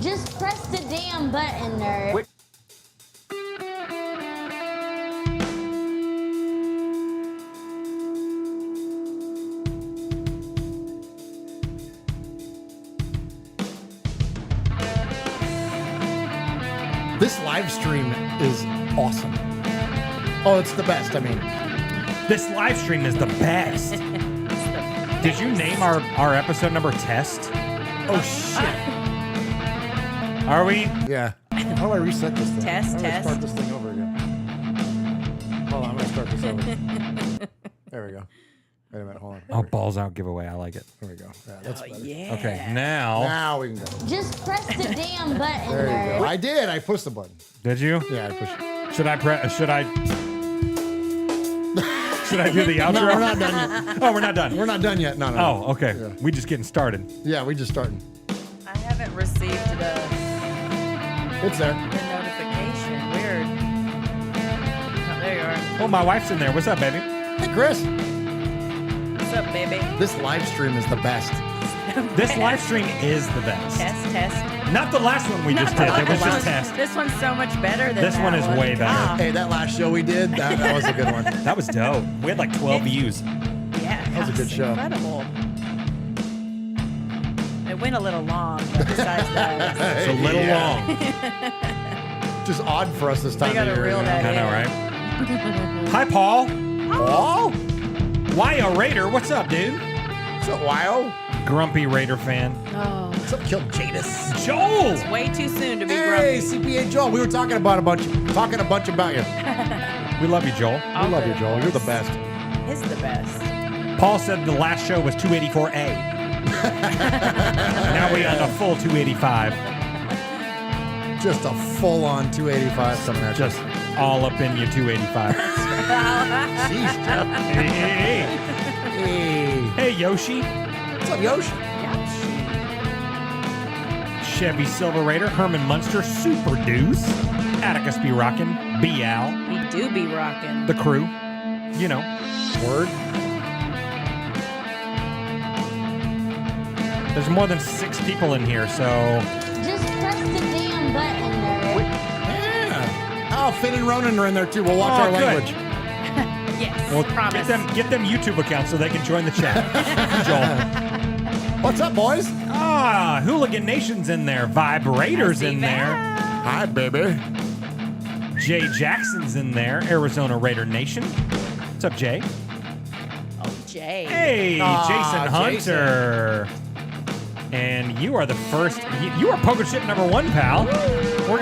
Just press the damn button, nerd. Wait. This live stream is awesome. Oh, it's the best. I mean, this live stream is the best. Did you name our episode number Test? oh shit. Are we? Yeah. How do I reset this thing? Test, I'm gonna test. start this thing over again. Hold on, I'm gonna start this over. There we go. Wait a minute, hold on. Oh, balls out giveaway. I like it. There we go. Yeah, that's better. Yeah. Okay, now. Now we can go. Just press the damn button, There you nerd. go. I did. I pushed the button. Did you? Yeah, I pushed it. Should I Should I do the outro? No, we're not done yet. Oh, we're not done. We're not done yet. No. Oh, okay. Yeah. We just getting started. Yeah, we just starting. I haven't received the It's there. notification. Weird. Oh, there you are. Oh, my wife's in there. What's up, baby? Hey, Chris. What's up, baby? This live stream is the best. This live stream is the best. Test. Not the last one we just did. It was just test. This one's so much better than This that one is way better. Oh, Hey, that last show we did, that was a good one. That was dope. We had like 12 views. yeah, That was a good show. Incredible. It went a little long, but besides that, It's a little long. Just odd for us this time we got of to year. reel you know? that I in. know, right? Hi, Paul. Paul? Why a Raider? What's up, dude? What's up, Wyo? Grumpy Raider fan. Oh, What's up, Kill Jadis? Joel. it's way too soon to be Hey, grumpy. CPA Joel. We were talking a bunch about you. We love you, Joel. We love you, Joel. You're the best. It's the best. Paul said the last show was 284A. Now we on the full 285. Just a full-on 285 coming at you. Just all up in your 285. Jeez, Jeff. Hey. Hey. Hey, Yoshi. What's up, Yoshi? Chevy Silver Raider, Herman Munster, Super Deuce, Atticus be rockin', B-Al, We do be rocking. the crew, you know. Word. There's more than 6 people in here, so Just press the damn button, nerd. Yeah. Oh, Finn and Ronan are in there, too. We'll watch our good. language. Yes, Well, promise. get them YouTube accounts so they can join the chat. Joel. What's up, boys? Ah, Hooligan Nation's in there. Vibrators in there. Hi, baby. Jay Jackson's in there. Arizona Raider Nation. What's up, Jay? Oh, Jay. Hey, Jason Hunter. And you are the first. You are poker chip number 1, pal. We're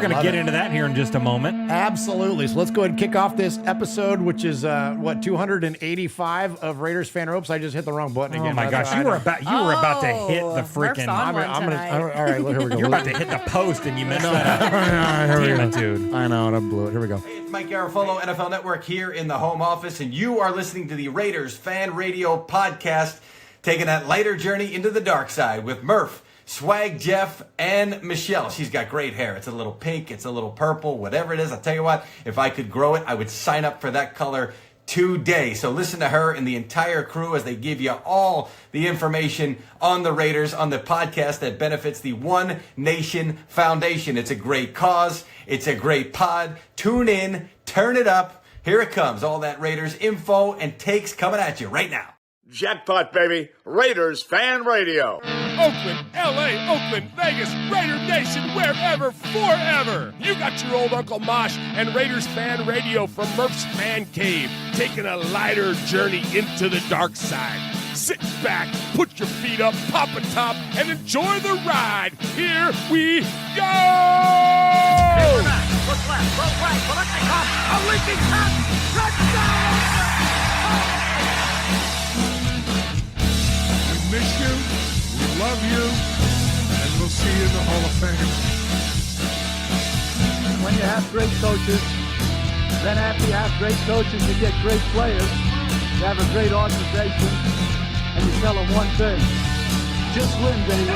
gonna get into that here in just a moment. Absolutely. So let's go ahead and kick off this episode, which is 285 of Raiders Fan Ropes. I just hit the wrong button again. Oh my That's gosh, all you right. were about to hit the Murph's freaking. on one tonight. all right, well, here we go. You're about to hit the post and you messed that up. All right, here we Damn go. it, dude. I know, and I blew it. Here we go. Hey, it's Mike Garofolo, NFL Network here in the home office, and you are listening to the Raiders Fan Radio Podcast, taking that lighter journey into the dark side with Murf, Swag Jeff, and Michelle. She's got great hair. It's a little pink, it's a little purple, whatever it is. I'll tell you what, if I could grow it, I would sign up for that color today. So listen to her and the entire crew as they give you all the information on the Raiders on the podcast that benefits the One Nation Foundation. It's a great cause. It's a great pod. Tune in, turn it up. Here it comes. All that Raiders info and takes coming at you right now. Jackpot, baby. Raiders Fan Radio. Oakland, LA, Oakland, Vegas, Raider Nation, wherever, forever. You got your old Uncle Mosh and Raiders Fan Radio from Murph's Man Cave, taking a lighter journey into the dark side. Sit back, put your feet up, pop a top, and enjoy the ride. Here we go! Look left, look right, Kolechnikov, a leaking pass, touchdown! We miss you, we love you, and we'll see you in the Hall of Fame. When you have great coaches, then after you have great coaches, you get great players. You have a great organization, and you tell them one thing: just win, baby.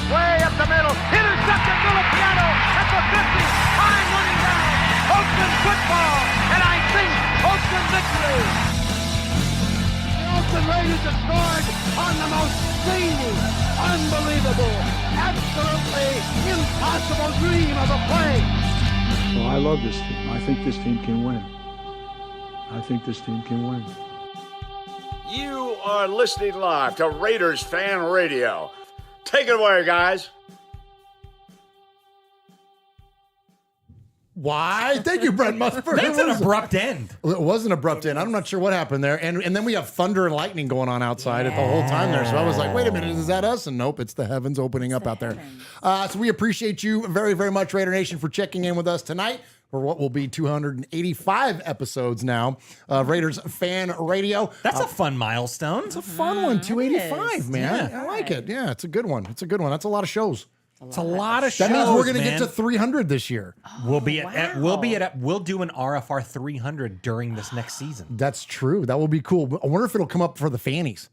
Way up the middle, intercepted Filipiano at the 50, time running down. Oakland football, and I think Oakland victory. The Oakland Raiders have scored on the most zany, unbelievable, absolutely impossible dream of a play. Well, I love this team. I think this team can win. I think this team can win. You are listening live to Raiders Fan Radio. Take it away, guys. Why? Thank you, Brent Musburger. That's an abrupt end. It was an abrupt end. I'm not sure what happened there. And then we have thunder and lightning going on outside at the whole time there. So I was like, wait a minute, is that us? And nope, it's the heavens opening up out there. So we appreciate you very, very much, Raider Nation, for checking in with us tonight for what will be 285 episodes now of Raiders Fan Radio. That's a fun milestone. It's a fun one, 285, man. I like it. Yeah, it's a good one. It's a good one. That's a lot of shows. It's a lot of shows. That means we're going to get to 300 this year. We'll do an RFR 300 during this next season. That's true. That will be cool. I wonder if it'll come up for the fannies.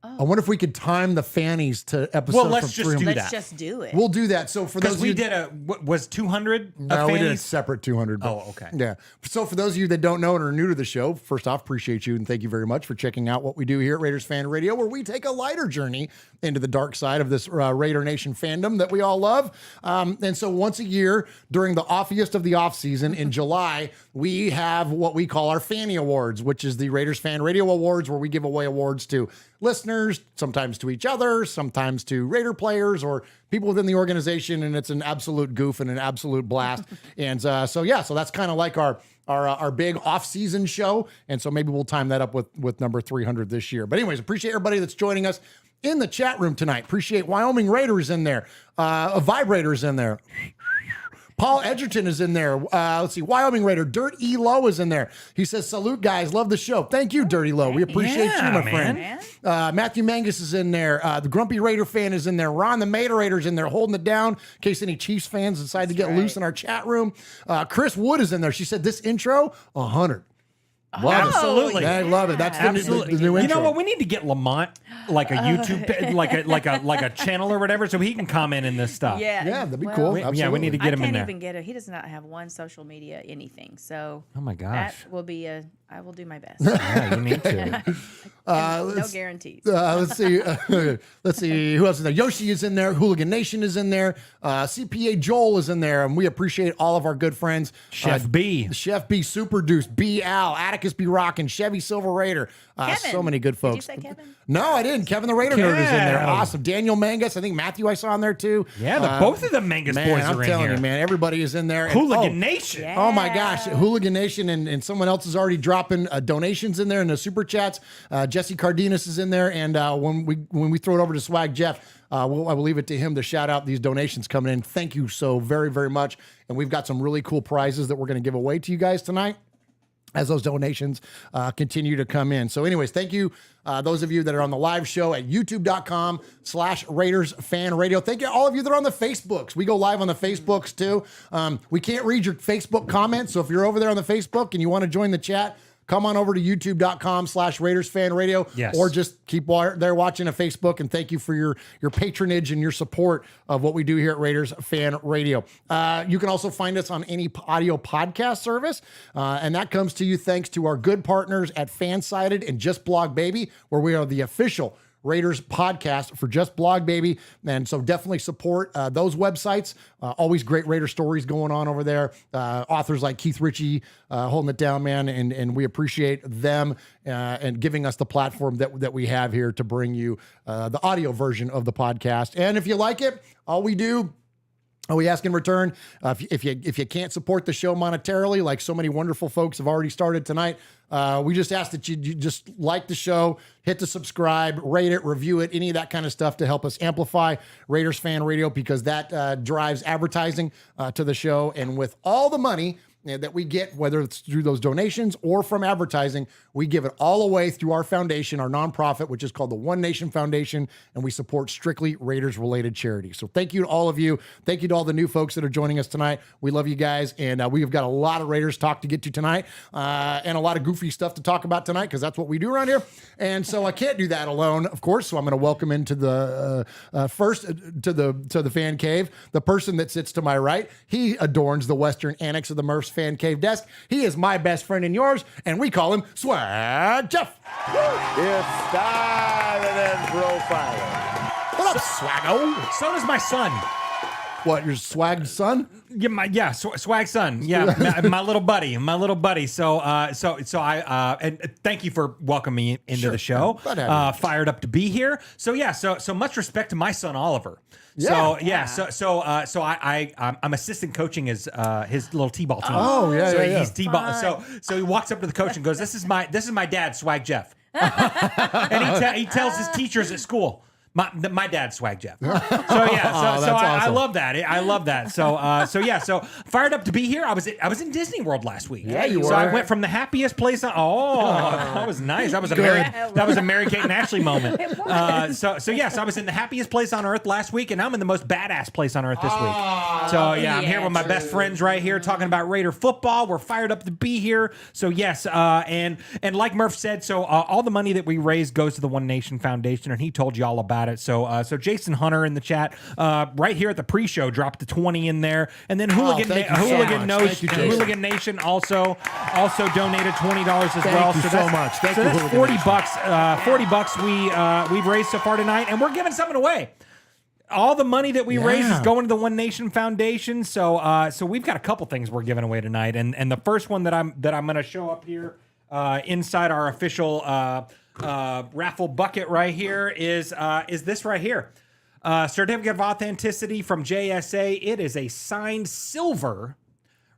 I wonder if we could time the fannies to episodes. Well, let's just do that. Let's just do it. We'll do that. So for those because we did what was 200? No, we did a separate 200. Oh, okay. Yeah. So for those of you that don't know and are new to the show, first off, appreciate you and thank you very much for checking out what we do here at Raiders Fan Radio, where we take a lighter journey into the dark side of this Raider Nation fandom that we all love. And so once a year during the offiest of the off season in July, we have what we call our Fanny Awards, which is the Raiders Fan Radio Awards, where we give away awards to listeners, sometimes to each other, sometimes to Raider players or people within the organization, and it's an absolute goof and an absolute blast. And so that's kind of like our big off-season show, and so maybe we'll time that up with number 300 this year. But anyways, appreciate everybody that's joining us in the chat room tonight. Appreciate Wyoming Raiders in there, Vibrators in there. Paul Edgerton is in there. Let's see. Wyoming Raider. Dirt E. Low is in there. He says, salute, guys. Love the show. Thank you, Dirty Low. We appreciate you, my friend. Matthew Mangus is in there. The Grumpy Raider fan is in there. Ron the Materator's in there holding it down in case any Chiefs fans decide to get loose in our chat room. Chris Wood is in there. She said, this intro, 100. Love Absolutely. It. I love it. That's the new intro. You know what? We need to get Lamont like a YouTube, like a channel or whatever, so he can comment in this stuff. Yeah, that'd be cool. Yeah, we need to get him in there. I can't even get him. He does not have one social media anything. So oh my gosh, that will be I will do my best. Yeah, you need to. No guarantees. Let's see. Let's see who else is there. Yoshi is in there. Hooligan Nation is in there. CPA Joel is in there, and we appreciate all of our good friends. Chef B, Super Deuce, B Al, Atticus B Rockin', Chevy Silver Raider. So many good folks. Did you say Kevin? No, I didn't. Kevin the Raider Nerd is in there. Awesome. Daniel Mangus. I think Matthew I saw in there too. Yeah, both of the Mangus boys are in here. I'm telling you, man. Everybody is in there. Hooligan Nation. Yeah. Oh my gosh, Hooligan Nation, and someone else is already dropping donations in there in the super chats. Jesse Cardenas is in there, and when we throw it over to Swag Jeff, I will leave it to him to shout out these donations coming in. Thank you so very, very much, and we've got some really cool prizes that we're going to give away to you guys tonight as those donations continue to come in. So anyways, thank you, those of you that are on the live show at youtube.com/Raiders Fan Radio. Thank you, all of you that are on the Facebooks. We go live on the Facebooks too. We can't read your Facebook comments, so if you're over there on the Facebook and you want to join the chat, come on over to youtube.com/Raiders Fan Radio, or just keep there watching a Facebook, and thank you for your patronage and your support of what we do here at Raiders Fan Radio. You can also find us on any audio podcast service, and that comes to you thanks to our good partners at Fansided and Just Blog Baby, where we are the official Raiders podcast for Just Blog Baby. And so definitely support those websites. Always great Raider stories going on over there. Authors like Keith Ritchie holding it down, man. And we appreciate them and giving us the platform that we have here to bring you the audio version of the podcast. And if you like it, all we do, we ask in return, if you can't support the show monetarily, like so many wonderful folks have already started tonight, we just ask that you just like the show, hit the subscribe, rate it, review it, any of that kind of stuff to help us amplify Raiders Fan Radio, because that drives advertising to the show. And with all the money that we get, whether it's through those donations or from advertising, we give it all away through our foundation, our nonprofit, which is called the One Nation Foundation, and we support strictly Raiders-related charities. So thank you to all of you. Thank you to all the new folks that are joining us tonight. We love you guys, and we've got a lot of Raiders talk to get to tonight, and a lot of goofy stuff to talk about tonight, because that's what we do around here. And so I can't do that alone, of course. So I'm going to welcome into the first to the fan cave the person that sits to my right. He adorns the Western Annex of the Murf's Fan Cave desk. He is my best friend and yours, and we call him Swag Jeff. It's time and then profiling. What up, Swaggo? So does my son. What, your swag son? Yeah, swag son. Yeah, my little buddy. So I and thank you for welcoming me into the show. Fired up to be here. So much respect to my son Oliver. I'm assistant coaching his little t-ball team. Oh yeah. He's t-ball. So he walks up to the coach and goes, "This is my dad, Swag Jeff," and he tells his teachers at school. My dad's Swag Jeff. I love that. I love that. So fired up to be here. I was in Disney World last week. Yeah, you were. So I went from the happiest place on. That was nice. That was a Mary Kate and Ashley moment. So I was in the happiest place on earth last week, and I'm in the most badass place on earth this week. I'm here with my best friends right here talking about Raider football. We're fired up to be here. So yes, and like Murf said, all the money that we raise goes to the One Nation Foundation, and he told you all about it. So Jason Hunter in the chat right here at the pre-show dropped the 20 in there, and then Hooligan Nation also donated $20 as well. Thank you so much. Thank you, that's $40. We've raised so far tonight, and we're giving something away. All the money that we raise is going to the One Nation Foundation. So we've got a couple things we're giving away tonight, and the first one that I'm going to show up here inside our official raffle bucket right here is this right here. Certificate of Authenticity from JSA. It is a signed silver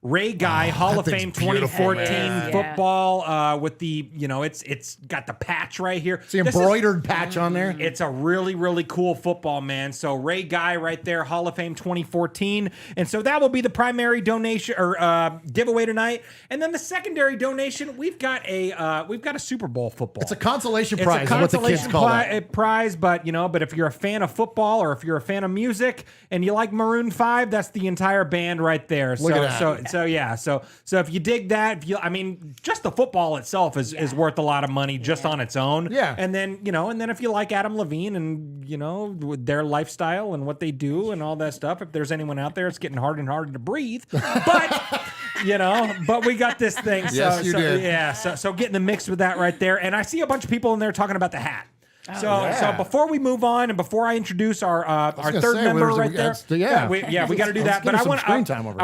Ray Guy Hall of Fame 2014 football with the, it's got the patch right here. It's the embroidered patch on there. It's a really, really cool football, man. So Ray Guy right there, Hall of Fame 2014. And so that will be the primary donation or giveaway tonight. And then the secondary donation, we've got a Super Bowl football. It's a consolation prize. It's a consolation what the kids call that. Prize, but if you're a fan of football or if you're a fan of music and you like Maroon 5, that's the entire band right there. Look at that. So if you dig that, just the football itself is worth a lot of money just on its own. Yeah. And then if you like Adam Levine and with their lifestyle and what they do and all that stuff, if there's anyone out there, it's getting harder and harder to breathe. But but we got this thing. Yes, you did. Yeah. So get in the mix with that right there. And I see a bunch of people in there talking about the hat. So before we move on and before I introduce our third member right there, we got to do that. But I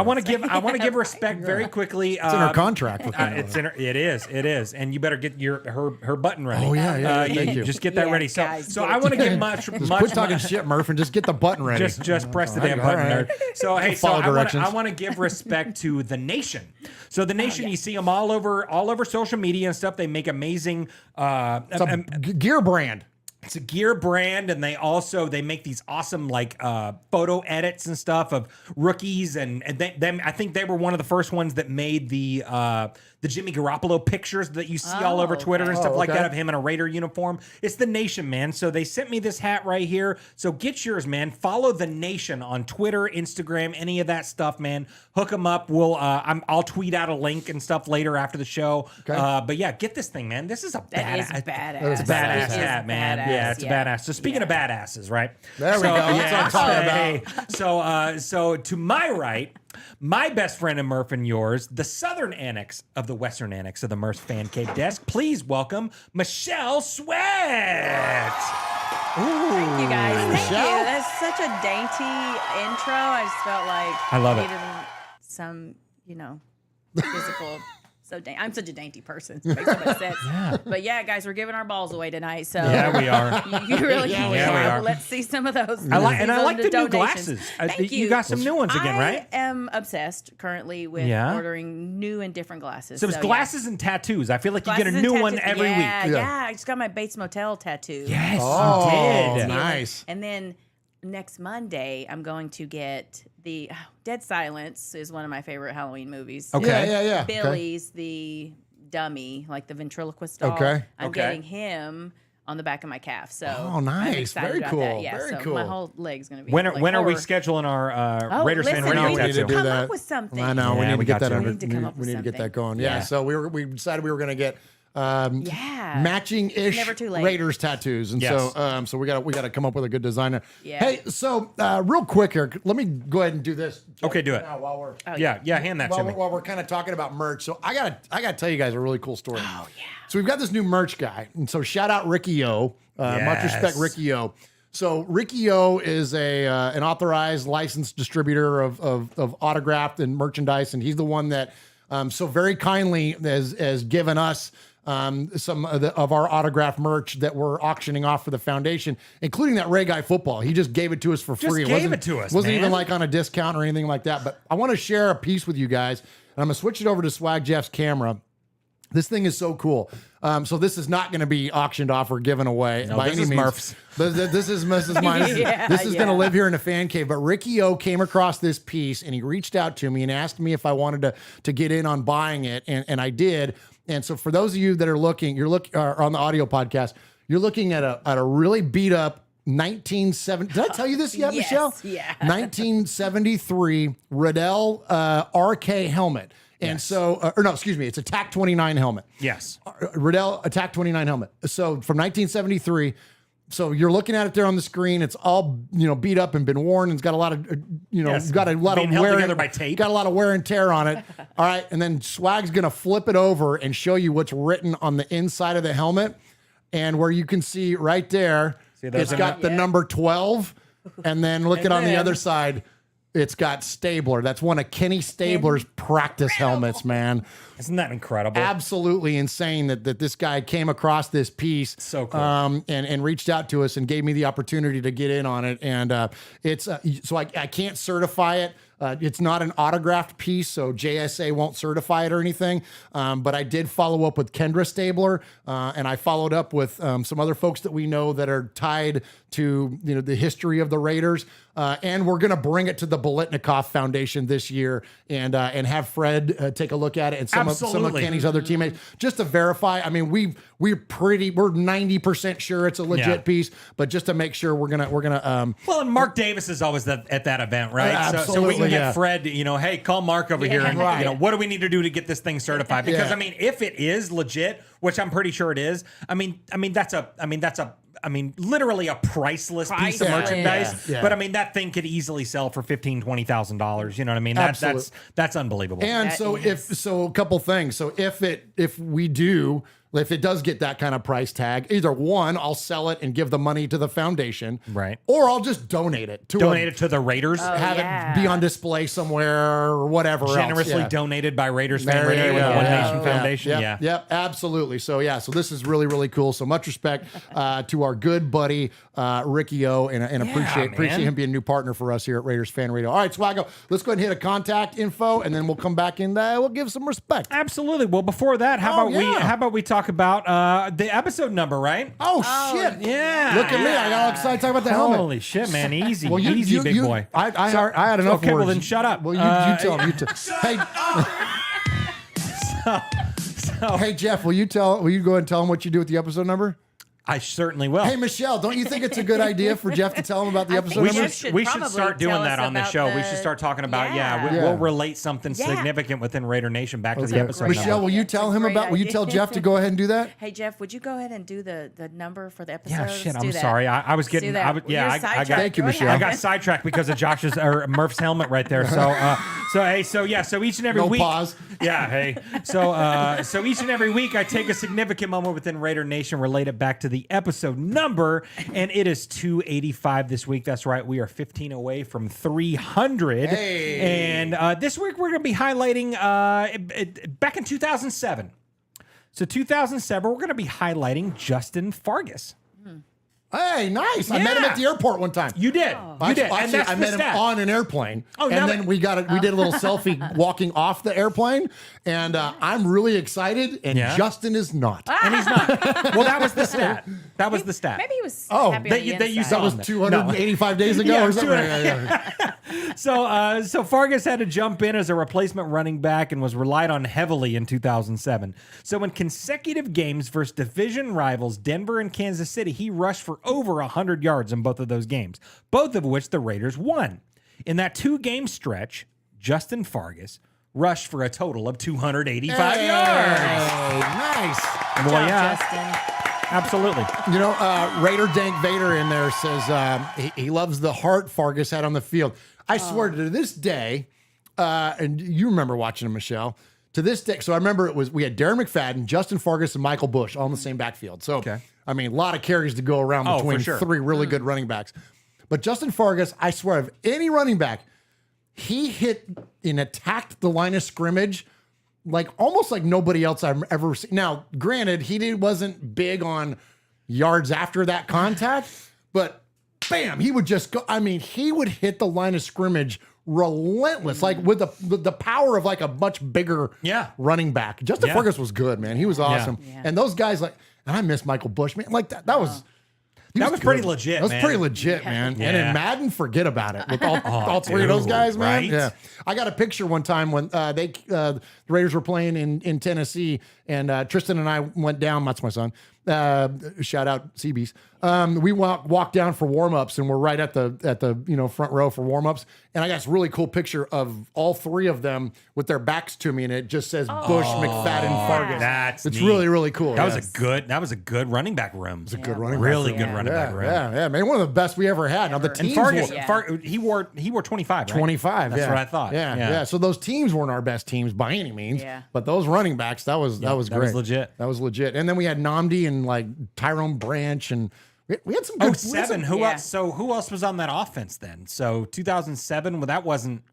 want to give respect very quickly. It's in her contract with them. It is, and you better get her button ready. Oh yeah. Thank you. Just get that ready. So I want to give much. Quit talking shit, Murf, and just get the button ready. Just press the damn button. Right. So hey, I want to give respect to the Nation. So the Nation, you see them all over social media and stuff. They make amazing gear brand. It's a gear brand, and they make these awesome photo edits and stuff of rookies, and I think they were one of the first ones that made the Jimmy Garoppolo pictures that you see all over Twitter and stuff like that of him in a Raider uniform. It's the Nation, man. So they sent me this hat right here. So get yours, man. Follow the Nation on Twitter, Instagram, any of that stuff, man. Hook them up. I'll tweet out a link and stuff later after the show. Okay. But yeah, get this thing, man. This is a badass hat, man. Yeah, it's badass. So speaking of badasses, right? There we go. That's what I'm talking about. So to my right, my best friend and Murf and yours, the southern annex of the western annex of the Murph's Fan Cave desk. Please welcome Michelle Sweat. Thank you guys. Thank you. That's such a dainty intro. I just felt like I love needed some, physical. I'm such a dainty person. It makes so much sense. Yeah. But yeah, guys, we're giving our balls away tonight. So yeah, we are. You really we are. Let's see some of those. I like the new glasses. Thank you. You got some new ones again, right? I am obsessed currently with ordering new and different glasses. So it's glasses and tattoos. I feel like you get a new one every week. Yeah. I just got my Bates Motel tattoo. Yes, you did. Nice. And then next Monday, I'm going to get the Dead Silence is one of my favorite Halloween movies. Okay. Yeah. Billy's the dummy, like the ventriloquist doll. Okay. I'm getting him on the back of my calf. So nice. Very cool. That. Yeah, Very so cool. my whole leg's gonna be. When are we scheduling our Raiders fan radio we need to do come that. up with something. I know. Yeah, we need to get that to under. come up with We need to get something. that going. Yeah. So we decided we were going to get matching-ish Never too late. Raiders tattoos. And so we got to come up with a good design there. Yeah. Hey, so real quick here, let me go ahead and do this. Okay, do it. Now while we're hand that to me. while we're kind of talking about merch. So I gotta tell you guys a really cool story. Oh yeah. So we've got this new merch guy, and so shout out Ricky O. Much respect, Ricky O. So Ricky O is an authorized licensed distributor of autographed and merchandise, and he's the one that so very kindly has given us some of our autographed merch that we're auctioning off for the foundation, including that Ray Guy football. He just gave it to us for free. Wasn't even like on a discount or anything like that. But I want to share a piece with you guys. And I'm gonna switch it over to Swag Jeff's camera. This thing is so cool. So this is not going to be auctioned off or given away by any means. Murf's. This is mine. This is going to live here in a fan cave. But Ricky O came across this piece and he reached out to me and asked me if I wanted to get in on buying it, and I did. And so for those of you that are looking, on the audio podcast, you're looking at a really beat up 1970. Did I tell you this yet, Yes, Michelle? yeah. 1973 Riddell RK helmet. And so, it's a TAC 29 helmet. Yes. Riddell, a TAC 29 helmet. So from 1973. So you're looking at it there on the screen. It's all, beat up and been worn, and it's got a lot of, got a lot being of held wear together by tape. Got a lot of wear and tear on it. All right. And then Swag's going to flip it over and show you what's written on the inside of the helmet. And where you can see right there, it's got the number 12. And then look on the other side. It's got Stabler. That's one of Kenny Stabler's practice helmets, man. Isn't that incredible? Absolutely insane that this guy came across this piece. So cool. And reached out to us and gave me the opportunity to get in on it. And it's so I can't certify it. It's not an autographed piece, so JSA won't certify it or anything. But I did follow up with Kendra Stabler, and I followed up with some other folks that we know that are tied to the history of the Raiders. And we're going to bring it to the Bolitnikoff Foundation this year and have Fred take a look at it and some of Kenny's other teammates just to verify. I mean, we're 90% sure it's a legit piece, but just to make sure we're gonna. Well, and Mark Davis is always at that event, right? Absolutely, so we can get Fred. Hey, call Mark over here, and Right. what do we need to do to get this thing certified? Because Yeah. I mean, if it is legit, which I'm pretty sure it is, that's literally a priceless piece of Priceless. merchandise. Yeah. But I mean, that thing could easily sell for $15,000-$20,000. You know what I mean? Absolutely. That's unbelievable. And a couple things. So if it does get that kind of price tag, either one, I'll sell it and give the money to the foundation, Right. Or I'll just donate it to the Raiders. have it be on display somewhere or whatever. Generously else. donated by Raiders Fan There Radio you and the go. One Yeah. Nation Foundation. Yep, absolutely. So this is really, really cool. So much respect to our good buddy Ricky O, and appreciate him being a new partner for us here at Raiders Fan Radio. All right, Swaggo, let's go ahead and hit a contact info, and then we'll come back and we'll give some respect. Absolutely. Well, before that, how about we talk about the episode number, right? Oh shit! Yeah. Look at me. I got all excited talking about the helmet. Holy shit, man. Easy. Well, Easy, big boy. I had enough okay, words. well, then shut up. Well, you tell him. Hey. Hey, Jeff, will you go ahead and tell him what you do with the episode number? I certainly will. Hey, Michelle, don't you think it's a good idea for Jeff to tell him about the episode we number? We should start doing that on this show. We should the- start talking about, Yeah. we'll relate something Yeah. significant within Raider Nation back to the Okay. episode Michelle, number. will you tell him great will you tell idea. Jeff to go ahead and do that? Hey Jeff, would you go ahead and do the number for the episode? Yeah, Let's shit. do I'm that. sorry. I was Let's do getting. that. I got. You're sidetracked. Thank you, Go Michelle. ahead. I got sidetracked because of Josh's or Murf's helmet right there. So each and every No week. pause. Yeah. Hey. So each and every week I take a significant moment within Raider Nation, relate it back to the episode number, and it is 285 this week. That's right. We are 15 away from 300. Hey. And this week we're going to be highlighting back in 2007. So 2007, we're going to be highlighting Justin Fargas. Hey, nice. I met him at the airport one time. You did. You did. Actually, And that's I the met him stat. on an airplane. Oh, and now then we did a little selfie walking off the airplane. And I'm really excited. And Yeah. Justin is not. And he's not. Well, that was the stat. That was the stat. Maybe he was Oh, happy that on the you- that you inside. saw. That was 285 days ago Yeah, or something. 200. Yeah. So Fargas had to jump in as a replacement running back and was relied on heavily in 2007. So in consecutive games versus division rivals Denver and Kansas City, he rushed for over 100 yards in both of those games, both of which the Raiders won. In that 2-game stretch, Justin Fargas rushed for a total of 285 Hey, yards. nice. Good Boy, job, yeah. Justin. Absolutely. You know, Raider Dank Vader in there says he loves the heart Fargas had on the field. I swear to this day, and you remember watching him, Michelle, to this day. So I remember we had Darren McFadden, Justin Fargas, and Michael Bush all in the same backfield. So, I mean, a lot of carries to go around between three really good running backs. But Justin Fargas, I swear, of any running back, he hit and attacked the line of scrimmage like almost like nobody else I've ever seen. Now, granted, wasn't big on yards after that contact, but bam, he would just go. I mean, he would hit the line of scrimmage relentless, like with the power of like a much bigger running back. Justin Fargas was good, man. He was awesome. Yeah. And those guys, like, and I miss Michael Bush, man. Like that was. That was pretty legit, man. That was pretty legit, man. Yeah. And in Madden, forget about it. With all three of those guys, man. Right? Yeah. I got a picture one time when the Raiders were playing in Tennessee, and Tristan and I went down. That's my son. Shout out CBs. We walked down for warm-ups, and we're right at the front row for warm-ups. And I got this really cool picture of all three of them with their backs to me, and it just says Bush, McFadden, Fargas. It's neat. really, really cool. That was a good running back room. It was a good running really back good room. running back room. Yeah, man. One of the best we ever had. Now the teams he wore 25, right? 25. That's what I thought. Yeah. So those teams weren't our best teams by any means. Yeah. But those running backs, that was great. That was legit. That was legit. And then we had Namdi and like Tyrone Branch, and we had some good 07. Who else? So who else was on that offense then? So 2007. Well, that wasn't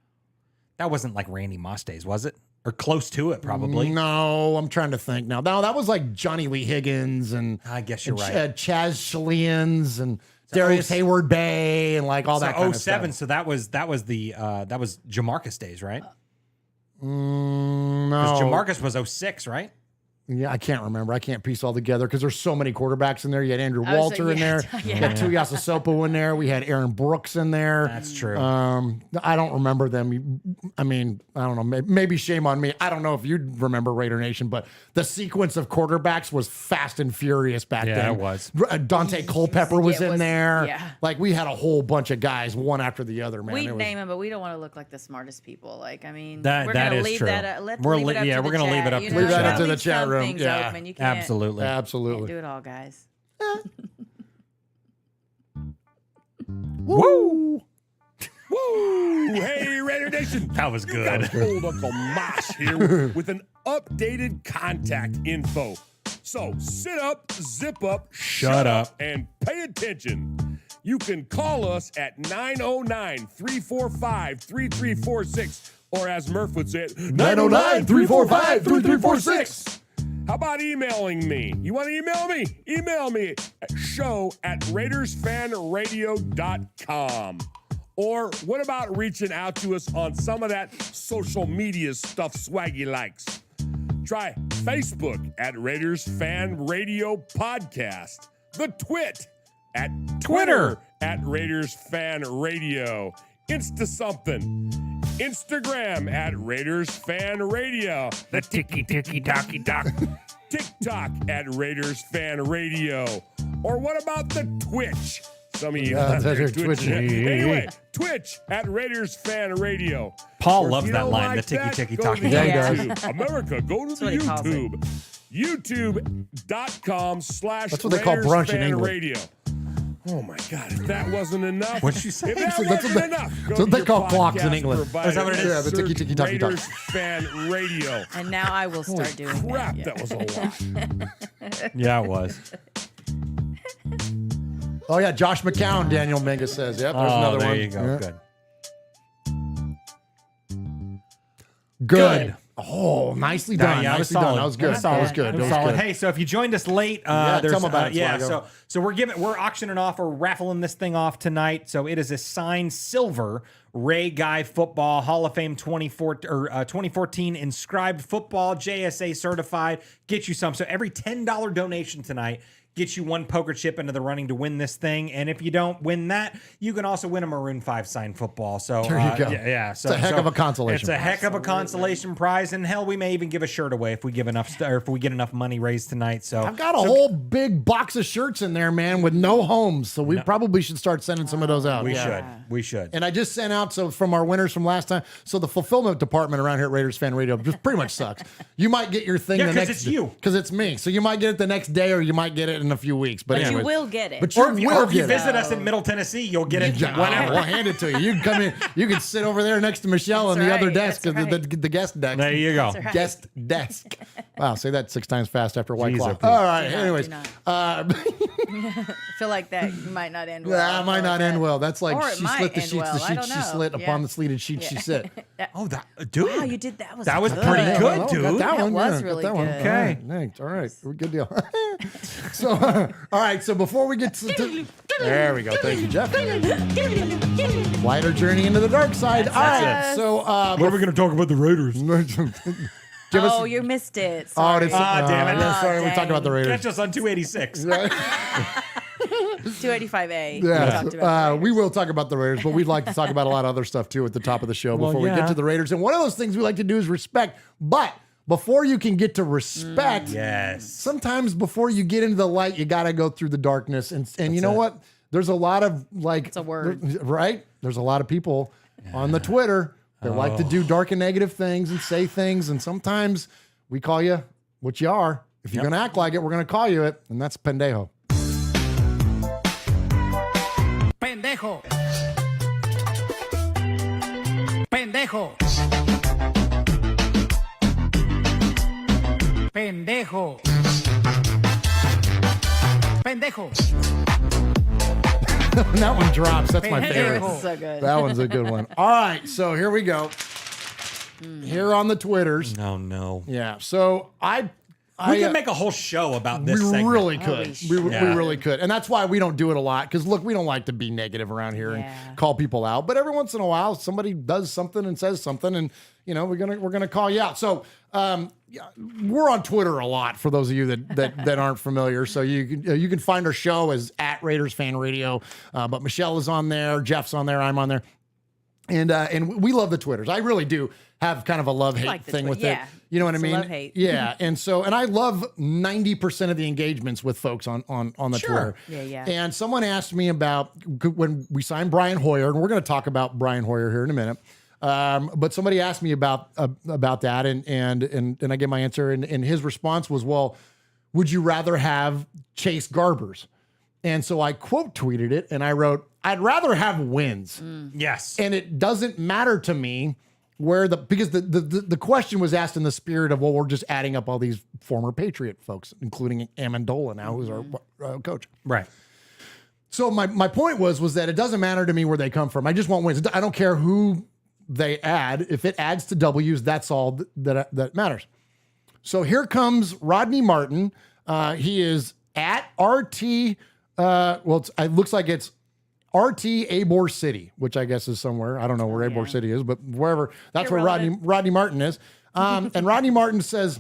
like Randy Moss days, was it? Or close to it, probably. No, I'm trying to think now. No, that was like Johnny Lee Higgins and I guess you're right. Chaz Shaleans and Darius Hayward Bay and like all that kind of stuff. 07. So that was Jamarcus days, right? No, because Jamarcus was 06, right? Yeah, I can't remember. I can't piece all together because there's so many quarterbacks in there. You had Andrew Walter in there. You had Tuiasosopo in there. We had Aaron Brooks in there. That's true. I don't remember them. I mean, I don't know. Maybe shame on me. I don't know if you remember Raider Nation, but the sequence of quarterbacks was fast and furious back then. Yeah, it was. Dante Culpepper was in there. Yeah. Like, we had a whole bunch of guys, one after the other, man. We'd name them, but we don't want to look like the smartest people. Like, I mean, that we're going to is leave true. that. We're going to leave it up to the chat. Leave that up to the chat room. Yeah. Open. You can't, Absolutely. Can't do it all, guys. Woo! Woo! Hey, Raider Nation. That was good. Got old Uncle Mosh here with an updated contact info. So sit up, zip up, shut up, and pay attention. You can call us at 909-345-3346, or as Murf would say it, 909-345-3346. How about emailing me? You want to email me? Email me at show@RaidersFanRadio.com. Or what about reaching out to us on some of that social media stuff Swaggy likes? Try Facebook at Raiders Fan Radio Podcast. The Twit at Twitter at Raiders Fan Radio. Insta something. Instagram at Raiders Fan Radio. The ticky-ticky-tocky-tock. TikTok at Raiders Fan Radio. Or what about the Twitch? Some of you out there twitching. Anyway, Twitch at Raiders Fan Radio. Paul loves that line, the ticky-ticky-tocky. Yeah, he does. America, go to the YouTube. YouTube.com/Raiders That's what they call brunch in England. Radio. Oh my God! If that wasn't enough, what did you say? If that wasn't enough, that's what they call clocks in England. Is that what it is? Yeah, the ticky-ticky-tocky. Raiders Fan Radio. And now I will start doing Crap, that. that was a lot. Yeah, it was. Oh, yeah, Josh McCown, Daniel Mingus says. Yep, there's another there one. You go. Yeah. Good. Oh, nicely done. Yeah, nicely done. That was good. That was good. It was solid. Hey, so if you joined us late, tell them about it, Swaggo. so we're auctioning off or raffling this thing off tonight. So it is a signed silver Ray Guy Football Hall of Fame 2014 inscribed football, JSA certified. Get you some. So every $10 donation tonight gets you one poker chip into the running to win this thing. And if you don't win that, you can also win a Maroon 5 signed football. So There you go. Yeah. So It's a heck of a consolation It's a heck of a consolation prize. And hell, we may even give a shirt away if we give enough or if we get enough money raised tonight. So I've got a whole big box of shirts in there, man, with no homes. So we probably should start sending some of those out. We should. And I just sent out from our winners from last time. So the fulfillment department around here at Raiders Fan Radio just pretty much sucks. You might get your thing the next it's you. Because it's me. So you might get it the next day or you might get it in a few weeks. But You anyways. will get it. But you Or if you will get it. visit us in Middle Tennessee, you'll get it whenever. We'll hand it to you. You can come in. You can sit over there next to Michelle on That's the other right. desk, That's the guest desk. There you go. That's right. Guest desk. Wow, say that 6 times fast after White Jeez, Claw. oh, please. All right. Do not, Anyways, do not. uh, I feel like that might not end well. that might not end well. That's like Or it she might slit the end sheets. well. The I sheets don't she know. slit Yeah. upon the sleeted sheets she sit. Oh, dude. Wow, you did that. Was That was good. pretty good, Well, dude. got that That one. was yeah, got really that one. good. Okay. Thanks. All right. Good deal. So, all right. So before we get to there we go. Thank you, Jeff. Lighter journey into the dark side. All right. us. So, What are we going to talk about the Raiders? give us. Oh, you missed it. Oh, Sorry. it's, damn it. yeah, sorry, we dang. talked about the Raiders. Catch us on 286. 285A. Yeah, Talked about we will talk about the Raiders, but we'd like to talk about a lot of other stuff too at the top of the show before we yeah. get to the Raiders. And one of those things we like to do is respect. But before you can get to respect, Yes. sometimes before you get into the light, you got to go through the darkness. And you know what? There's a lot of like, It's a word. right? There's a lot of people on the Twitter that like to do dark and negative things and say things. And sometimes we call you what you are. If you're going to act like it, we're going to call you it. And that's pendejo. Pendejo. Pendejo. Pendejo. Pendejo. That one drops. That's my favorite. It's so good. That one's a good one. All right, so here we go. Here on the Twitters. Oh, no. Yeah. So We can make a whole show about this we segment. really could. We Yeah. really could. And that's why we don't do it a lot. Because look, we don't like to be negative around here Yeah. and call people out. But every once in a while, somebody does something and says something, and you know, we're gonna call you out. So yeah, we're on Twitter a lot for those of you that aren't familiar. So you can find our show as at Raiders Fan Radio. But Michelle is on there, Jeff's on there, I'm on there. And we love the Twitters. I really do have kind of a love-hate like the thing with yeah. it. You know what It's I a mean? love-hate. Yeah. And I love 90% of the engagements with folks on the Twitter. Yeah. And someone asked me about when we signed Brian Hoyer, and we're going to talk about Brian Hoyer here in a minute. But somebody asked me about that, and I gave my answer, and his response was, well, would you rather have Chase Garbers? And so I quote tweeted it, and I wrote, I'd rather have wins. Yes. And it doesn't matter to me because the question was asked in the spirit of, well, we're just adding up all these former Patriot folks, including Amendola now, who's our coach. Right. So my point was that it doesn't matter to me where they come from. I just want wins. I don't care who they add. If it adds to W's, that's all that matters. So here comes Rodney Martin. He is at RT. It looks like it's RT Ybor City, which I guess is somewhere. I don't know where Ybor City is, but wherever. That's where Rodney Martin is. And Rodney Martin says,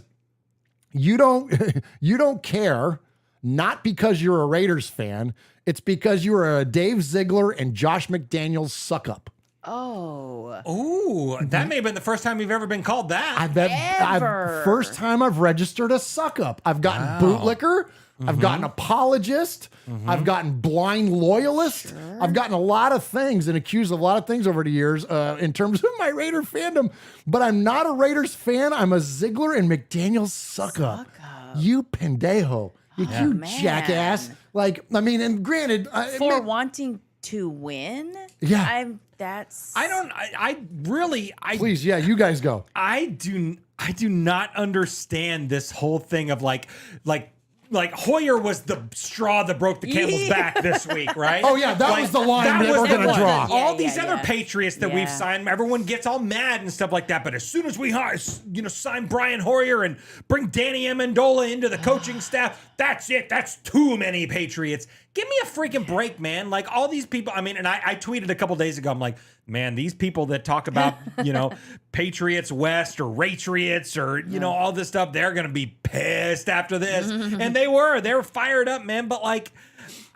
you don't care, not because you're a Raiders fan. It's because you are a Dave Ziegler and Josh McDaniels suck up. Oh. Ooh, that may have been the first time you've ever been called that. Ever. First time I've registered a suck up. I've gotten bootlicker. I've gotten apologist. I've gotten blind loyalist. Sure. I've gotten a lot of things and accused of a lot of things over the years in terms of my Raider fandom. But I'm not a Raiders fan. I'm a Ziegler and McDaniels suck up. You pendejo. You jackass. Like, I mean, and granted. Wanting to win? Yeah. Please, yeah, you guys go. I do not understand this whole thing of like Hoyer was the straw that broke the camel's back this week, right? Oh yeah, that was the line that we're going to draw. All these other Patriots that we've signed, everyone gets all mad and stuff like that. But as soon as we sign Brian Hoyer and bring Danny Amendola into the coaching staff, that's it. That's too many Patriots. Give me a freaking break, man. Like all these people, I mean, and I tweeted a couple days ago, I'm like, man, these people that talk about, Patriots West or Ratriots or, all this stuff, they're going to be pissed after this. And they were fired up, man. But like,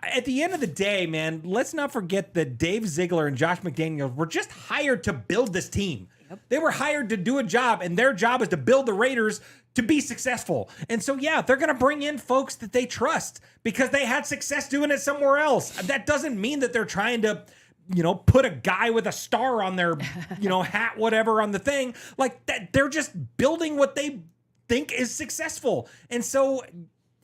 at the end of the day, man, let's not forget that Dave Ziegler and Josh McDaniels were just hired to build this team. Yep. They were hired to do a job, and their job is to build the Raiders to be successful. And so, yeah, they're going to bring in folks that they trust because they had success doing it somewhere else. That doesn't mean that they're trying to, put a guy with a star on their, hat, whatever, on the thing. Like that, they're just building what they think is successful. And so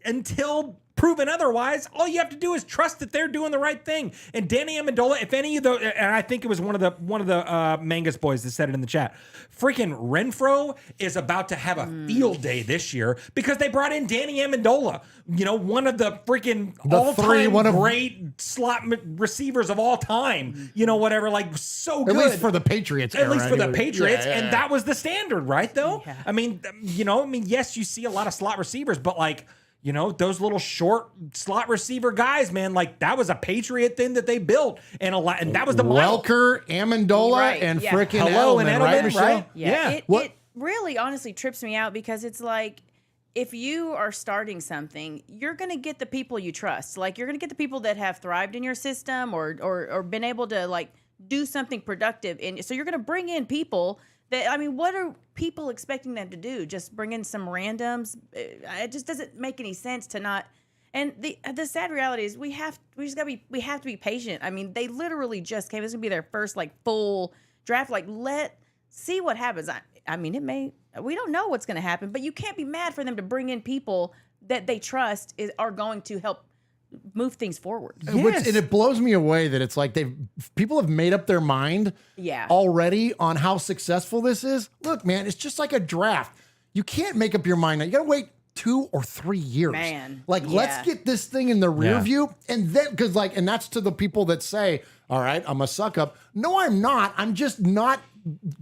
until proven otherwise, all you have to do is trust that they're doing the right thing. And Danny Amendola, if any of the, and I think it was one of the Mangus boys that said it in the chat, freaking Renfro is about to have a field day this year because they brought in Danny Amendola, one of the freaking all-time great slot receivers of all time, whatever, like so good. At least for the Patriots. At least for the anyway. Patriots. Yeah. And that was the standard, right, though? Yeah. I mean, yes, you see a lot of slot receivers, but like, those little short slot receiver guys, man, like that was a Patriot thing that they built, and that was the model. Welker, Amendola, and freaking Edelman, right, Michelle? Right? Yeah. It really honestly trips me out because it's like, if you are starting something, you're going to get the people you trust. Like you're going to get the people that have thrived in your system or been able to like do something productive. And so you're going to bring in people that, what are people expecting them to do? Just bring in some randoms? It just doesn't make any sense to not. And the sad reality is we have to be patient. They literally just came. This is gonna be their first like full draft. Like see what happens. We don't know what's gonna happen, but you can't be mad for them to bring in people that they trust are going to help move things forward. Yes. And it blows me away that it's like people have made up their mind already on how successful this is. Look, man, it's just like a draft. You can't make up your mind now. You gotta wait 2 or 3 years. Man. Let's get this thing in the rear view. And then, and that's to the people that say, all right, I'm a suck up. No, I'm not. I'm just not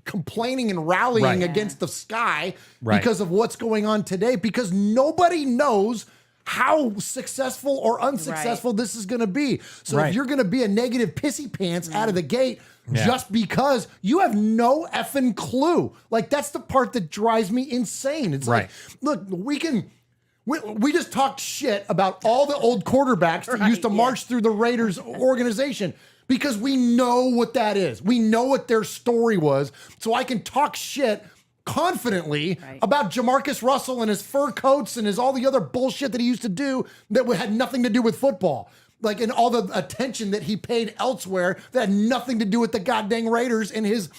complaining and rallying against the sky because of what's going on today, because nobody knows how successful or unsuccessful this is going to be. So if you're going to be a negative pissy pants out of the gate just because you have no effing clue, like that's the part that drives me insane. It's like, look, we just talked shit about all the old quarterbacks that used to march through the Raiders organization because we know what that is. We know what their story was. So I can talk shit confidently about Jamarcus Russell and his fur coats and all the other bullshit that he used to do that had nothing to do with football. Like, and all the attention that he paid elsewhere that had nothing to do with the goddamn Raiders and his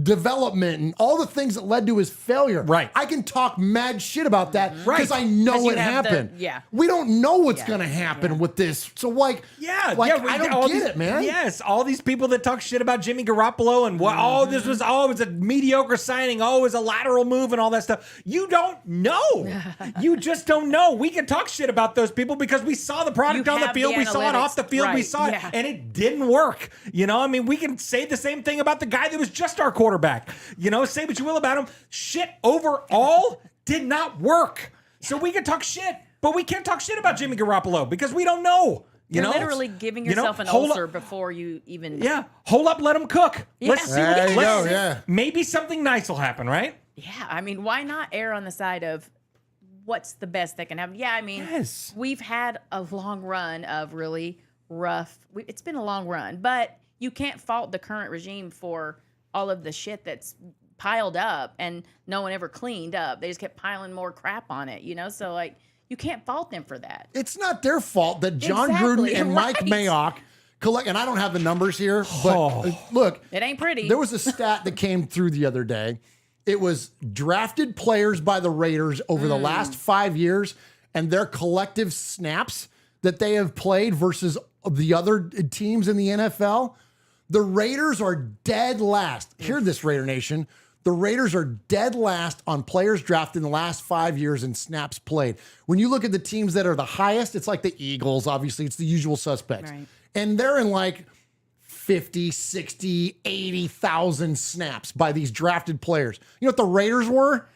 development and all the things that led to his failure. Right. I can talk mad shit about that because I know it happened. We don't know what's going to happen with this. So I don't get it, man. Yes. All these people that talk shit about Jimmy Garoppolo and this was a mediocre signing. It was a lateral move and all that stuff. You don't know. You just don't know. We can talk shit about those people because we saw the product on the field. We saw it off the field. We saw it and it didn't work. We can say the same thing about the guy that was just our quarterback. Say what you will about him. Shit overall did not work. So we can talk shit, but we can't talk shit about Jimmy Garoppolo because we don't know. You're literally giving yourself an ulcer before you even. Yeah. Hold up, let him cook. Yeah. Let's see what happens. Maybe something nice will happen, right? Yeah. Why not err on the side of what's the best that can happen? Yeah. We've had a long run of really rough. It's been a long run, but you can't fault the current regime for all of the shit that's piled up and no one ever cleaned up. They just kept piling more crap on it, So like, you can't fault them for that. It's not their fault that John Gruden and Mike Mayock collect, and I don't have the numbers here, but look, it ain't pretty. There was a stat that came through the other day. It was drafted players by the Raiders over the last 5 years and their collective snaps that they have played versus the other teams in the NFL. The Raiders are dead last. Hear this, Raider Nation. The Raiders are dead last on players drafted in the last 5 years and snaps played. When you look at the teams that are the highest, it's like the Eagles, obviously. It's the usual suspects. Right. And they're in like 50, 60, 80,000 snaps by these drafted players. You know what the Raiders were?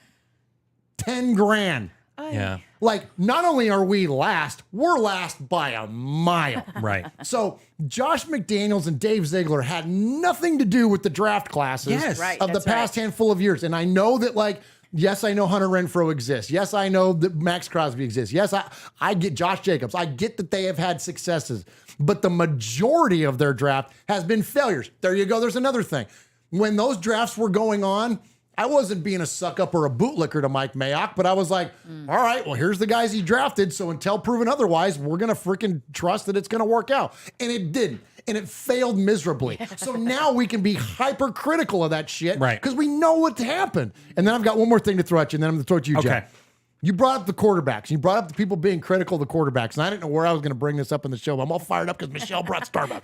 10 grand. Yeah. Like, not only are we last, we're last by a mile. Right. So Josh McDaniels and Dave Ziegler had nothing to do with the draft classes Yes. Right, of the that's past right. handful of years. And I know that, like, yes, I know Hunter Renfrow exists. Yes, I know that Max Crosby exists. Yes, I get Josh Jacobs. I get that they have had successes. But the majority of their draft has been failures. There you go. There's another thing. When those drafts were going on, I wasn't being a suck up or a bootlicker to Mike Mayock, but I was like, all right, well, here's the guys he drafted. So until proven otherwise, we're going to freaking trust that it's going to work out. And it didn't. And it failed miserably. So now we can be hypercritical of that shit. Right. Because we know what happened. And then I've got one more thing to throw at you, and then I'm going to throw it to you, Okay. Jeff. You brought up the quarterbacks. You brought up the people being critical of the quarterbacks. And I didn't know where I was going to bring this up in the show, but I'm all fired up because Michelle brought Starbucks.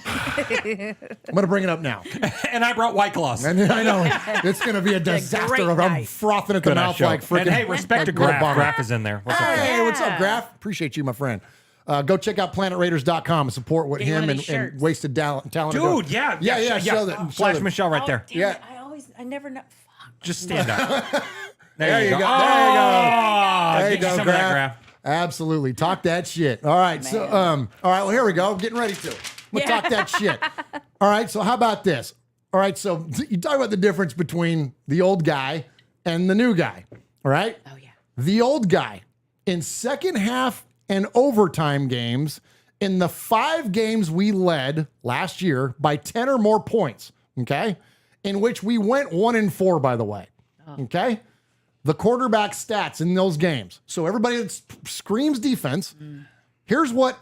I'm going to bring it up now. And I brought White Claws. And I know it's going to be a disaster. great I'm night. frothing at the Good mouth show. like freaking. And hey, respect to like Will Graf. Bonner. Graf is in there. What's up, Graf? Hey, what's up, Graf? Appreciate you, my friend. Go check out planetraiders.com and support what Get one him of and these shirts. Wasted Talent. Dude, yeah. Show that. Flash show that. Michelle right there. Damn Yeah. it, I never know. Fuck. Just stand up. There you go. There you go. Oh, There you get go, some of that, Graf. Graf. Absolutely. Talk that shit. All right. So, all right. Well, here we go. Getting ready to. We'll talk that shit. All right. So, how about this? All right. So, you talk about the difference between the old guy and the new guy. All right. Oh yeah. The old guy in second half and overtime games in the 5 games we led last year by 10 or more points. Okay. In which we went 1-4, by the way. Okay. The quarterback stats in those games. So everybody that screams defense, here's what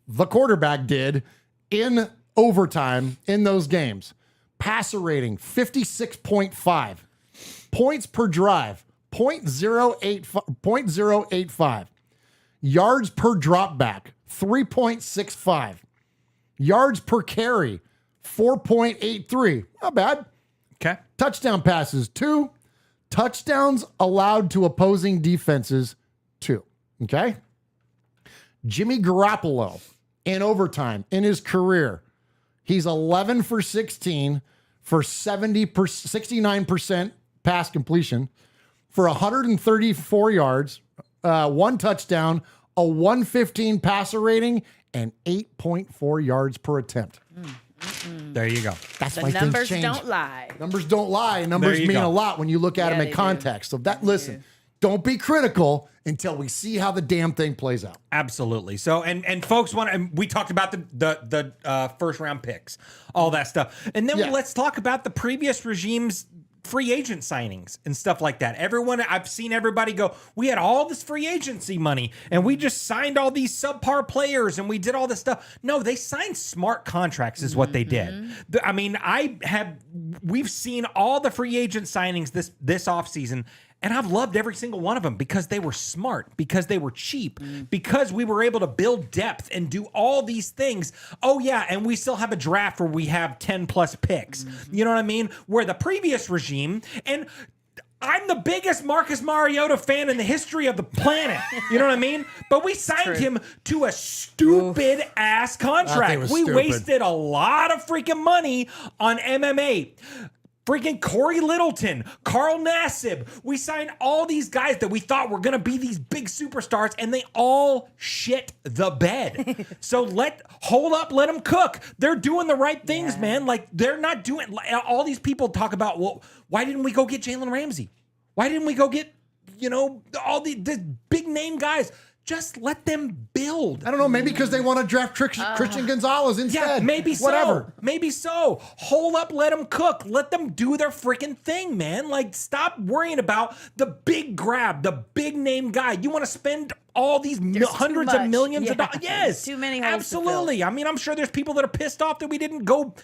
the quarterback did in overtime in those games. Passer rating, 56.5. Points per drive, 0.085. Yards per drop back, 3.65. Yards per carry, 4.83. Not bad. Okay. Touchdown passes, 2. Touchdowns allowed to opposing defenses, 2. Okay? Jimmy Garoppolo in overtime in his career, he's 11 for 16 for 69% pass completion for 134 yards, 1 touchdown, a 115 passer rating, and 8.4 yards per attempt. There you go. That's The why things numbers change. don't lie. Numbers don't lie. Numbers you mean go. a lot when you look at Yeah, them they in do. context. So that, listen, don't be critical until we see how the damn thing plays out. Absolutely. So, and folks and we talked about the first round picks, all that stuff, and then Yeah. let's talk about the previous regime's free agent signings and stuff like that. I've seen everybody go, we had all this free agency money and we just signed all these subpar players and we did all this stuff. No, they signed smart contracts is what they did. We've seen all the free agent signings this offseason, and I've loved every single one of them because they were smart, because they were cheap, because we were able to build depth and do all these things. Oh, yeah, and we still have a draft where we have 10 plus picks. You know what I mean? Where the previous regime, and I'm the biggest Marcus Mariota fan in the history of the planet. You know what I mean? But we signed him to a stupid ass contract. was We stupid. wasted a lot of freaking money on MMA. Freaking Corey Littleton, Carl Nassib. We signed all these guys that we thought were going to be these big superstars, and they all shit the bed. So hold up, let them cook. They're doing the right things, man. Like, they're not doing, all these people talk about, well, why didn't we go get Jalen Ramsey? Why didn't we go get, all the big name guys? Just let them build. I don't know, maybe because they want to draft Christian Gonzalez instead. Yeah, maybe so. Whatever. Maybe so. Hold up, let them cook. Let them do their freaking thing, man. Like, stop worrying about the big grab, the big name guy. You want to spend all these hundreds of much. millions of Yeah. dollars? Yes. Too many holes to absolutely. I mean, I'm sure there's people that are pissed off that we didn't go,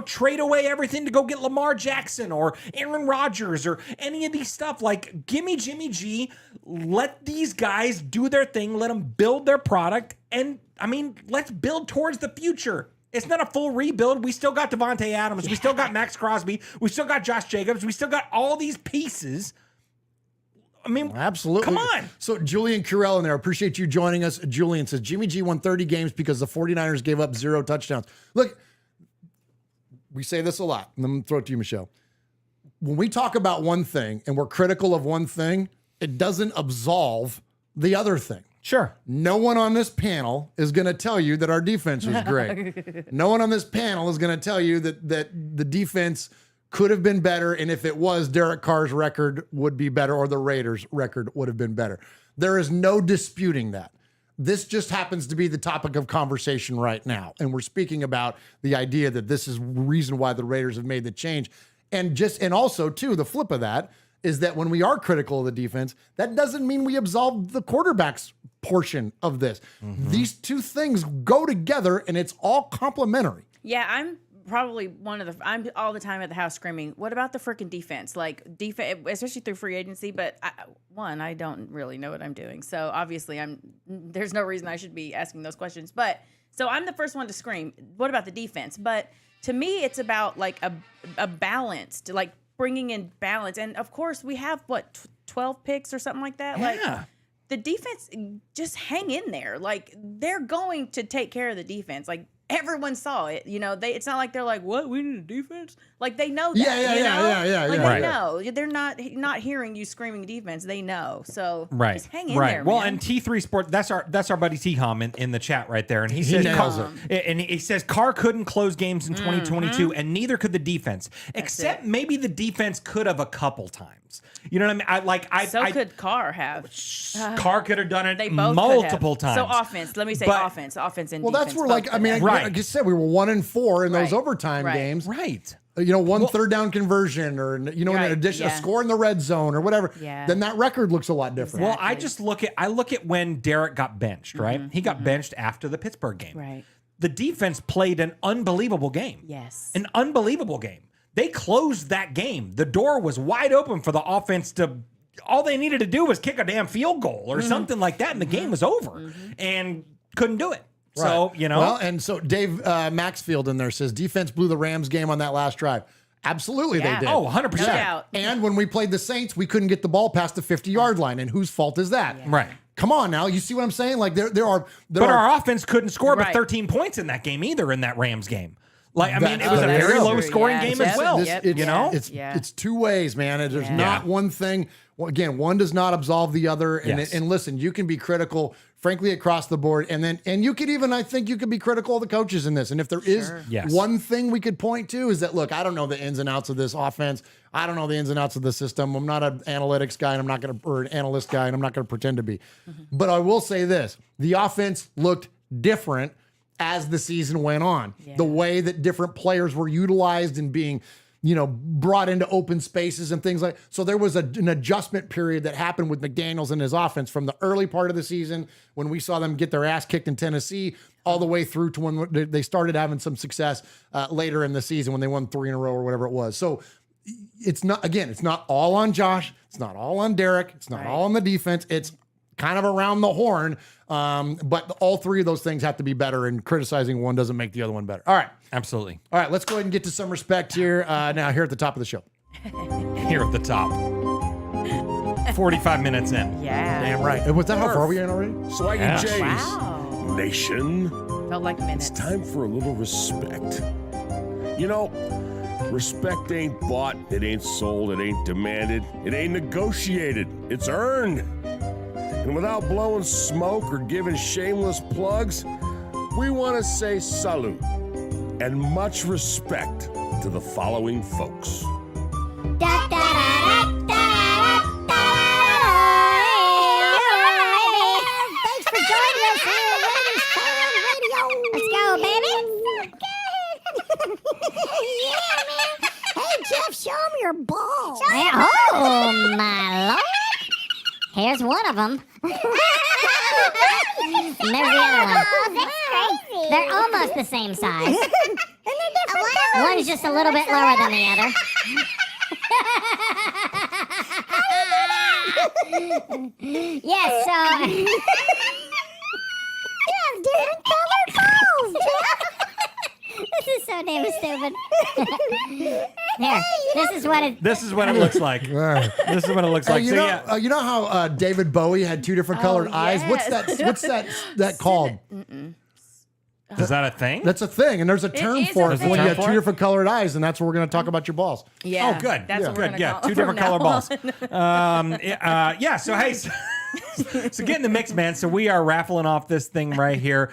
trade away everything to go get Lamar Jackson or Aaron Rodgers or any of these stuff. Like, gimme Jimmy G. Let these guys do their thing. Let them build their product. And, I mean, let's build towards the future. It's not a full rebuild. We still got Devontae Adams. We still got Max Crosby. We still got Josh Jacobs. We still got all these pieces. I mean, Absolutely. come on. So Julian Curell in there, appreciate you joining us. Julian says, Jimmy G won 30 games because the 49ers gave up 0 touchdowns. Look, we say this a lot. And I'm going to throw it to you, Michelle. When we talk about one thing and we're critical of one thing, it doesn't absolve the other thing. Sure. No one on this panel is going to tell you that our defense was great. No one on this panel is going to tell you that the defense could have been better, and if it was, Derek Carr's record would be better, or the Raiders' record would have been better. There is no disputing that. This just happens to be the topic of conversation right now, and we're speaking about the idea that this is the reason why the Raiders have made the change. And also, too, the flip of that is that when we are critical of the defense, that doesn't mean we absolve the quarterback's portion of this. These two things go together, and it's all complementary. Yeah, I'm probably I'm all the time at the house screaming, what about the freaking defense? Like, defense, especially through free agency. But I don't really know what I'm doing. So obviously there's no reason I should be asking those questions. But so I'm the first one to scream, what about the defense? But to me, it's about like a balance, to like bringing in balance. And of course we have 12 picks or something like that. Yeah. Like, the defense, just hang in there. Like, they're going to take care of the defense. Like, everyone saw it. You know, it's not like they're like, what? We need a defense? Like, they know that. Yeah. Like, Right. they know. They're not hearing you screaming defense. They know. So just hang in there, Well, man. and T3 Sport, that's our buddy T-Hom in the chat right there. And he says, nails and he says Carr couldn't close games in 2022, and neither could the defense. Except maybe the defense could have a couple times. You know what I mean? So could Carr have. Carr could have done it They both multiple could have. times. So offense. Let me say But- offense and Well, defense. that's where, both like, I could mean, have. Right. like I said, we were 1-4 in those Right. overtime Right. games. Right. One third down conversion, or in Right, addition, a yeah. score in the red zone, or whatever. Yeah. Then that record looks a lot different. Well, I just look at when Derek got benched, right? He got benched after the Pittsburgh game. Right. The defense played an unbelievable game. Yes. An unbelievable game. They closed that game. The door was wide open for the offense to. All they needed to do was kick a damn field goal or something like that, and the game was over. And couldn't do it. So, Right. you know. Well, and so Dave Maxfield in there says defense blew the Rams game on that last drive. Absolutely, Yeah. they did. Oh, 100%. No doubt. And when we played the Saints, we couldn't get the ball past the 50-yard line. And whose fault is that? Right. Come on now. You see what I'm saying? Like, there are. But our offense couldn't score but Right. 13 points in that game either, in that Rams game. Like, I mean, it was a That's very true. low scoring Yeah. game Yep. as well. This- You know? It's two ways, man. And there's Yeah. not one thing. Well, again, one does not absolve the other. And, Yes. and listen, you can be critical, frankly, across the board. And you could even, I think you could be critical of the coaches in this. And if there is Yes. one thing we could point to is that, look, I don't know the ins and outs of this offense. I don't know the ins and outs of the system. I'm not an analytics guy, and I'm not going to, or an analyst guy, and I'm not going to pretend to be. But I will say this: the offense looked different as the season went on. Yeah. The way that different players were utilized and being, brought into open spaces and things like. So there was an adjustment period that happened with McDaniels and his offense from the early part of the season when we saw them get their ass kicked in Tennessee, all the way through to when they started having some success later in the season when they won 3 in a row or whatever it was. So it's not all on Josh. It's not all on Derek. It's not all on the defense. It's kind of around the horn. But all three of those things have to be better, and criticizing one doesn't make the other one better. All right. Absolutely. All right, let's go ahead and get to some respect here now here at the top of the show. Here at the top. 45 minutes in. Yeah. Damn right. Was that how far we are in already? Swaggy Yeah. J's Wow. Nation. Felt like minutes. It's time for a little respect. Respect ain't bought, it ain't sold, it ain't demanded, it ain't negotiated, it's earned. And without blowing smoke or giving shameless plugs, we want to say salute and much respect to the following folks. Thanks for joining us here at Raiders Fan Radio. Let's go, baby. Yeah, man. Hey, Jeff, show him your balls. Oh, my Lord. Here's one of them. And there's the other one. Oh, that's crazy. They're almost the same size. And they're different colors. One's just a little bit lower than the other. Yes, so... You have different colored balls. This is so damn stupid. Here, this is what it... This is what it looks like. This is what it looks like. you know how David Bowie had two different colored eyes? yes. What's that called? Is that a thing? That's a thing, and there's a term is for a it thing. when you Term have for two it? different colored eyes, and that's what we're going to talk about your balls. Yeah. Oh, good. That's what we're Good. gonna Yeah, call it two from different color now balls. on. Yeah. So hey, so get in the mix, man. So we are raffling off this thing right here.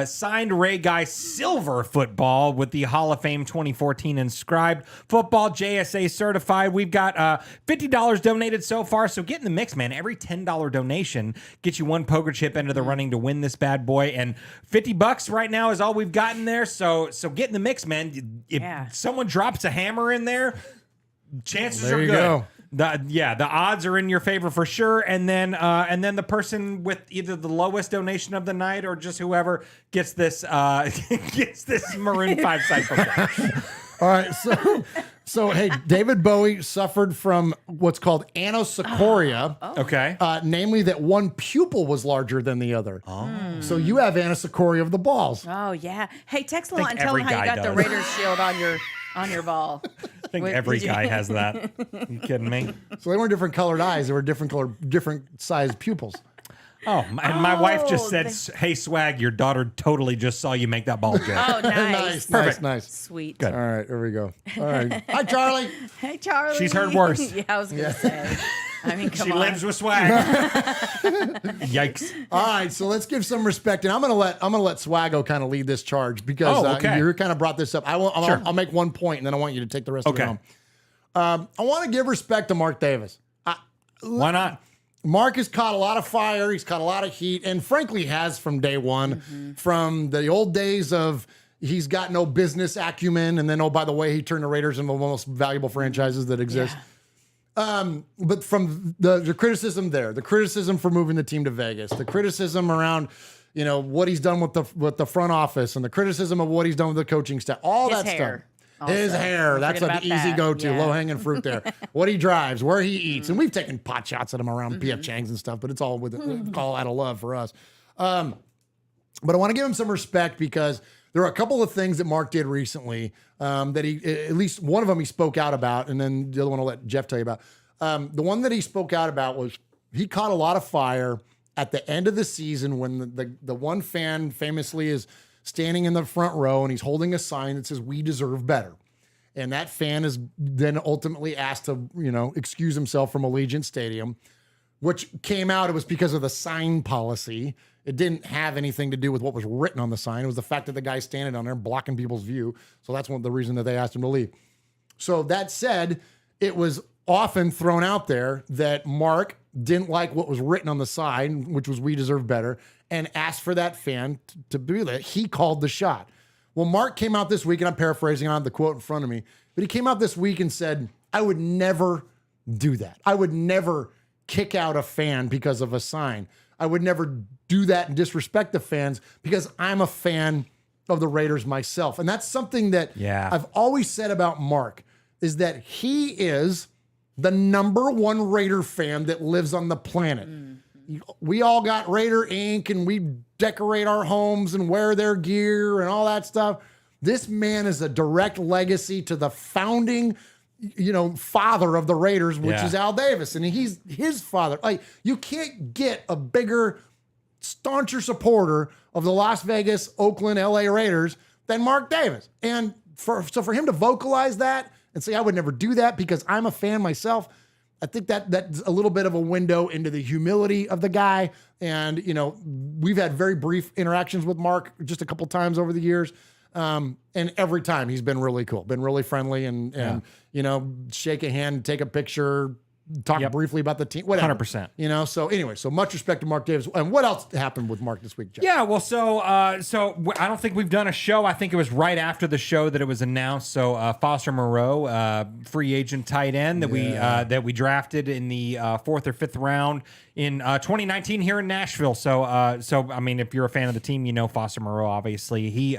Signed Ray Guy silver football with the Hall of Fame 2014 inscribed football, JSA certified. We've got $50 donated so far. So get in the mix, man. Every $10 donation gets you one poker chip into the running to win this bad boy, and $50 right now is all we've got in there. So get in the mix, man. If someone drops a hammer in there, chances There are you good. go. The odds are in your favor for sure, and then the person with either the lowest donation of the night or just whoever gets this Maroon 5 cycle. All right, so hey, David Bowie suffered from what's called anosocoria. Okay. Namely that one pupil was larger than the other. So you have anosocoria of the balls. Oh yeah. Hey, text a think lot and tell them every how you guy got the does. Raiders shield on your ball. I think every guy has that. You kidding me? So they weren't different colored eyes; they were different sized pupils. Oh, and my wife just said, "Hey, Swag, your daughter totally just saw you make that ball joke." Oh, nice. nice. Sweet. All right, here we go. All right. Hi, Charlie. Hey, Charlie. She's heard worse. Yeah, I was gonna say. I mean, come She on. lives with Swag. Yikes! All right, so let's give some respect, and I'm gonna let Swaggo kind of lead this charge because okay. you kind of brought this up. I'll make one point, and then I want you to take the rest of it home. I want to give respect to Mark Davis. Why not? Mark has caught a lot of fire. He's caught a lot of heat, and frankly has from day one, from the old days of he's got no business acumen, and then, oh, by the way, he turned the Raiders into one of the most valuable franchises that exist. But from the criticism there, the criticism for moving the team to Vegas, the criticism around, what he's done with the front office, and the criticism of what he's done with the coaching staff, all His that hair. stuff. Also. His hair, Don't that's forget an about easy that. go-to, Yeah. low-hanging fruit there. What he drives, where he eats, and we've taken pot shots at him around PF Chang's and stuff, but it's all all out of love for us. But I want to give him some respect because there are a couple of things that Mark did recently that he, at least one of them he spoke out about, and then the other one I'll let Jeff tell you about. The one that he spoke out about was he caught a lot of fire at the end of the season when the one fan famously is standing in the front row and he's holding a sign that says, "We deserve better." And that fan is then ultimately asked to, excuse himself from Allegiant Stadium, which came out, it was because of the sign policy. It didn't have anything to do with what was written on the sign. It was the fact that the guy's standing on there blocking people's view. So that's one of the reason that they asked him to leave. So that said, it was often thrown out there that Mark didn't like what was written on the sign, which was "We deserve better," and asked for that fan to be that. He called the shot. Well, Mark came out this week, and I'm paraphrasing, I don't have the quote in front of me, but he came out this week and said, "I would never do that. I would never kick out a fan because of a sign. I would never do that and disrespect the fans because I'm a fan of the Raiders myself." And that's something that I've always said about Mark, is that he is the number one Raider fan that lives on the planet. We all got Raider ink and we decorate our homes and wear their gear and all that stuff. This man is a direct legacy to the founding, father of the Raiders, which is Al Davis. And he's his father. Like, you can't get a bigger, stauncher supporter of the Las Vegas, Oakland, LA Raiders than Mark Davis. And for him to vocalize that and say, "I would never do that because I'm a fan myself," I think that's a little bit of a window into the humility of the guy. And, we've had very brief interactions with Mark just a couple times over the years. And every time he's been really cool, been really friendly and shake a hand, take a picture, talk briefly about the team, whatever. 100%. So anyway, so much respect to Mark Davis. And what else happened with Mark this week, Jeff? Yeah, well, so I don't think we've done a show. I think it was right after the show that it was announced. So Foster Moreau, free agent tight end that we drafted in the 4th or 5th round in 2019 here in Nashville. So I mean, if you're a fan of the team, Foster Moreau. Obviously, he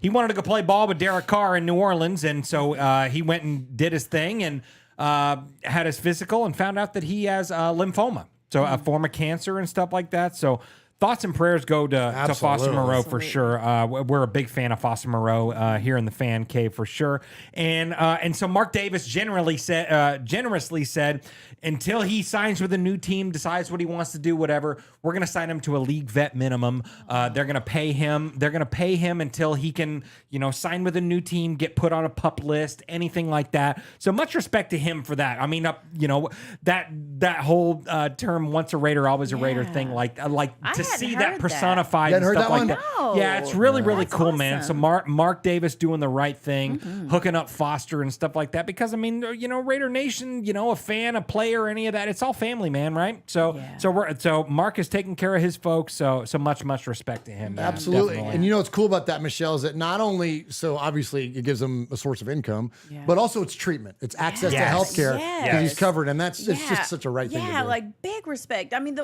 wanted to go play ball with Derek Carr in New Orleans, and so he went and did his thing and had his physical and found out that he has lymphoma, so a form of cancer and stuff like that. So thoughts and prayers go to Foster Moreau for Absolutely. sure. We're a big fan of Foster Moreau here in the fan cave for sure. And so Mark Davis generously said, until he signs with a new team, decides what he wants to do, whatever, we're going to sign him to a league vet minimum. They're going to pay him. They're going to pay him until he can, sign with a new team, get put on a pup list, anything like that. So much respect to him for that. I mean, that whole term "once a Raider, always a Raider" thing, like to hadn't see heard that that. personified You and hadn't stuff heard like that that. one? Yeah, it's really That's cool, man. So awesome. Mark Davis doing the right thing, hooking up Foster and stuff like that. Because I mean, Raider Nation, a fan, a player, any of that, it's all family, man, right? So so Mark is taking care of his folks. So much respect to him. man. Absolutely. Definitely. And what's cool about that, Michelle, is that not only, so obviously it gives him a source of income, but also it's treatment. It's access to Yes. healthcare because he's Yes. covered. And it's just such a right thing to do. Yeah, like big respect. I mean,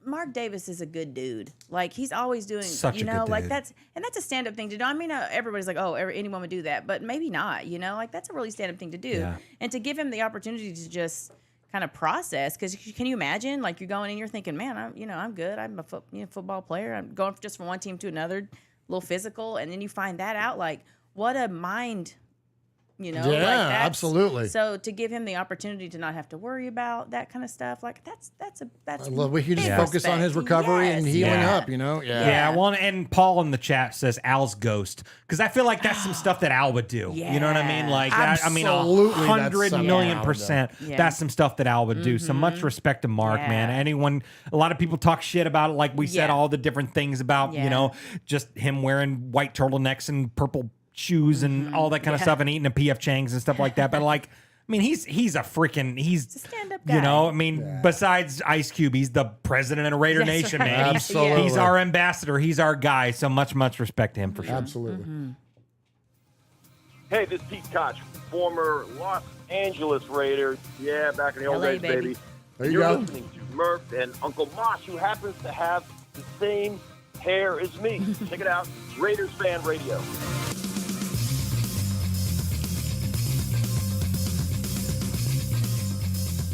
Mark Davis is a good dude. Like he's always doing, Such a good like dude. that's a stand up thing to do. I mean, everybody's like, oh, anyone would do that, but maybe not. Like that's a really stand up thing to do. Yeah. And to give him the opportunity to just kind of process, because can you imagine, like you're going in, you're thinking, man, I'm good. I'm a football player. I'm going just from one team to another, a little physical, and then you find that out, like what a mind. Yeah, like that's- absolutely. So to give him the opportunity to not have to worry about that kind of stuff, like that's I love we can just big focus on his respect. recovery and Yes, healing yeah. up, Yeah. Yeah, well, and Paul in the chat says Al's ghost, because I feel like that's some stuff that Al would do. You know what I mean? Like, Absolutely, that's 100 something million Al would do. %. Yeah. That's some stuff that Al would do. So much respect to Mark, man. Yeah. A lot of people talk shit about it, like we said, Yeah. all the different things about, Yeah. just him wearing white turtlenecks and purple shoes and all that kind of stuff, and eating a PF Chang's and stuff like that. But like, I mean, he's a stand-up guy. besides Ice Cube, he's the president of Raider That's Nation, right. man. Absolutely. He's our ambassador. He's our guy. So much respect to him for sure. Absolutely. Hey, this is Pete Koch, former Los Angeles Raider. Yeah, back in the old LA, days, baby. There you You're go. listening to Murf and Uncle Mosh, who happens to have the same hair as me. Check it out, Raiders Fan Radio.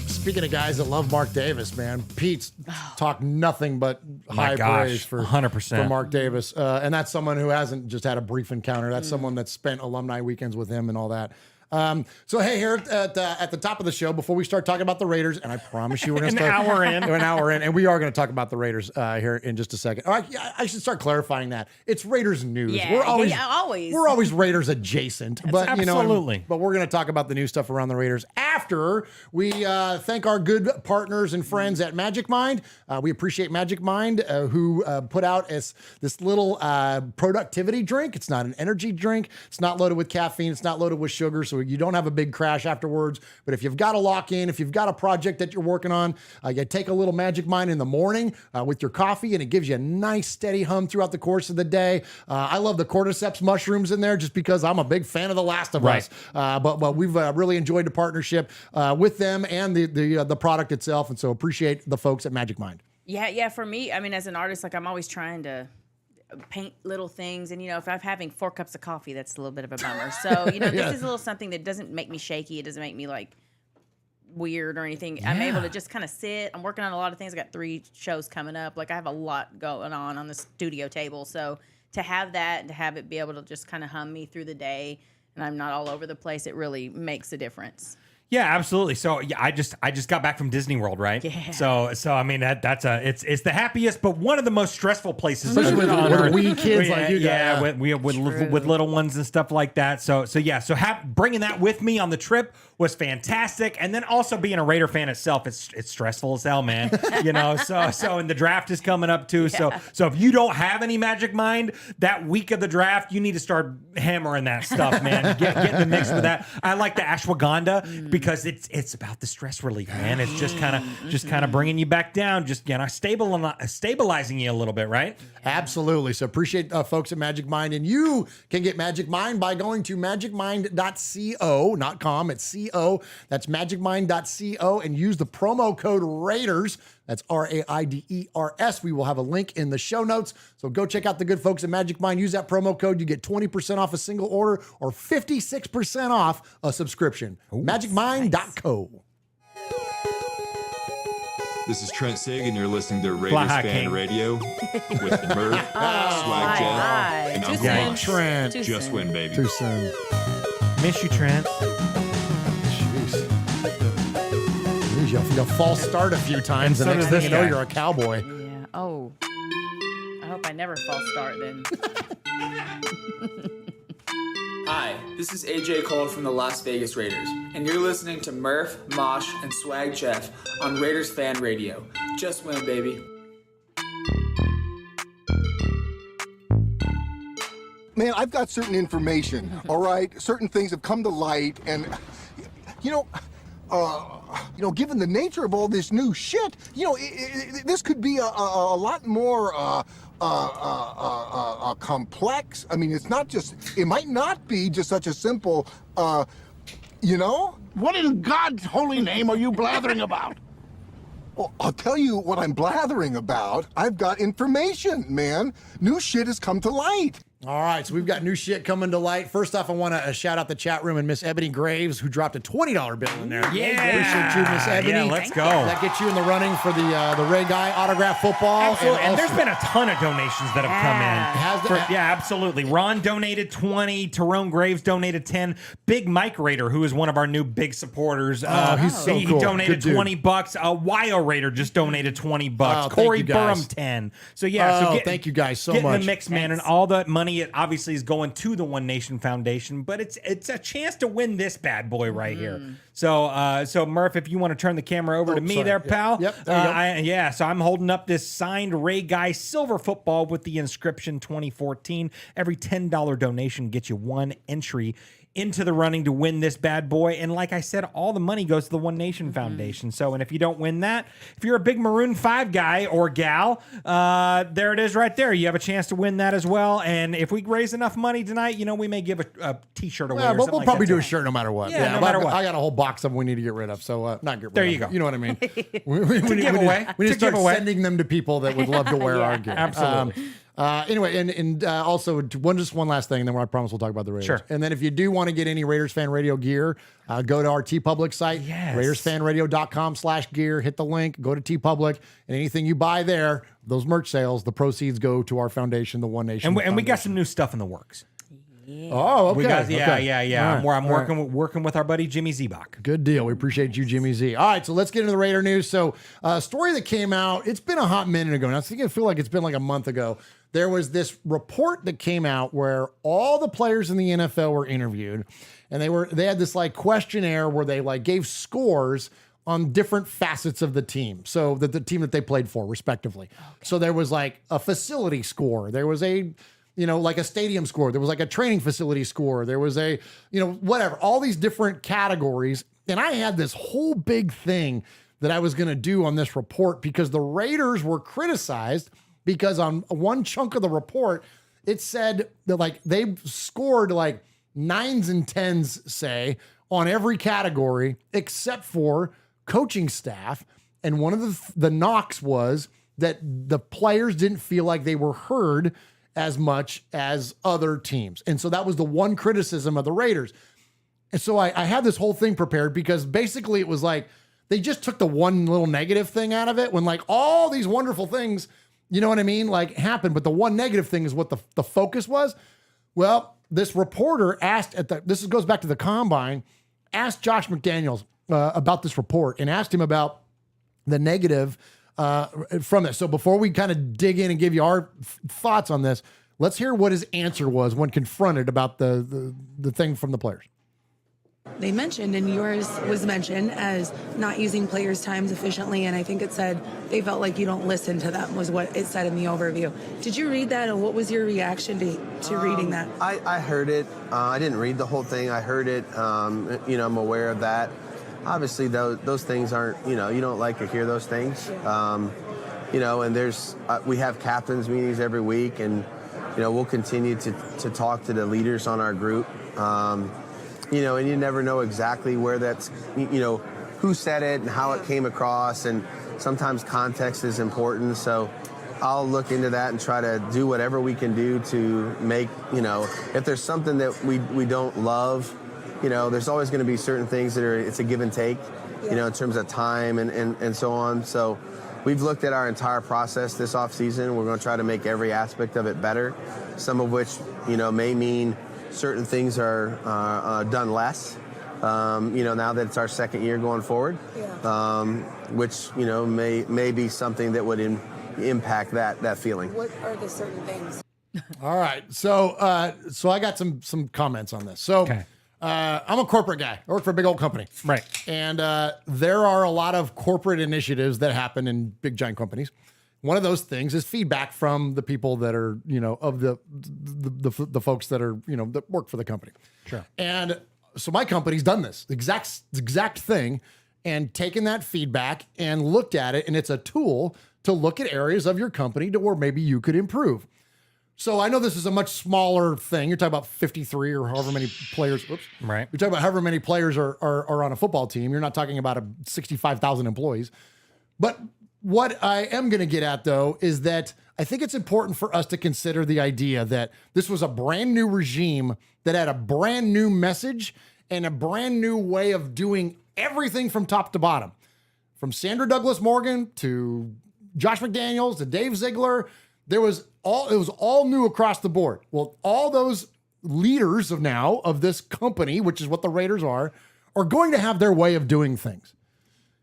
Speaking of guys that love Mark Davis, man, Pete's talked nothing but high gosh, praise for 100%. for Mark Davis, and that's someone who hasn't just had a brief encounter. That's someone that's spent alumni weekends with him and all that. So hey, here at the top of the show, before we start talking about the Raiders, and I promise you we're going to start an hour in, and we are going to talk about the Raiders here in just a second. All right, I should start clarifying that it's Raiders news. Yeah, we're always always. we're always Raiders adjacent, but absolutely. but we're going to talk about the new stuff around the Raiders after we thank our good partners and friends at Magic Mind. We appreciate Magic Mind, who put out this little productivity drink. It's not an energy drink. It's not loaded with caffeine. It's not loaded with sugar, so you don't have a big crash afterwards. But if you've got a lock-in, if you've got a project that you're working on, you take a little Magic Mind in the morning with your coffee, and it gives you a nice steady hum throughout the course of the day. I love the cordyceps mushrooms in there just because I'm a big fan of The Last of Us. But we've really enjoyed the partnership with them and the product itself, and so appreciate the folks at Magic Mind. Yeah. For me, I mean, as an artist, like I'm always trying to paint little things, and if I'm having 4 cups of coffee, that's a little bit of a bummer. So this is a little something that doesn't make me shaky. It doesn't make me like weird or anything. Yeah. I'm able to just kind of sit. I'm working on a lot of things. I got 3 shows coming up. Like I have a lot going on the studio table. So to have that and to have it be able to just kind of hum me through the day, and I'm not all over the place, it really makes a difference. Yeah, absolutely. So yeah, I just got back from Disney World, right? Yeah. So I mean it's the happiest, but one of the most stressful places. Especially on with Earth. wee kids like you got. with little ones and stuff like that. So bringing that with me on the trip was fantastic, and then also being a Raider fan itself, it's stressful as hell, man. So and the draft is coming up too. Yeah. So if you don't have any Magic Mind that week of the draft, you need to start hammering that stuff, man. Get in the mix with that. I like the ashwagandha because it's about the stress relief, man. It's just kind of bringing you back down, just stabilizing you a little bit, right? Absolutely. So appreciate folks at Magic Mind, and you can get Magic Mind by going to magicmind.co, not com, it's co. That's magicmind.co, and use the promo code Raiders. That's RAIDERS. We will have a link in the show notes. So go check out the good folks at Magic Mind. Use that promo code. You get 20% off a single order or 56% off a subscription. Magicmind.co. This is Trent Sig, and you're listening to Raiders Fly high, Fan King. Radio with Murf, Swag Jeff, and Too Uncle soon. Mosh. Trent. Too Just soon. win, baby. Too soon. Miss you, Trent. Jeez. You'll false start a few times, And and so next does thing you this know, guy. you're a cowboy. Yeah. Oh. I hope I never false start then. Hi, this is AJ Cole from the Las Vegas Raiders, and you're listening to Murf, Mosh, and Swag Jeff on Raiders Fan Radio. Just win, baby. Man, I've got certain information, all right? Certain things have come to light, and, given the nature of all this new shit, this could be a lot more complex. I mean, it might not be just such a simple, What in God's holy name are you blathering about? Well, I'll tell you what I'm blathering about. I've got information, man. New shit has come to light. All right, so we've got new shit coming to light. First off, I want to shout out the chat room and Miss Ebony Graves, who dropped a $20 bill in there. Yeah. Appreciate you, Miss Ebony. Yeah, let's go. That gets you in the running for the Ray Guy autograph football. Absolutely. And there's also- been a ton of donations that have come in. Yeah, absolutely. Ron donated 20. Tyrone Graves donated 10. Big Mike Raider, who is one of our new big supporters. He's so he cool. donated Good dude. $20. Wyo Raider just donated $20. Oh, thank Corey you guys. Burham 10. So yeah, thank you guys so get much. in the mix, man, and all that money it obviously is going to the One Nation Foundation, but it's a chance to win this bad boy right here. So Murph, if you want to turn the camera over to me there, pal. Yep, there you go. So I'm holding up this signed Ray Guy silver football with the inscription 2014. Every $10 donation gets you one entry into the running to win this bad boy. And like I said, all the money goes to the One Nation Foundation. So, and if you don't win that, if you're a big Maroon 5 guy or gal, there it is right there. You have a chance to win that as well. And if we raise enough money tonight, we may give a t-shirt away. Yeah, or we'll something like probably that do a too. shirt no matter what. Yeah, no but matter what. I got a whole box of them we need to get rid of. So not get rid There of you them. go. You know what I mean? To give away. We need to To give start away. sending them to people that would love to wear our gear. Absolutely. Anyway, and also one last thing, and then I promise we'll talk about the Raiders. Sure. And then if you do want to get any Raiders Fan Radio gear, go to our TeePublic site, Yes. RaidersFanRadio.com/gear. Hit the link, go to TeePublic, and anything you buy there, those merch sales, the proceeds go to our foundation, the One Nation. And we got some new stuff in the works. Oh, okay. We got, okay. yeah. All right, I'm all right. working with our buddy Jimmy Zebach. Good deal. We appreciate you, Jimmy Z. All right, so let's get into the Raider news. So, story that came out, it's been a hot minute ago. Now, I feel like it's been like a month ago. There was this report that came out where all the players in the NFL were interviewed, and they had this like questionnaire where they like gave scores on different facets of the team. So the team that they played for, respectively. Okay. So there was like a facility score. There was a like a stadium score. There was like a training facility score. There was a, whatever, all these different categories. And I had this whole big thing that I was going to do on this report because the Raiders were criticized because on one chunk of the report, it said that like they scored like 9s and 10s, say, on every category except for coaching staff. And one of the knocks was that the players didn't feel like they were heard as much as other teams. And so that was the one criticism of the Raiders. And so I had this whole thing prepared because basically it was like they just took the one little negative thing out of it when like all these wonderful things, you know what I mean, like happened. But the one negative thing is what the focus was. Well, this reporter asked this goes back to the combine, asked Josh McDaniels about this report and asked him about the negative from this. So before we kind of dig in and give you our thoughts on this, let's hear what his answer was when confronted about the thing from the players. They mentioned, and yours was mentioned as not using players' times efficiently, and I think it said they felt like you don't listen to them, was what it said in the overview. Did you read that, and what was your reaction to reading that? I heard it. I didn't read the whole thing. I heard it. I'm aware of that. Obviously, those things aren't, you don't like to hear those things. And we have captains meetings every week, and, we'll continue to talk to the leaders on our group. And you never know exactly where that's, who said it and how it came across. And sometimes context is important. So I'll look into that and try to do whatever we can do to make, if there's something that we don't love, there's always going to be certain things that it's a give and take. you know, in terms of time and so on. So we've looked at our entire process this offseason. We're going to try to make every aspect of it better, some of which, you know, may mean certain things are done less, you know, now that it's our second year going forward, which, you know, may be something that would impact that feeling. What are the certain things? All right. So I got some comments on this. So I'm a corporate guy. I work for a big old company. Right. And there are a lot of corporate initiatives that happen in big giant companies. One of those things is feedback from the people that are, you know, of the folks that are, you know, that work for the company. Sure. And so my company's done this exact thing and taken that feedback and looked at it. And it's a tool to look at areas of your company to where maybe you could improve. So I know this is a much smaller thing. You're talking about 53 or however many players. Whoops. Right. You're talking about however many players are on a football team. You're not talking about 65,000 employees. But what I am going to get at, though, is that I think it's important for us to consider the idea that this was a brand new regime that had a brand new message and a brand new way of doing everything from top to bottom. From Sandra Douglas Morgan to Josh McDaniels to Dave Ziegler, it was all new across the board. Well, all those leaders of this company, which is what the Raiders are going to have their way of doing things.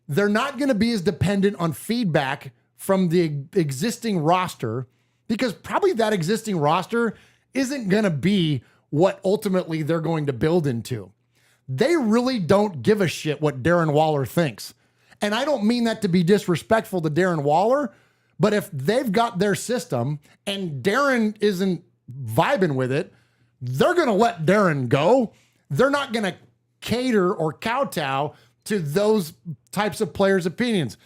They're not going to be as dependent on feedback from the existing roster because probably that existing roster isn't going to be what ultimately they're going to build into. They really don't give a shit what Darren Waller thinks. And I don't mean that to be disrespectful to Darren Waller, but if they've got their system and Darren isn't vibing with it, they're going to let Darren go. They're not going to cater or kowtow to those types of players' opinions.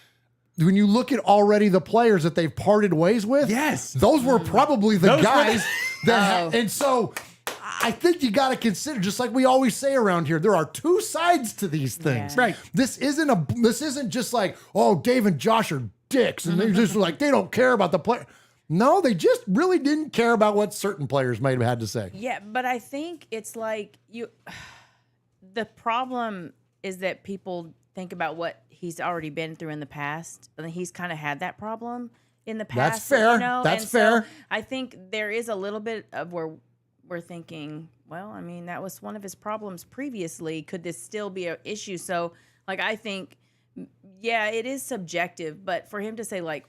When you look at already the players that they've parted ways with, yes, those were probably the guys that and so I think you got to consider, just like we always say around here, there are two sides to these things. Right. This isn't just like, oh, Dave and Josh are dicks and they're just like, they don't care about the player. No, they just really didn't care about what certain players might have had to say. Yeah, but I think it's like the problem is that people think about what he's already been through in the past, and he's kind of had that problem in the past. That's fair. You know? That's and fair. So I think there is a little bit of where we're thinking, well, I mean, that was one of his problems previously. Could this still be an issue? So, like, I think, yeah, it is subjective, but for him to say, like,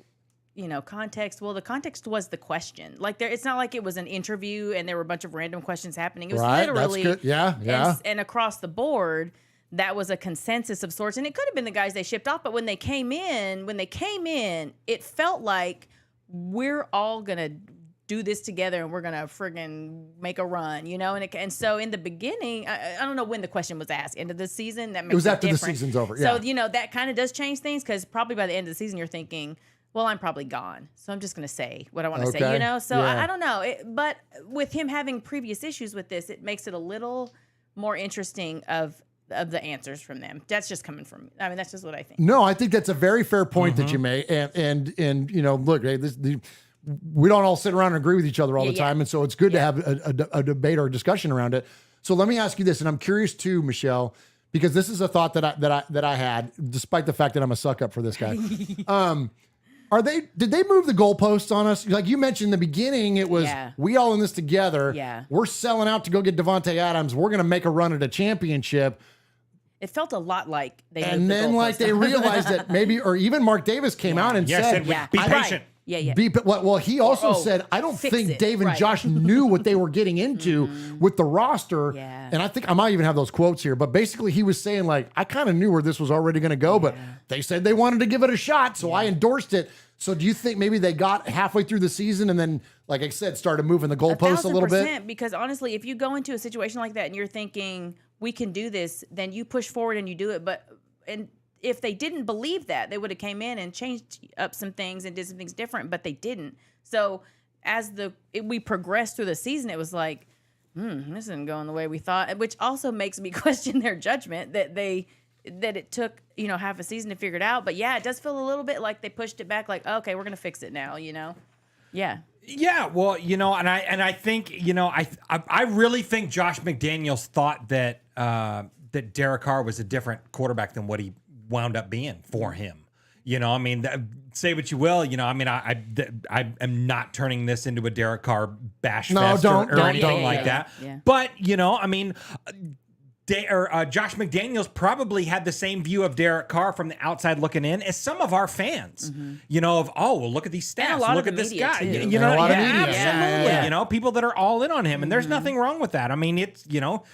you know, context, well, the context was the question. Like, it's not like it was an interview and there were a bunch of random questions happening. It was literally, that's good. Yeah. And across the board, that was a consensus of sorts. And it could have been the guys they shipped off, but when they came in, it felt like we're all going to do this together and we're going to friggin' make a run, you know? And so in the beginning, I don't know when the question was asked, end of the season, that makes it was after different. the season's over. Yeah. So, you know, that kind of does change things because probably by the end of the season, you're thinking, well, I'm probably gone. So I'm just going to say what I want to say, you know? So Yeah. I don't know. But with him having previous issues with this, it makes it a little more interesting of the answers from them. That's just coming from, I mean, that's just what I think. No, I think that's a very fair point that you made. And you know, look, we don't all sit around and agree with each other all the time. And so it's good to have a debate or a discussion around it. So let me ask you this, and I'm curious too, Michelle, because this is a thought that I had, despite the fact that I'm a suck up for this guy. Did they move the goalposts on us? Like you mentioned in the beginning, it was we all in this together. Yeah. We're selling out to go get Devontae Adams. We're going to make a run at a championship. It felt a lot like they moved And the then like goalposts they on. realized that maybe, or even Mark Davis came out and said, be patient. Yeah. Well, he also said, I don't fix think it. Dave and Right. Josh knew what they were getting into with the roster. Yeah. And I think I might even have those quotes here, but basically he was saying like, I kind of knew where this was already going to go, but they said they wanted to give it a shot. So I endorsed it. So do you think maybe they got halfway through the season and then, like I said, started moving the goalposts a little bit? 1,000%, because honestly, if you go into a situation like that and you're thinking we can do this, then you push forward and you do it. And if they didn't believe that, they would have came in and changed up some things and did some things different, but they didn't. So as we progressed through the season, it was like, this isn't going the way we thought, which also makes me question their judgment that it took, you know, half a season to figure it out. But yeah, it does feel a little bit like they pushed it back, like, okay, we're going to fix it now, you know? Yeah. Yeah, well, you know, and I think, you know, I really think Josh McDaniels thought that that Derek Carr was a different quarterback than what he wound up being for him. You know, I mean, say what you will. You know, I mean, I am not turning this into a Derek Carr bash fest or anything like that. Yeah. But, you know, I mean, Josh McDaniels probably had the same view of Derek Carr from the outside looking in as some of our fans. You know, of well, look at these stats, And a lot look of at the this media, guy. too. You know, And a lot of yeah, media. absolutely. Yeah. You know, people that are all in on him, and there's nothing wrong with that. I mean, it's, you know,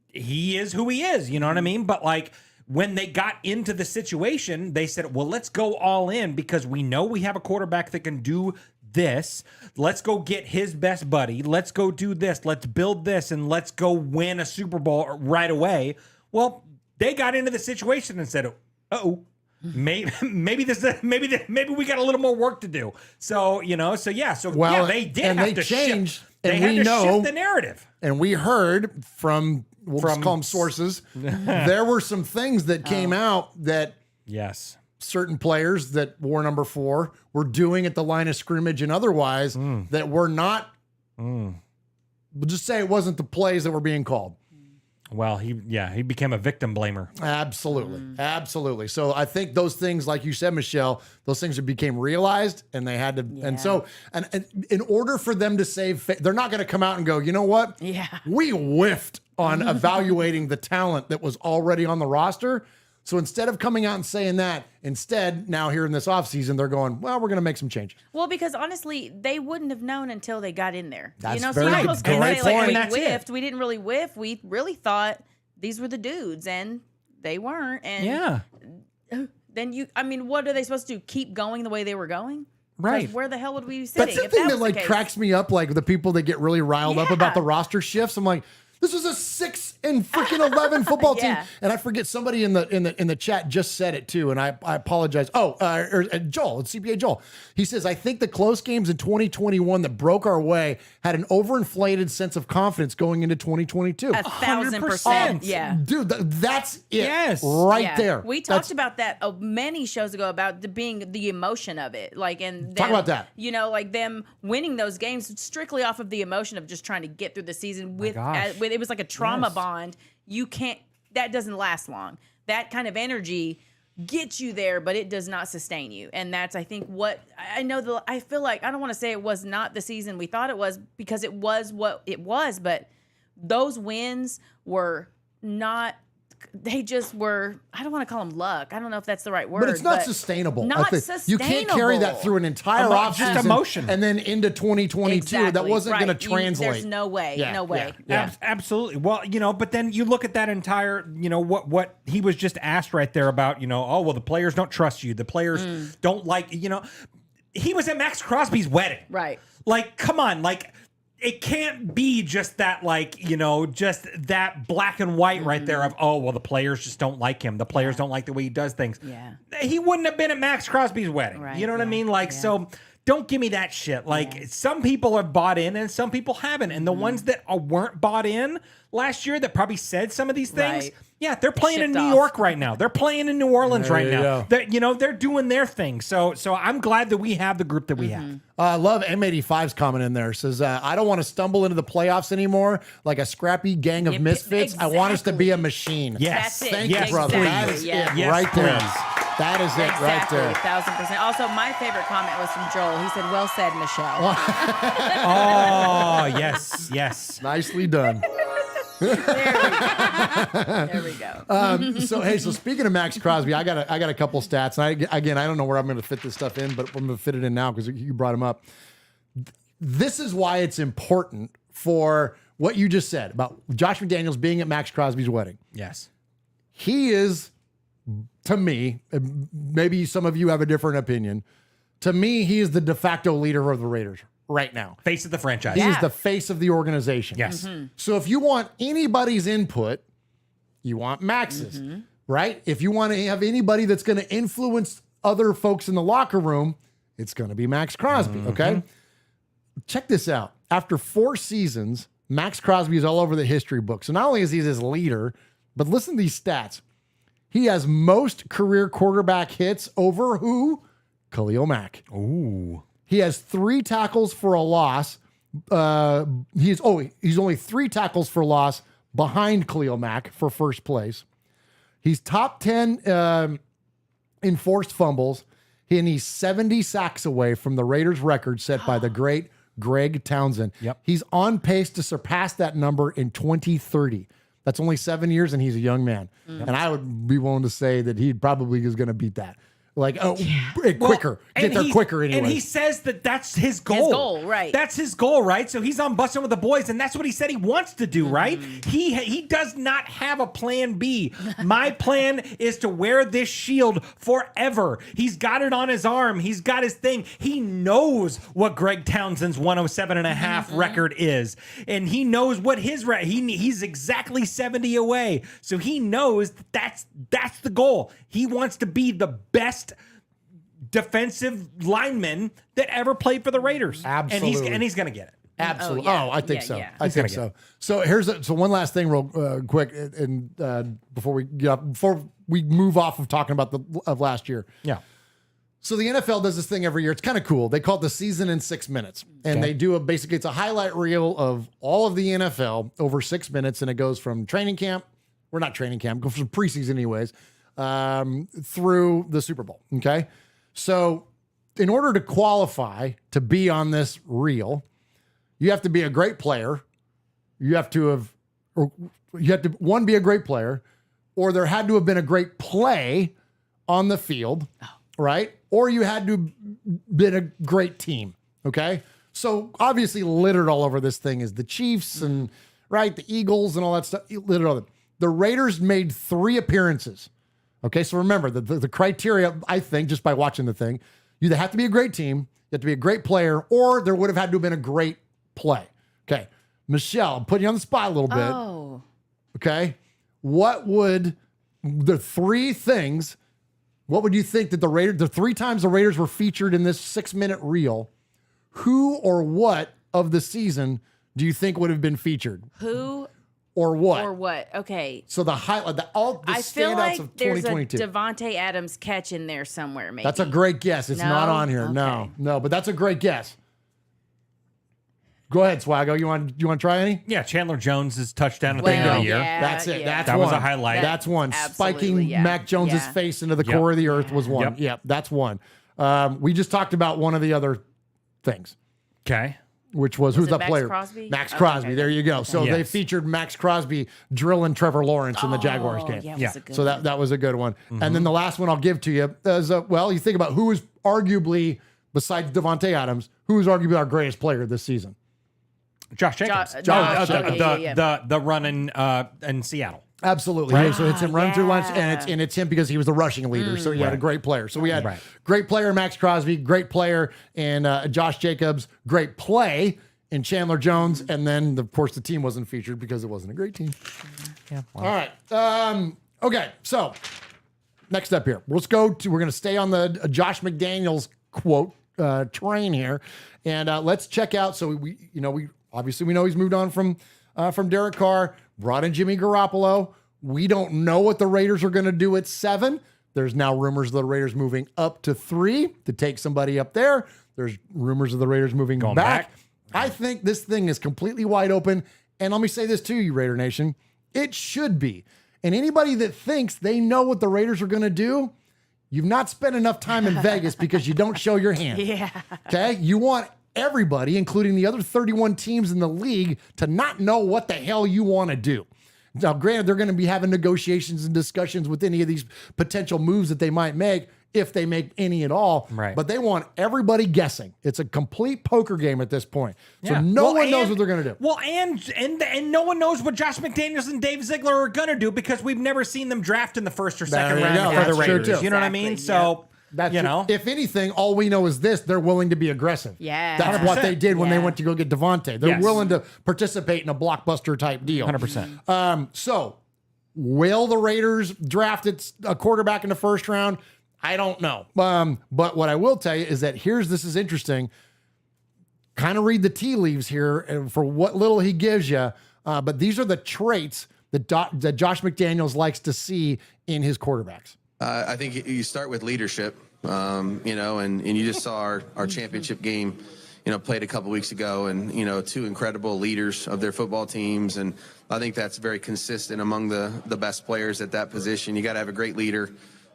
he is who he is. You know what I mean? But like, when they got into the situation, they said, well, let's go all in because we know we have a quarterback that can do this. Let's go get his best buddy. Let's go do this. Let's build this, and let's go win a Super Bowl right away. Well, they got into the situation and said, maybe we got a little more work to do. So, you know, they did and have they to changed, shift. and They had we to know shift the narrative. And we heard from just call them sources. There were some things that came out that certain players that wore number 4 were doing at the line of scrimmage and otherwise that were not. We'll just say it wasn't the plays that were being called. Well, he became a victim blamer. Absolutely. Absolutely. So I think those things, like you said, Michelle, those things became realized and they had to, and so, and in order for them to save, they're not going to come out and go, you know what? Yeah. We whiffed on evaluating the talent that was already on the roster. So instead of coming out and saying that, instead, now here in this offseason, they're going, well, we're going to make some changes. Well, because honestly, they wouldn't have known until they got in there. That's so very you're good. not supposed to Great say, point. like, we whiffed. We didn't really whiff. We really thought these were the dudes, and they weren't. And then what are they supposed to do? Keep going the way they were going? Right. 'Cause where the hell would we be sitting? That's the if thing that that was like the case? cracks me up, like the people that get really riled up about the roster shifts. I'm like, this was a 6 and freaking 11 football team, and I forget somebody in the chat just said it too, and I apologize. Joel, it's CPA Joel. He says, I think the close games in 2021 that broke our way had an overinflated sense of confidence going into 2022. 1,000%. Yeah, dude, that's it. Yes, right there. We talked about that many shows ago about being the emotion of it, like, and them, talk about that. You know, like them winning those games strictly off of the emotion of just trying to get through the season with it was like a trauma bond. You can't. That doesn't last long. That kind of energy gets you there, but it does not sustain you. And that's, I think, what I know. I feel like I don't want to say it was not the season we thought it was, because it was what it was. But those wins were not. They just were. I don't want to call them luck. I don't know if that's the right word. But it's not sustainable. Not I think. sustainable. You can't carry that through an entire offseason. Just emotion. And then into 2022. Exactly. That wasn't going to translate. There's no way. Yeah. No way. Yeah. Absolutely. Well, you know, but then you look at that entire, you know, what he was just asked right there about, you know, oh, well, the players don't trust you. The players don't like, you know, he was at Max Crosby's wedding. Right. Like, come on, like, it can't be just that, like, you know, just that black and white right there of, oh, well, the players just don't like him. The players don't like the way he does things. Yeah. He wouldn't have been at Max Crosby's wedding. Right, You know what I mean? Like, so don't give me that shit. Like, some people have bought in and some people haven't. And the ones that weren't bought in last year that probably said some of these things, they're playing in New York right now. They're playing in New Orleans right now. They're doing their thing. So I'm glad that we have the group that we have. I love M85's comment in there. Says, I don't want to stumble into the playoffs anymore like a scrappy gang of misfits. I want us to be a machine. Yes. That's it. Thank you, brother. That is it right there. That is it right there. 1,000%. Also, my favorite comment was from Joel. He said, "Well said, Michelle." Oh, yes. Nicely done. There we go. So speaking of Max Crosby, I got a couple stats. And I don't know where I'm going to fit this stuff in, but I'm going to fit it in now because you brought them up. This is why it's important for what you just said about Josh McDaniels being at Max Crosby's wedding. Yes. He is, to me, maybe some of you have a different opinion. To me, he is the de facto leader of the Raiders right now. Face of the franchise. He is the face of the organization. Yes. So if you want anybody's input, you want Max's, right? If you want to have anybody that's going to influence other folks in the locker room, it's going to be Max Crosby, okay? Check this out. After 4 seasons, Max Crosby is all over the history book. So not only is he his leader, but listen to these stats. He has most career quarterback hits over who? Khalil Mack. Ooh. He has 3 tackles for a loss. He's only 3 tackles for loss behind Khalil Mack for first place. He's top 10 in forced fumbles, and he's 70 sacks away from the Raiders record set by the great Greg Townsend. Yep. He's on pace to surpass that number in 2030. That's only 7 years, and he's a young man. And I would be willing to say that he probably is going to beat that. Like, quicker. Get there quicker anyway. And he says that that's his goal. His goal, right. That's his goal, right? So he's on Busting with the Boys, and that's what he said he wants to do, right? He does not have a plan B. My plan is to wear this shield forever. He's got it on his arm. He's got his thing. He knows what Greg Townsend's 107.5 record is, and he knows what his he's exactly 70 away. So he knows that's the goal. He wants to be the best defensive lineman that ever played for the Raiders. Absolutely. And he's going to get it. Absolutely. Oh, yeah. I think Yeah, so. yeah. I think so. So here's one last thing, real quick, and before we move off of talking about of last year. Yeah. So the NFL does this thing every year. It's kind of cool. They call it the season in 6 minutes, and they do basically it's a highlight reel of all of the NFL over 6 minutes, and it goes from training camp. We're not training camp. Goes from preseason, anyways. Through the Super Bowl. Okay. So in order to qualify to be on this reel, you have to be a great player. You have to be a great player, or there had to have been a great play on the field, right? Or you had to have been a great team. Okay. So obviously littered all over this thing is the Chiefs and right. The Eagles and all that stuff. Littered all that. The Raiders made 3 appearances. Okay, so remember, the criteria, I think, just by watching the thing, you either have to be a great team, you have to be a great player, or there would have had to have been a great play. Okay, Michelle, I'm putting you on the spot a little bit. Oh. Okay, what would the 3 things, what would you think that the 3 times the Raiders were featured in this 6-minute reel, who or what of the season do you think would have been featured? Who or what? Or what? Okay. So the highlight, all the I standouts feel like of there's 2022. a Devontae Adams catch in there somewhere, maybe. That's a great guess. It's not on here. Okay. No, but that's a great guess. Go ahead, Swaggo. You want to try any? Yeah, Chandler Jones's touchdown at the end of the year. That's it. yeah. That was a highlight. That's one. Absolutely, Spiking yeah. Mac Jones's Yeah. face into the core of the earth was one. Yep, that's one. We just talked about one of the other things. Okay. Which was who's it that Max player? Crosby? Max Okay, Crosby. okay. There you go. So Yes. they featured Max Crosby drilling Trevor Lawrence in the Jaguars game. Yeah, was a good So one. that was a good one. And then the last one I'll give to you is, you think about who is arguably, besides Devontae Adams, who is arguably our greatest player this season? Josh Jacobs. Josh, The run in Seattle. Absolutely. Right. Yeah, so it's him run through lunch, and it's him because he was the rushing leader. So he had a great player. So we had great player Max Crosby, great player and Josh Jacobs, great play in Chandler Jones, and then of course the team wasn't featured because it wasn't a great team. Yeah. All right. Okay. So next up here, we're going to stay on the Josh McDaniels quote train here, and let's check out. So we obviously we know he's moved on from Derek Carr, brought in Jimmy Garoppolo. We don't know what the Raiders are going to do at 7. There's now rumors of the Raiders moving up to 3 to take somebody up there. There's rumors of the Raiders moving back. I think this thing is completely wide open. And let me say this to you, Raider Nation. It should be. And anybody that thinks they know what the Raiders are going to do, you've not spent enough time in Vegas because you don't show your hand. Yeah. Okay? You want everybody, including the other 31 teams in the league, to not know what the hell you want to do. Now, granted, they're going to be having negotiations and discussions with any of these potential moves that they might make, if they make any at all. Right. But they want everybody guessing. It's a complete poker game at this point. So no one knows what they're going to do. Well, and no one knows what Josh McDaniels and Dave Ziegler are going to do because we've never seen them draft in the first or second round for the That's true, Raiders. too. You know what I mean? So, That's you know. if anything, all we know is this: they're willing to be aggressive. Yeah. That's what they did when they Yeah. went to go get Devontae. They're Yes. willing to participate in a blockbuster type deal. 100%. So, will the Raiders draft a quarterback in the first round? I don't know. But what I will tell you is that this is interesting. Kind of read the tea leaves here for what little he gives you. But these are the traits that Josh McDaniels likes to see in his quarterbacks. I think you start with leadership, and you just saw our championship game, played a couple weeks ago, and, 2 incredible leaders of their football teams. And I think that's very consistent among the best players at that position. You got to have a great leader.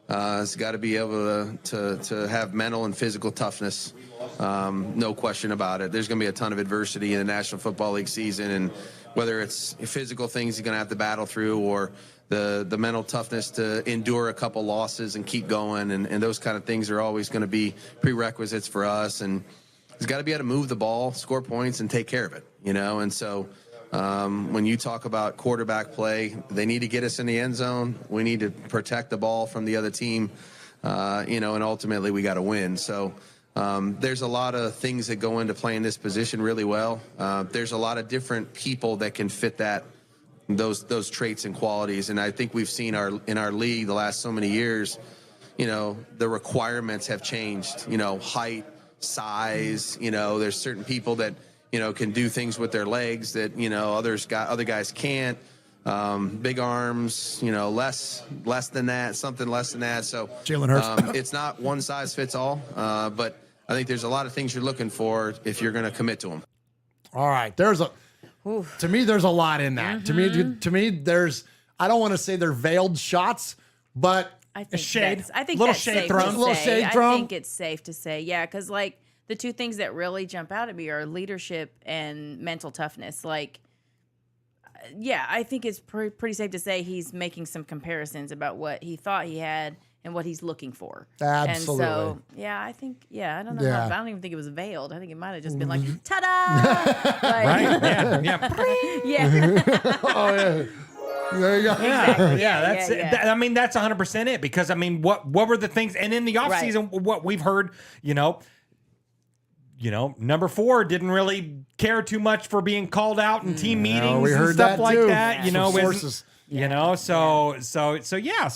has got to be able to have mental and physical toughness. No question about it. There's going to be a ton of adversity in the National Football League season, and whether it's physical things he's going to have to battle through or the mental toughness to endure a couple losses and keep going, and those kind of things are always going to be prerequisites for us. And he's got to be able to move the ball, score points, and take care of it, And so when you talk about quarterback play, they need to get us in the end zone. We need to protect the ball from the other team, and ultimately we got to win. So there's a lot of things that go into playing this position really well. There's a lot of different people that can fit those traits and qualities, and I think we've seen in our league the last so many years, the requirements have changed. Height, size. There's certain people that can do things with their legs that other guys can't. Big arms, less than that, something less than that. So Jalen Hurts. It's not one size fits all, but I think there's a lot of things you're looking for if you're going to commit to them. All right, to me, there's a lot in that. To me, there's. I don't want to say they're veiled shots, but I think shade. I think Little that's shade safe thrown. to Little say. shade thrown. I think it's safe to say, yeah, because like the two things that really jump out at me are leadership and mental toughness. Like, yeah, I think it's pretty safe to say he's making some comparisons about what he thought he had and what he's looking for. Absolutely. And so, yeah, I think, I don't know. Yeah. I don't even think it was veiled. I think it might have just been like, ta-da! Right? Yeah. Yeah. Oh yeah. There you go. Exactly. That's yeah. that- I mean, that's 100% it, because I mean, what were the things? And in the offseason, what we've heard, number 4 didn't really care too much for being called out in team meetings we and heard stuff that like too. that. From sources. So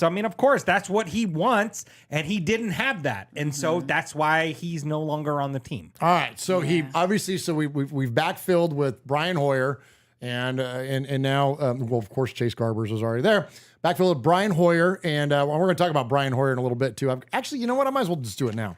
I mean, of course, that's what he wants, and he didn't have that, and so that's why he's no longer on the team. All right, so he obviously, we've backfilled with Brian Hoyer, and now, of course, Chase Garbers was already there. Backfilled with Brian Hoyer, and we're going to talk about Brian Hoyer in a little bit too. Actually, you know what? I might as well just do it now.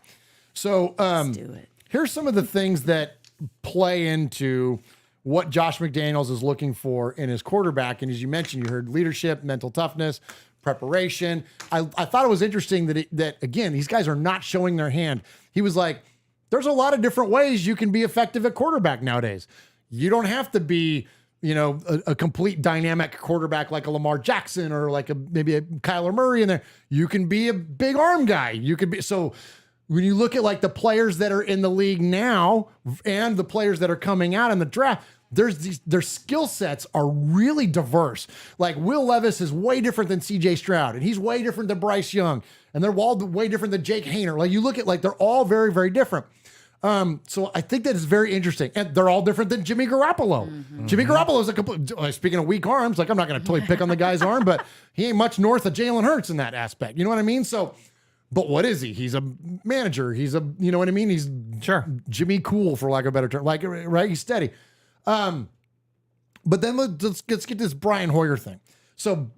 So Let's do it. Here's some of the things that play into what Josh McDaniels is looking for in his quarterback. And as you mentioned, you heard leadership, mental toughness, preparation. I thought it was interesting that again, these guys are not showing their hand. He was like, there's a lot of different ways you can be effective at quarterback nowadays. You don't have to be, a complete dynamic quarterback like a Lamar Jackson or like maybe a Kyler Murray in there. You can be a big arm guy. You can be, so when you look at like the players that are in the league now and the players that are coming out in the draft, their skill sets are really diverse. Like Will Levis is way different than CJ Stroud, and he's way different than Bryce Young, and they're all way different than Jake Haener. Like you look at, like, they're all very, very different. So I think that is very interesting, and they're all different than Jimmy Garoppolo. Mm-hmm. Jimmy Garoppolo is a complete. Speaking of weak arms, like I'm not going to totally pick on the guy's arm, but he ain't much north of Jalen Hurts in that aspect. You know what I mean? So. But what is he? He's a manager. He's you know what I mean? He's Jimmy Cool, for lack of a better term. Like, right? He's steady. But then let's get this Brian Hoyer thing. So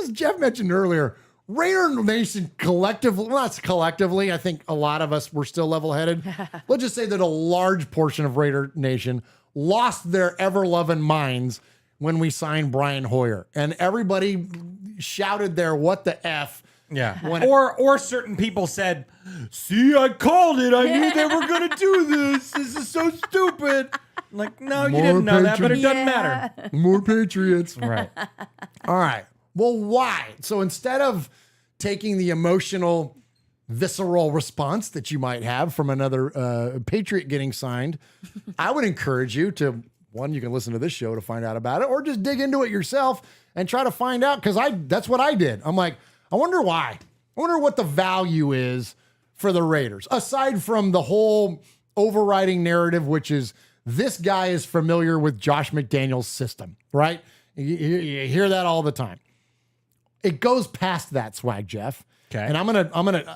as Jeff mentioned earlier, Raider Nation collectively, well, not collectively, I think a lot of us were still level-headed. Let's just say that a large portion of Raider Nation lost their ever-loving minds when we signed Brian Hoyer. And everybody shouted their what the F. Yeah. Or certain people said, see, I called it. I knew they were going to do this. This is so stupid. Like, no, you didn't know that, but it doesn't matter. More Patriots. Right. All right. Well, why? So instead of taking the emotional, visceral response that you might have from another Patriot getting signed, I would encourage you to, one, you can listen to this show to find out about it, or just dig into it yourself and try to find out, because that's what I did. I'm like, I wonder why. I wonder what the value is for the Raiders, aside from the whole overriding narrative, which is this guy is familiar with Josh McDaniels' system, right? You hear that all the time. It goes past that, Swag Jeff. Okay. And I'm gonna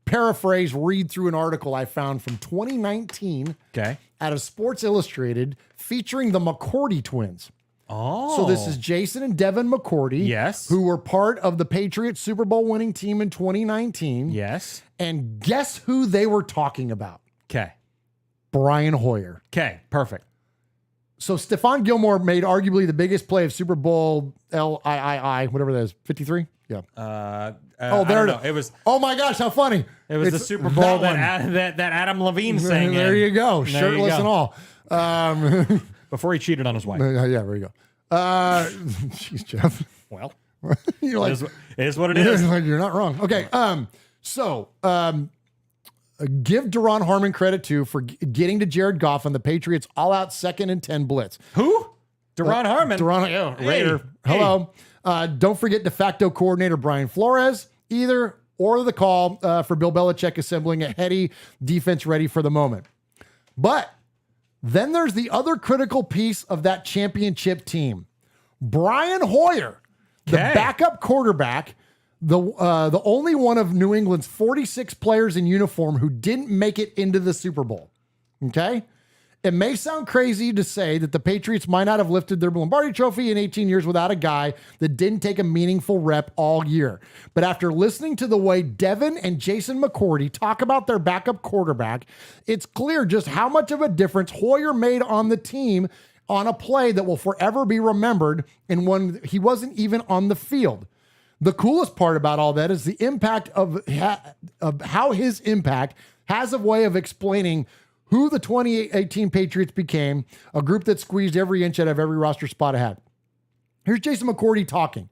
paraphrase, read through an article I found from 2019. Okay. Out of Sports Illustrated, featuring the McCourty twins. Oh. So this is Jason and Devin McCourty. Yes. Who were part of the Patriots Super Bowl winning team in 2019. Yes. And guess who they were talking about? Okay. Brian Hoyer. Okay, perfect. So Stephon Gilmore made arguably the biggest play of Super Bowl LIII, whatever that is, 53? Yeah. There it was. Oh my gosh, how funny! It was the It's Super Bowl that one. that Adam Levine sang. There you go, There shirtless you and go. all. Before he cheated on his wife. Yeah, there you go. Jeez, Jeff. Well, You're like, it is what it is. You're not wrong. Okay. Give Deron Harmon credit too for getting to Jared Goff on the Patriots all-out 2nd and 10 blitz. Who? Deron Harmon. Raider. Hello. Don't forget de facto coordinator Brian Flores either, or the call for Bill Belichick assembling a heady defense ready for the moment. But then there's the other critical piece of that championship team. Brian Hoyer, the backup quarterback, the only one of New England's 46 players in uniform who didn't make it into the Super Bowl. Okay? It may sound crazy to say that the Patriots might not have lifted their Lombardi trophy in 18 years without a guy that didn't take a meaningful rep all year. But after listening to the way Devin and Jason McCourty talk about their backup quarterback, it's clear just how much of a difference Hoyer made on the team on a play that will forever be remembered and when he wasn't even on the field. The coolest part about all that is the impact of how his impact has a way of explaining who the 2018 Patriots became, a group that squeezed every inch out of every roster spot it had. Here's Jason McCourty talking.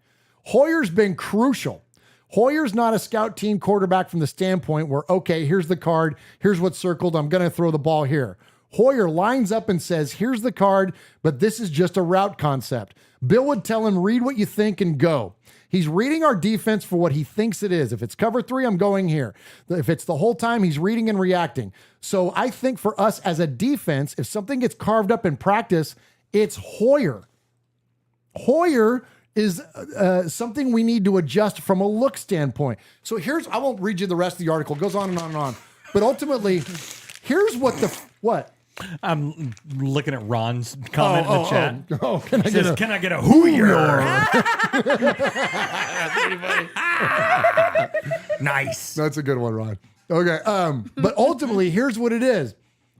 Hoyer's been crucial. Hoyer's not a scout team quarterback from the standpoint where, okay, here's the card, here's what's circled, I'm going to throw the ball here. Hoyer lines up and says, here's the card, but this is just a route concept. Bill would tell him, read what you think and go. He's reading our defense for what he thinks it is. If it's cover 3, I'm going here. If it's the whole time, he's reading and reacting. So I think for us as a defense, if something gets carved up in practice, it's Hoyer. Hoyer is something we need to adjust from a look standpoint. So I won't read you the rest of the article. It goes on and on and on. But ultimately, here's what? I'm looking at Ron's comment in the chat. Can I get a Hoyer? Nice. That's a good one, Ron. Okay. But ultimately, here's what it is.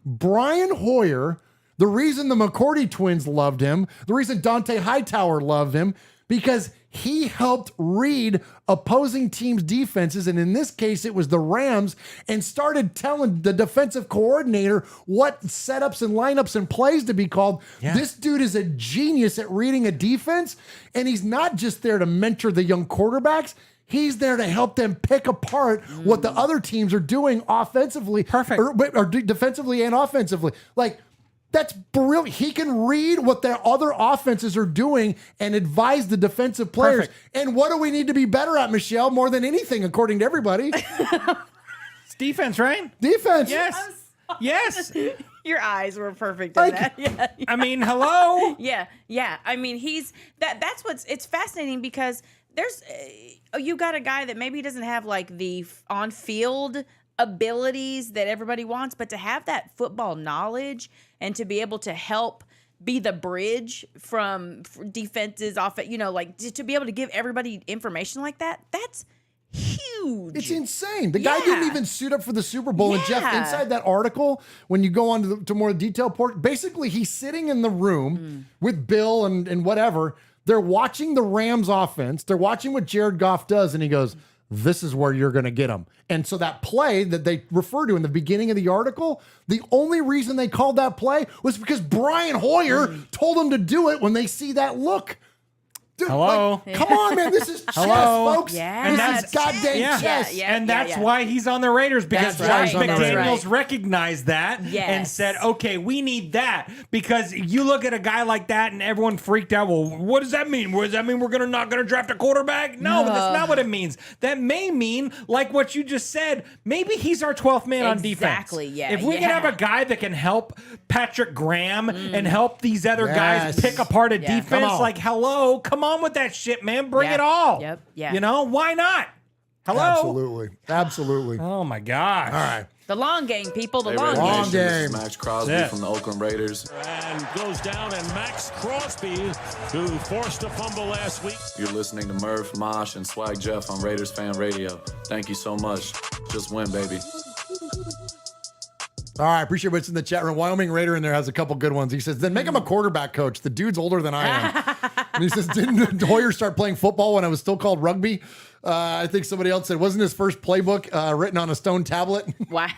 Brian Hoyer, the reason the McCourty twins loved him, the reason Dante Hightower loved him, because he helped read opposing teams' defenses, and in this case, it was the Rams, and started telling the defensive coordinator what setups and lineups and plays to be called. Yeah. This dude is a genius at reading a defense, and he's not just there to mentor the young quarterbacks. He's there to help them pick apart what the other teams are doing offensively, or defensively and offensively. Like, that's brilliant. He can read what the other offenses are doing and advise the defensive players. Perfect. And what do we need to be better at, Michelle, more than anything, according to everybody? It's defense, right? Defense. Yes. Yes. Your eyes were perfect in that. Yeah. I mean, hello. Yeah. I mean, that's it's fascinating because there's you got a guy that maybe doesn't have like the on-field abilities that everybody wants, but to have that football knowledge and to be able to help be the bridge from defenses off, to be able to give everybody information like that, that's huge. It's insane. The guy didn't even suit up for the Super Bowl. And Jeff, inside that article, when you go on to more detailed part, basically he's sitting in the room with Bill and whatever. They're watching the Rams offense. They're watching what Jared Goff does. And he goes, this is where you're going to get them. And so that play that they refer to in the beginning of the article, the only reason they called that play was because Brian Hoyer told them to do it when they see that look. Dude, hello. Come on, man. This is chess, folks. Yeah. This is goddamn chess. And that's why he's on the Raiders, because Josh McDaniels recognized that and said, okay, we need that. Because you look at a guy like that and everyone freaked out. Well, what does that mean? Does that mean we're not going to draft a quarterback? No, that's not what it means. That may mean, like what you just said, maybe he's our 12th man on defense. Exactly, yeah. If we can have a guy that can help Patrick Graham and help these other guys pick apart a defense, like, hello, come on with that shit, man. Bring it all. Yep. Yeah. You know, why not? Hello? Absolutely. Oh my gosh. All right. The long game, people. The Long game. This is Max Crosby from the Oakland Raiders. And goes down, and Max Crosby, who forced a fumble last week. You're listening to Murf, Mosh, and Swag Jeff on Raiders Fan Radio. Thank you so much. Just win, baby. All right, appreciate what's in the chat room. Wyoming Raider in there has a couple good ones. He says, then make him a quarterback coach. The dude's older than I am. And he says, didn't Hoyer start playing football when I was still called rugby? I think somebody else said, wasn't his first playbook written on a stone tablet? Wow.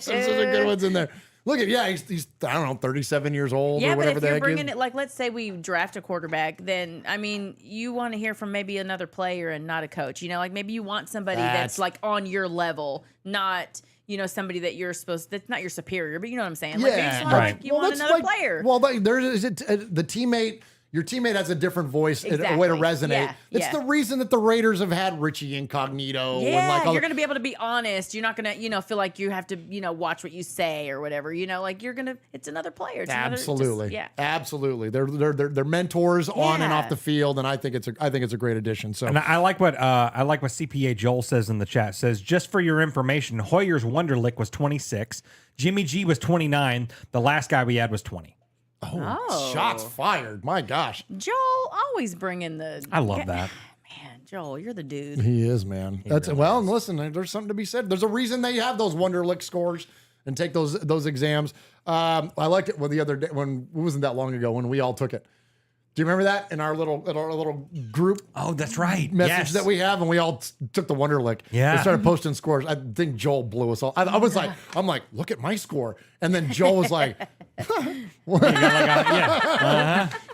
Some good ones in there. Look at, he's I don't know, 37 years old or whatever but if you're the heck bringing is. it, like, let's say we draft a quarterback, then, I mean, you want to hear from maybe another player and not a coach. You know, like maybe you want somebody that's like on your level, not, you know, somebody that you're that's not your superior, but you know what I'm saying? Like, you just want, like, you want another player. Well, there's the teammate. Your teammate has a different voice, a way to resonate. Yeah, it's the reason that the Raiders have had Richie Incognito. Yeah, and like you're going to be able to be honest. You're not going to, you know, feel like you have to, you know, watch what you say or whatever. You know, like it's another player. It's absolutely, another, absolutely. They're mentors on and off the field, and I think it's a great addition. So, and I like what CPA Joel says in the chat. Says, just for your information, Hoyer's Wonderlick was 26, Jimmy G was 29, the last guy we had was 20. Oh, shots fired. My gosh. Joel always bringing the... I love that. Man, Joel, you're the dude. He is, man. And listen, there's something to be said. There's a reason they have those Wonderlick scores and take those exams. I liked it the other day when it wasn't that long ago when we all took it. Do you remember that in our little group? Oh, that's right. Message that we have, and we all took the Wonderlick. Yeah. We started posting scores. I think Joel blew us all. I was like, look at my score, and then Joel was like,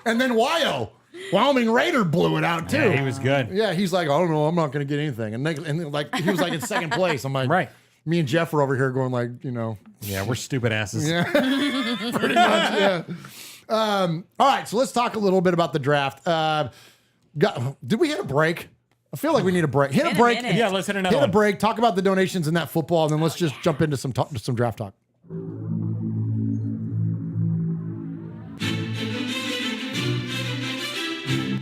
and then Wyoming Raider blew it out too. Yeah, he was good. Yeah, he's like, I don't know, I'm not going to get anything, and like he was like in second place. I'm like, right. Me and Jeff were over here going like, you know, yeah, we're stupid asses. Yeah, pretty much. Yeah. All right, so let's talk a little bit about the draft. Did we hit a break? I feel like we need a break. Hit a break. Yeah, let's hit another one. Hit a break. Talk about the donations in that football, and then let's just jump into some draft talk.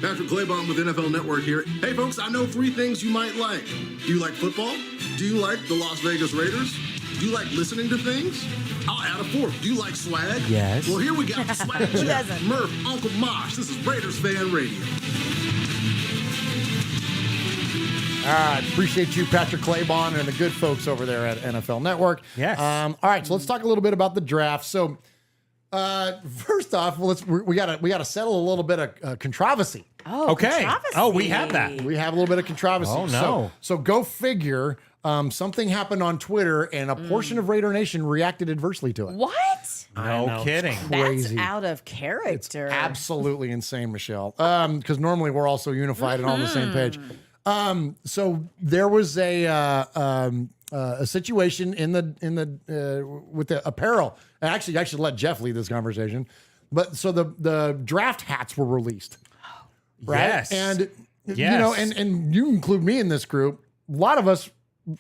Patrick Claybon with NFL Network here. Hey folks, I know 3 things you might like. Do you like football? Do you like the Las Vegas Raiders? Do you like listening to things? I'll add a 4th. Do you like swag? Yes. Well, here we got the swag. Who doesn't? Murf, Uncle Mosh. This is Raiders Fan Radio. All right, appreciate you, Patrick Claybon, and the good folks over there at NFL Network. Yes. All right, so let's talk a little bit about the draft. So, first off, we gotta settle a little bit of controversy. Oh, okay. Controversy. Oh, we have that. We have a little bit of controversy. Oh, no. So go figure. Something happened on Twitter, and a portion of Raider Nation reacted adversely to it. What? No kidding. Crazy. That's out of character. Absolutely insane, Michelle. Because normally we're all so unified and all on the same page. So there was a situation in the with the apparel. Actually, I should let Jeff lead this conversation. But so the draft hats were released, right? Yes. And you know, and you include me in this group. A lot of us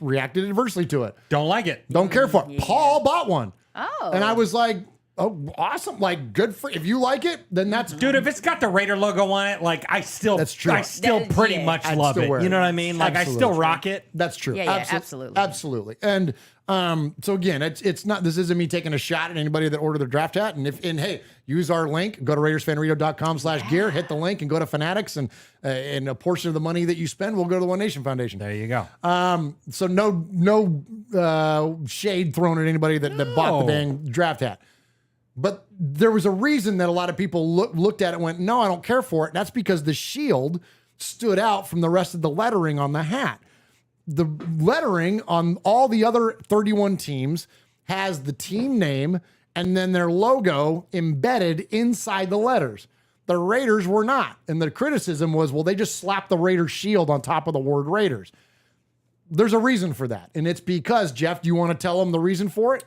reacted adversely to it. Don't like it. Don't care for it. Yeah. Paul bought one. Oh. And I was like, oh, awesome. Like, good for, if you like it, then that's Dude, if it's got the Raider logo on it, like that's true. I still That is- pretty yeah. much I'd love still it. wear You know it. what I mean? Like I still rock it. That's true. Yeah, absolutely. Absolutely. And so again, it's not, this isn't me taking a shot at anybody that ordered their draft hat. And hey, use our link, go to RaidersFanRadio.com/gear, hit the link and go to Fanatics, and a portion of the money that you spend will go to the One Nation Foundation. There you go. So no shade thrown at anybody that bought the dang draft hat. But there was a reason that a lot of people looked at it and went, no, I don't care for it. That's because the shield stood out from the rest of the lettering on the hat. The lettering on all the other 31 teams has the team name and then their logo embedded inside the letters. The Raiders were not. And the criticism was, well, they just slapped the Raiders shield on top of the word Raiders. There's a reason for that. And it's because, Jeff, do you want to tell them the reason for it?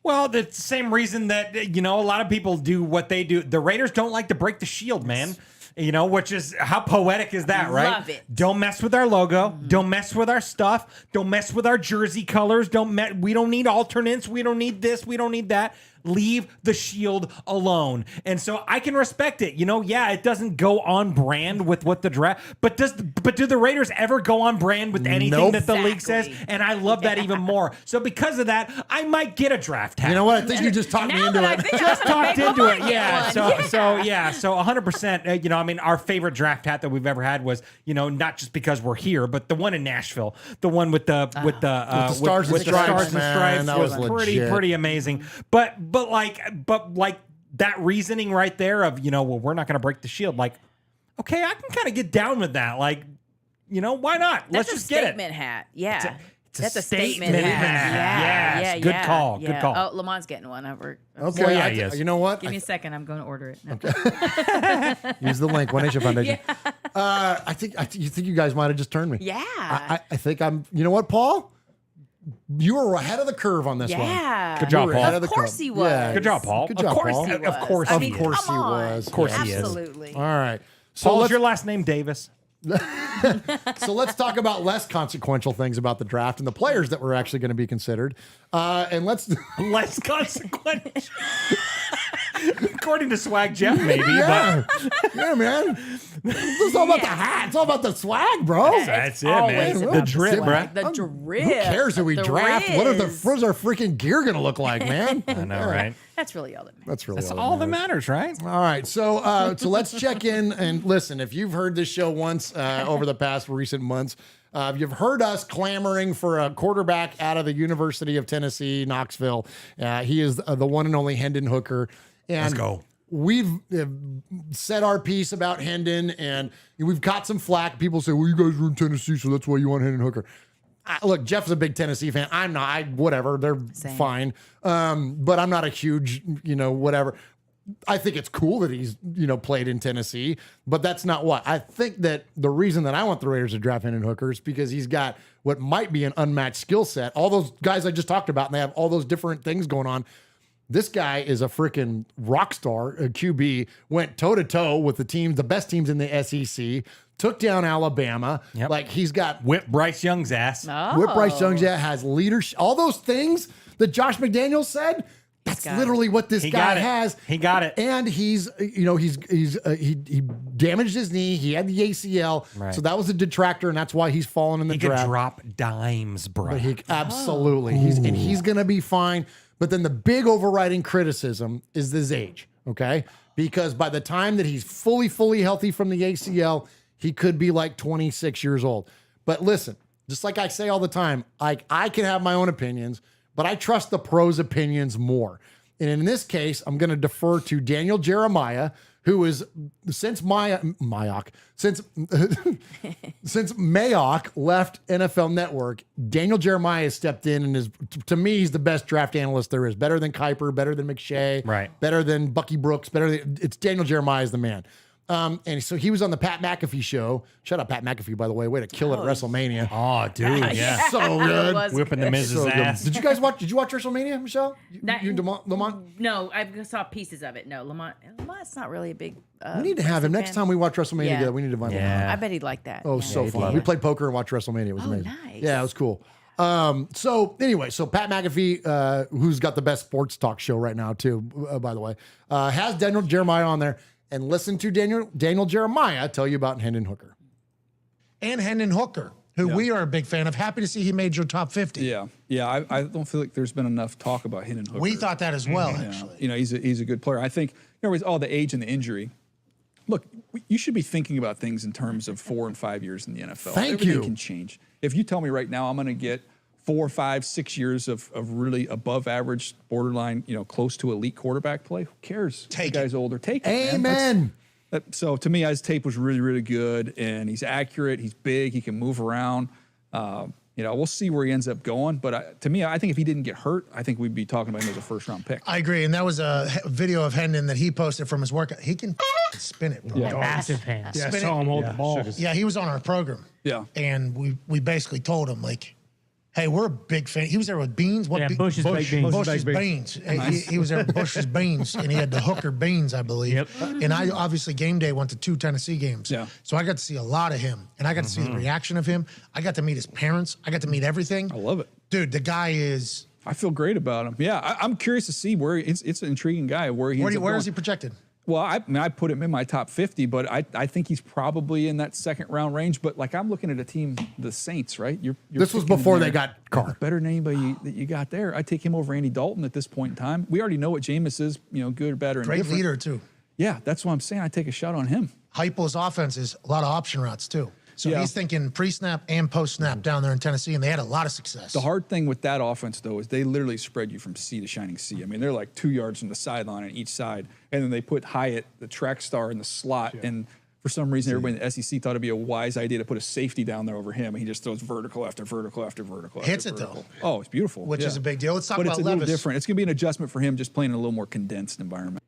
Well, the same reason that, you know, a lot of people do what they do. The Raiders don't like to break the shield, man. You know, which is, how poetic is that, right? Love it. Don't mess with our logo. Don't mess with our stuff. Don't mess with our jersey colors. We don't need alternates. We don't need this. We don't need that. Leave the shield alone. And so I can respect it. You know, yeah, it doesn't go on brand with what the draft, but do the Raiders ever go on brand with anything that the league says? And I love that even more. So because of that, I might get a draft hat. You know what? I think you just talked me into it. Just talked into it. Yeah. So 100%, you know, I mean, our favorite draft hat that we've ever had was, you know, not just because we're here, but the one in Nashville, the one with the stars and stripes, man, that was was legit. pretty amazing. But like that reasoning right there of, you know, well, we're not going to break the shield. Like, okay, I can kind of get down with that. Like, why not? That's Let's just get it. Statement hat. Yeah. It's That's a statement hat. hat. Yes. Yeah. Good call. Yeah. Good call. Oh, Lamont's getting one over. Okay, Well, yeah, he is. you know what? Give me a second. I'm going to order it. No. Use the link, One Nation Foundation. I think you think you guys might have just turned me. Yeah. I think I'm. You know what, Paul? You were ahead of the curve on this one. Yeah. Good job, You were Paul. ahead Of the course curve. he was. Yeah. Good job, Paul. Good job, of course, Paul. he Of was. course, I he mean, is. Of course come he on. was. Of course he is. Absolutely. All right. So Paul, let's, what's your last name, Davis? so let's talk about less consequential things about the draft and the players that were actually going to be considered. And let's Less consequential. According to Swag Jeff, maybe. yeah, yeah, man. It's all about the hat. It's all about the swag, bro. That's it, Always man. about The drip, swag. bruh. The drip. Who cares who we The draft? What riz. is our freaking gear going to look like, man? I know, right? That's really all that matters. That's really That's all all that matters. matters, right? All right, so let's check in and listen. If you've heard this show once over the past recent months, you've heard us clamoring for a quarterback out of the University of Tennessee, Knoxville. He is the one and only Hendon Hooker. And Let's go. We've said our piece about Hendon, and we've got some flack. People say, "Well, you guys are in Tennessee, so that's why you want Hendon Hooker." Look, Jeff's a big Tennessee fan. I'm not. Whatever. They're fine. But I'm not a huge, whatever. I think it's cool that he's, played in Tennessee, but that's not what. I think that the reason that I want the Raiders to draft Hendon Hooker is because he's got what might be an unmatched skill set. All those guys I just talked about, and they have all those different things going on. This guy is a freaking rock star. A QB went toe to toe with the best teams in the SEC. Took down Alabama. Yep. Like he's got Whip Bryce Young's ass. Whip Bryce Young's has leadership. All those things that Josh McDaniels said. That's literally what this guy has. He got it. And he damaged his knee. He had the ACL. Right. So that was a detractor, and that's why he's fallen in the He draft. could drop dimes, bro. But absolutely. He's going to be fine. But then the big overriding criticism is his age, okay? Because by the time that he's fully healthy from the ACL, he could be like 26 years old. But listen, just like I say all the time, I can have my own opinions, but I trust the pros' opinions more. And in this case, I'm going to defer to Daniel Jeremiah, who is since Mayock left NFL Network, Daniel Jeremiah has stepped in and is, to me, he's the best draft analyst there is. Better than Kuiper, better than McShay, right? Better than Bucky Brooks, it's Daniel Jeremiah is the man. And so he was on the Pat McAfee show. Shout out Pat McAfee, by the way. Way to kill it at WrestleMania. Oh, dude, yeah. So good. Whipping the Miz's ass. Did you watch WrestleMania, Michelle? You and Lamont? No, I saw pieces of it. No, Lamont's not really a big. We need to have him next time we watch WrestleMania Yeah. together. We need to find Lamont. I bet he'd like that. Oh, Yeah. so fun. We played poker and watched WrestleMania. It was amazing. Nice. Yeah, it was cool. So anyway, Pat McAfee, who's got the best sports talk show right now too, by the way, has Daniel Jeremiah on there. And listen to Daniel Jeremiah tell you about Hendon Hooker. And Hendon Hooker, who we are a big fan of. Happy to see he made your top 50. Yeah. I don't feel like there's been enough talk about Hendon Hooker. We thought that as well, actually. He's a good player. I think, all the age and the injury. Look, you should be thinking about things in terms of 4 and 5 years in the NFL. Everything can change. If you tell me right now I'm going to get 4, 5, 6 years of really above average, borderline, close to elite quarterback play, who cares? Take the guy's older. Take it. Amen. So to me, his tape was really, really good, and he's accurate. He's big. He can move around. We'll see where he ends up going. But to me, I think if he didn't get hurt, I think we'd be talking about him as a first-round pick. I agree. And that was a video of Hendon that he posted from his workout. He can spin it, bro. Yeah. Massive hands. Yeah, I spin saw it. him hold the ball. Yeah, he was on our program. Yeah. And we basically told him, like, hey, we're a big fan. He was there with beans. Bush's baked beans. Bush's beans. He was there with Bush's beans, and he had the Hooker beans, I believe. Yep. And I obviously game day went to 2 Tennessee games. Yeah. So I got to see a lot of him, and I got to see the reaction of him. I got to meet his parents. I got to meet everything. I love it. Dude, the guy is... I feel great about him. Yeah, I'm curious to see where it's an intriguing guy. Where is he projected? Well, I put him in my top 50, but I think he's probably in that second round range. But like I'm looking at a team, the Saints, right? This was before they got Carr. Better than anybody that you got there. I take him over Andy Dalton at this point in time. We already know what Jameis is, good or better. And Great different. leader, too. Yeah, that's what I'm saying. I take a shot on him. Heupel's offense is a lot of option routes, too. So he's thinking pre-snap and post-snap down there in Tennessee, and they had a lot of success. The hard thing with that offense, though, is they literally spread you from sea to shining sea. I mean, they're like 2 yards from the sideline on each side, and then they put Hyatt, the track star, in the slot. And For some reason, everybody in the SEC thought it'd be a wise idea to put a safety down there over him, and he just throws vertical after vertical after vertical. Hits after it, vertical. though. Oh, it's beautiful. Which is a big deal. Let's talk but about it's a Levis. little different. It's going to be an adjustment for him just playing in a little more condensed environment.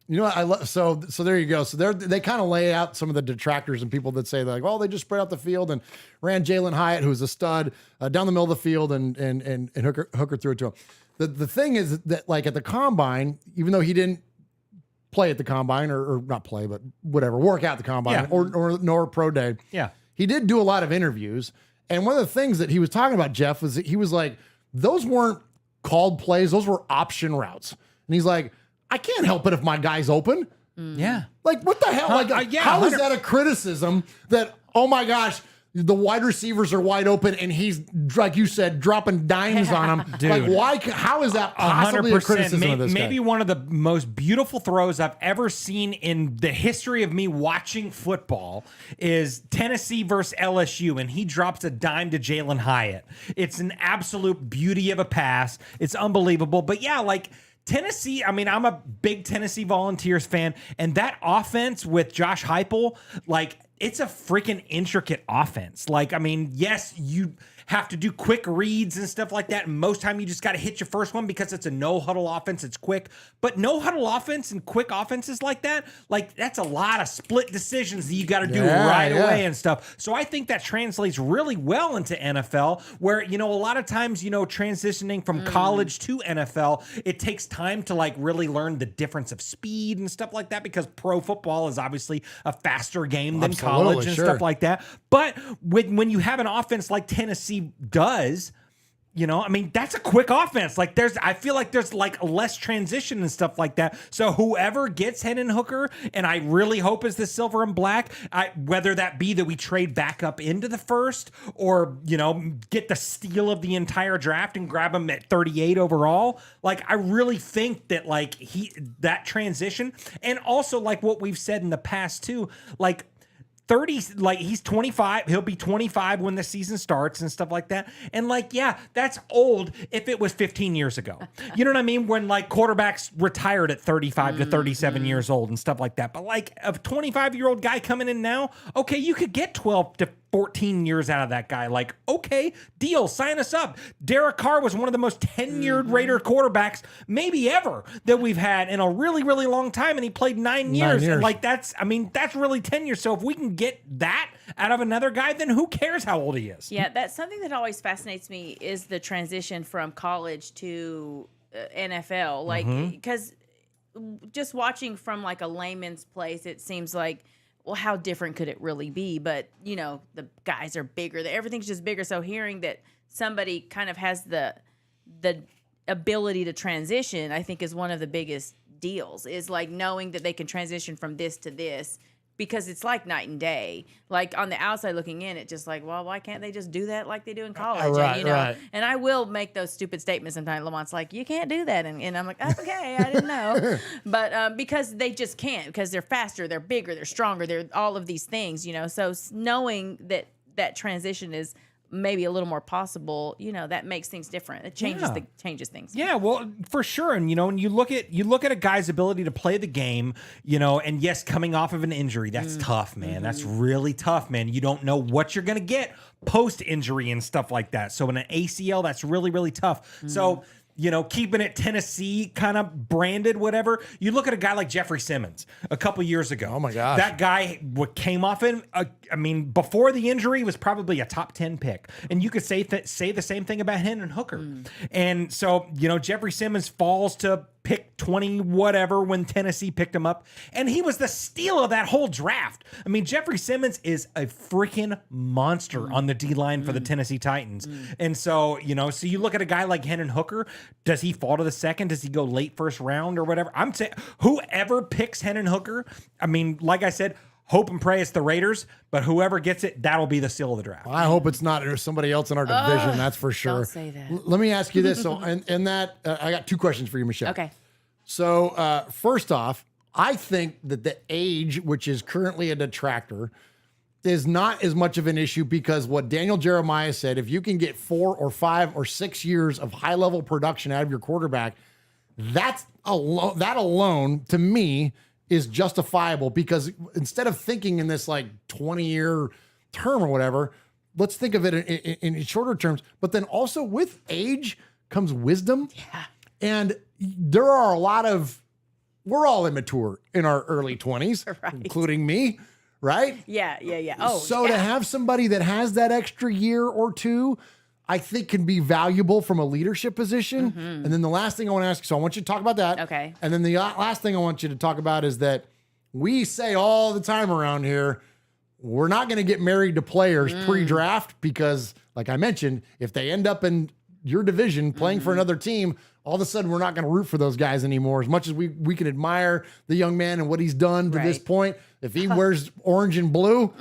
You know what I love? So there you go. So they kind of lay out some of the detractors and people that say like, oh, they just spread out the field and ran Jalen Hyatt, who's a stud, down the middle of the field, and Hooker threw it to him. The thing is that like at the combine, even though he didn't play at the combine or not play, but whatever, work out the combine or nor pro day. Yeah. He did do a lot of interviews. And one of the things that he was talking about, Jeff, was that he was like, those weren't called plays. Those were option routes. And he's like, I can't help it if my guy's open. Yeah. Like, what the hell? How is that a criticism that, oh my gosh, the wide receivers are wide open and he's, like you said, dropping dimes on them? Dude. Like, how is that possibly a criticism of this guy? Maybe one of the most beautiful throws I've ever seen in the history of me watching football is Tennessee versus LSU, and he drops a dime to Jalen Hyatt. It's an absolute beauty of a pass. It's unbelievable. But yeah, like, Tennessee, I mean, I'm a big Tennessee Volunteers fan, and that offense with Josh Heupel, like, it's a freaking intricate offense. Like, I mean, yes, you have to do quick reads and stuff like that. And most time you just got to hit your first one because it's a no-huddle offense. It's quick. But no-huddle offense and quick offenses like that, like, that's a lot of split decisions that you got to do right away and stuff. So I think that translates really well into NFL, where, you know, a lot of times, you know, transitioning from college to NFL, it takes time to, like, really learn the difference of speed and stuff like that, because pro football is obviously a faster game than college and stuff like that. But when you have an offense like Tennessee does, you know, I mean, that's a quick offense. Like, I feel like there's like less transition and stuff like that. So whoever gets Hendon Hooker, and I really hope is the silver and black, whether that be that we trade back up into the first, or, you know, get the steal of the entire draft and grab him at 38 overall. Like, I really think that like that transition, and also like what we've said in the past too, like, 30, like, he's 25. He'll be 25 when the season starts and stuff like that. And like, yeah, that's old if it was 15 years ago. You know what I mean? When like quarterbacks retired at 35 to 37 years old and stuff like that. But like a 25-year-old guy coming in now, okay, you could get 12 to 14 years out of that guy. Like, okay, deal, sign us up. Derek Carr was one of the most tenured Raider quarterbacks maybe ever that we've had in a really, really long time, and he played 9 years. And like, that's really tenure. So if we can get that out of another guy, then who cares how old he is? Yeah, that's something that always fascinates me, is the transition from college to NFL. Like, because just watching from like a layman's place, it seems like, well, how different could it really be? But, you know, the guys are bigger. Everything's just bigger. So hearing that somebody kind of has the ability to transition, I think is one of the biggest deals, is like knowing that they can transition from this to this, because it's like night and day. Like, on the outside looking in, it's just like, well, why can't they just do that like they do in college? Right, and, you know, right. And I will make those stupid statements sometimes. Lamont's like, you can't do that. And I'm like, oh, okay, I didn't know. But because they just can't, because they're faster, they're bigger, they're stronger, they're all of these things, you know. So knowing that transition is maybe a little more possible, you know, that makes things different. It changes things. Yeah, well, for sure. And, you know, when you look at a guy's ability to play the game, you know, and yes, coming off of an injury, that's tough, man. That's really tough, man. You don't know what you're going to get post-injury and stuff like that. So in an ACL, that's really, really tough. So, you know, keeping it Tennessee kind of branded, whatever. You look at a guy like Jeffrey Simmons a couple years ago. Oh my gosh. That guy came off in, I mean, before the injury was probably a top 10 pick. And you could say the same thing about Hendon Hooker. And so, you know, Jeffrey Simmons falls to pick 20 whatever when Tennessee picked him up, and he was the steal of that whole draft. I mean, Jeffrey Simmons is a freaking monster on the D-line for the Tennessee Titans. And so, you know, so you look at a guy like Hendon Hooker, does he fall to the second? Does he go late first round or whatever? I'm saying whoever picks Hendon Hooker, I mean, like I said, hope and pray it's the Raiders, but whoever gets it, that'll be the steal of the draft. Well, I hope it's not somebody else in our division, that's for sure. Don't say that. Let me ask you this. So, and that, I got two questions for you, Michelle. Okay. So, first off, I think that the age, which is currently a detractor, is not as much of an issue, because what Daniel Jeremiah said, if you can get 4 or 5 or 6 years of high-level production out of your quarterback, that alone, to me, is justifiable, because instead of thinking in this like 20-year term or whatever, let's think of it in shorter terms. But then also with age comes wisdom. Yeah. And there are we're all immature in our early 20s, Right. including me, right? Yeah. Oh, So to have somebody that has that extra year or two, I think can be valuable from a leadership position. And then the last thing I want to ask, so I want you to talk about that. Okay. And then the last thing I want you to talk about is that we say all the time around here, we're not going to get married to players pre-draft, because like I mentioned, if they end up in your division playing for another team, all of a sudden we're not going to root for those guys anymore. As much as we can admire the young man and what he's done to this point, if he wears orange and blue,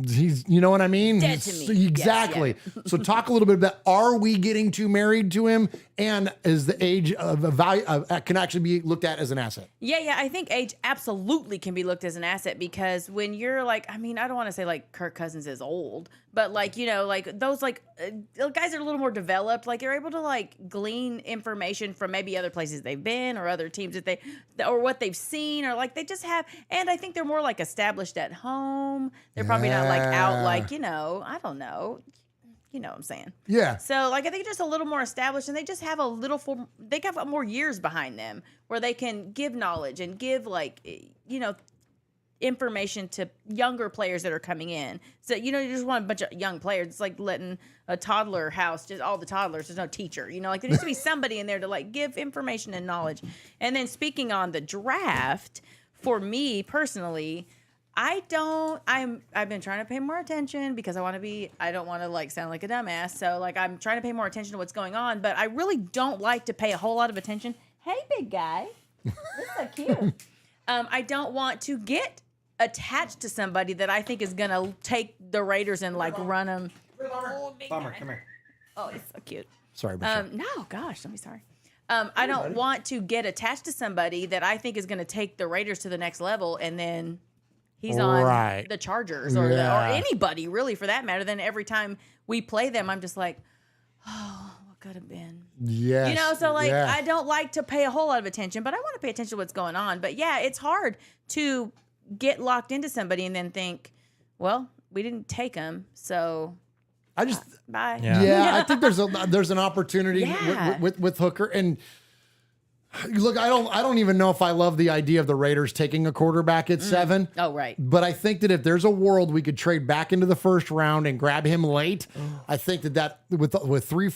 he's, you know what I mean? Dead to me. Exactly. Yes, yeah. So talk a little bit about, are we getting too married to him? And is the age of a value can actually be looked at as an asset? Yeah. I think age absolutely can be looked as an asset, because when you're like, I mean, I don't want to say like Kirk Cousins is old, but like, you know, like those like guys that are a little more developed, like they're able to like glean information from maybe other places they've been or other teams that or what they've seen, or like they just have, and I think they're more like established at home. They're probably not like out like, you know, I don't know. You know what I'm saying? Yeah. So like I think just a little more established, and they just have they have more years behind them where they can give knowledge and give like, you know, information to younger players that are coming in. So, you know, you just want a bunch of young players. It's like letting a toddler house, just all the toddlers. There's no teacher, you know, like there needs to be somebody in there to like give information and knowledge. And then speaking on the draft, for me personally, I've been trying to pay more attention because I don't want to like sound like a dumbass. So like I'm trying to pay more attention to what's going on, but I really don't like to pay a whole lot of attention. Hey, big guy. This is so cute. I don't want to get attached to somebody that I think is going to take the Raiders and like run them. Bummer, come here. Oh, it's so cute. Sorry, Michelle. No, gosh, don't be sorry. I don't want to get attached to somebody that I think is going to take the Raiders to the next level, and then he's on the Chargers or anybody really for that matter. Then every time we play them, I'm just like, oh, what could have been? Yes. You know, so like I don't like to pay a whole lot of attention, but I want to pay attention to what's going on. But yeah, it's hard to get locked into somebody and then think, well, we didn't take him, so I just bye. Yeah, I think there's an opportunity with Hooker. And look, I don't even know if I love the idea of the Raiders taking a quarterback at 7. Oh, right. But I think that if there's a world we could trade back into the first round and grab him late, I think that with three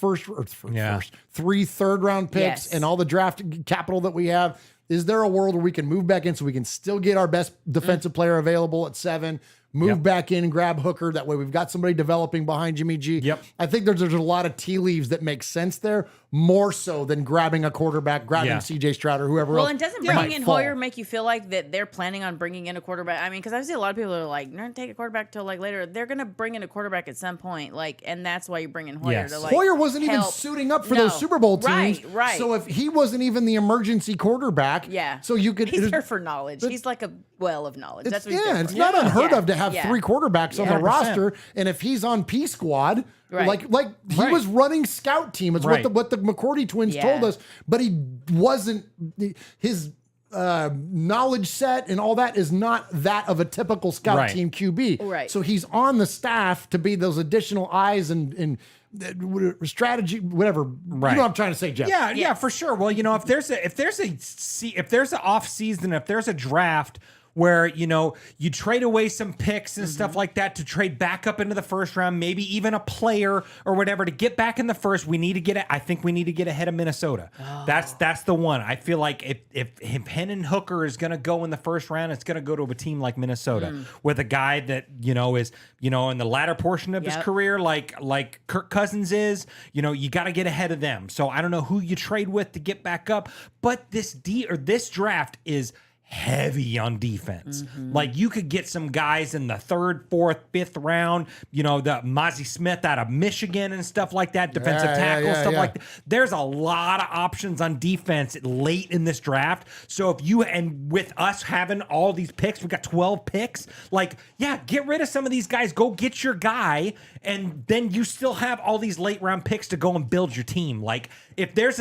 third round picks and all the draft capital that we have, is there a world where we can move back in so we can still get our best defensive player available at 7? Move back in and grab Hooker. That way we've got somebody developing behind Jimmy G. Yep. I think there's a lot of tea leaves that make sense there, more so than grabbing a quarterback, grabbing CJ Stroud or whoever else. Well, and doesn't bringing in Hoyer make you feel like that they're planning on bringing in a quarterback? I mean, because I see a lot of people that are like, they're not going to take a quarterback till like later. They're going to bring in a quarterback at some point, like, and that's why you bring in Hoyer. To, like, Hoyer wasn't even suiting up for those Super Bowl teams. Right. So if he wasn't even the emergency quarterback, so you could. He's there for knowledge. He's like a well of knowledge. That's what he's there for. It's not unheard of to have 3 quarterbacks on the roster, and if he's on P squad, like he was running scout team. It's what the McCourty twins told us, but he wasn't. His knowledge set and all that is not that of a typical scout team QB. Right. So he's on the staff to be those additional eyes and strategy, whatever. Right. You know what I'm trying to say, Jeff? Yeah, for sure. Well, you know, if there's an off season, if there's a draft where, you know, you trade away some picks and stuff like that to trade back up into the first round, maybe even a player or whatever to get back in the first. I think we need to get ahead of Minnesota. Oh. That's the one. I feel like if Hendon Hooker is going to go in the first round, it's going to go to a team like Minnesota with a guy that, you know, is, you know, in the latter portion of his career, like Kirk Cousins is, you know, you got to get ahead of them. So I don't know who you trade with to get back up, but this draft is heavy on defense. Like you could get some guys in the 3rd, 4th, 5th round, you know, the Mozzie Smith out of Michigan and stuff like that, defensive tackle, stuff like that. There's a lot of options on defense late in this draft. So with us having all these picks, we've got 12 picks, like, get rid of some of these guys, go get your guy, and then you still have all these late round picks to go and build your team. Like if there's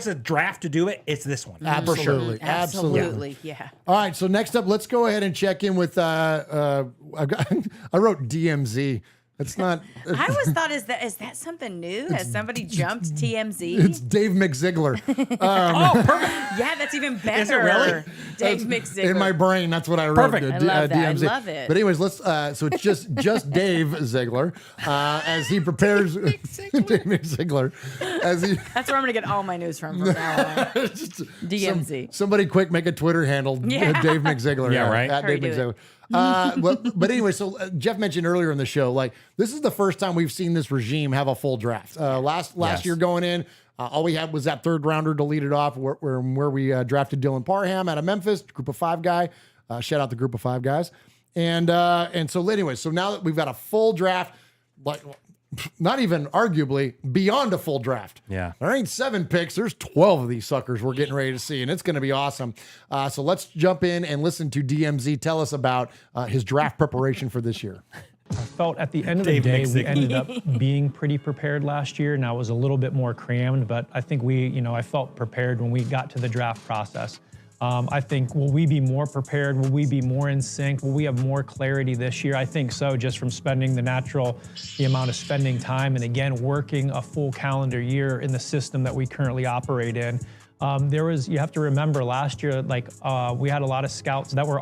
a draft to do it, it's this one. Absolutely. Yeah. Yeah. All right. So next up, let's go ahead and check in with. I wrote DMZ. It's not. I always thought, is that something new? Has somebody jumped TMZ? It's Dave McZiegler. Oh, perfect. Yeah, that's even better. Is it really? Dave McZiegler. In my brain, that's what I wrote. Perfect. I love that. DMZ. I love it. But anyways, let's. So it's just Dave Ziegler as he prepares. Dave McZiegler as he. That's where I'm gonna get all my news from now on. DMZ. Somebody quick make a Twitter handle. Yeah. Dave McZiegler. Yeah, right. At Dave Hurry, do McZiegler. But anyway, so Jeff mentioned earlier in the show, like this is the first time we've seen this regime have a full draft. Last year going in, all we had was that third rounder to lead it off, where we drafted Dylan Parham out of Memphis, group of 5 guy. Shout out the group of 5 guys. And so anyway, so now that we've got a full draft, like not even arguably beyond a full draft. Yeah. There ain't 7 picks. There's 12 of these suckers we're getting ready to see, and it's going to be awesome. So let's jump in and listen to DMZ tell us about his draft preparation for this year. I felt at the end of the day, we ended up being pretty prepared last year. Now it was a little bit more crammed, but I think I felt prepared when we got to the draft process. I think, will we be more prepared? Will we be more in sync? Will we have more clarity this year? I think so, just from spending the amount of spending time and again, working a full calendar year in the system that we currently operate in. You have to remember last year, we had a lot of scouts that were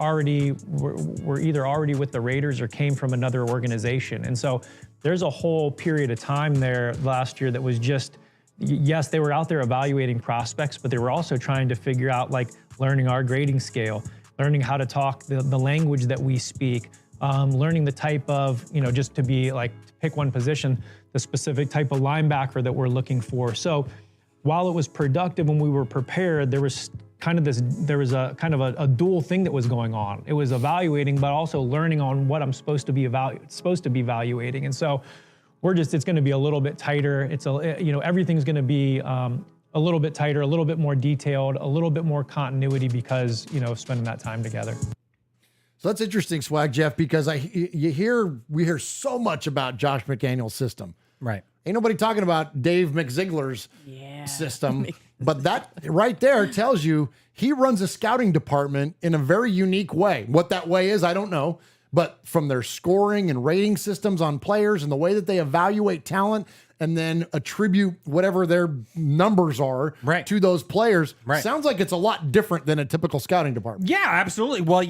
either already with the Raiders or came from another organization. And so there's a whole period of time there last year that was just, yes, they were out there evaluating prospects, but they were also trying to figure out learning our grading scale, learning how to talk the language that we speak, learning the type of, just to pick one position, the specific type of linebacker that we're looking for. So while it was productive when we were prepared, there was a dual thing that was going on. It was evaluating, but also learning on what I'm supposed to be evaluating. And so it's going to be a little bit tighter. Everything's going to be a little bit tighter, a little bit more detailed, a little bit more continuity because, of spending that time together. So that's interesting, Swag Jeff, because we hear so much about Josh McDaniel's system. Right. Ain't nobody talking about Dave McZiegler's system, but that right there tells you he runs a scouting department in a very unique way. What that way is, I don't know, but from their scoring and rating systems on players and the way that they evaluate talent and then attribute whatever their numbers are to those players. Right. Sounds like it's a lot different than a typical scouting department. Yeah, absolutely. Well,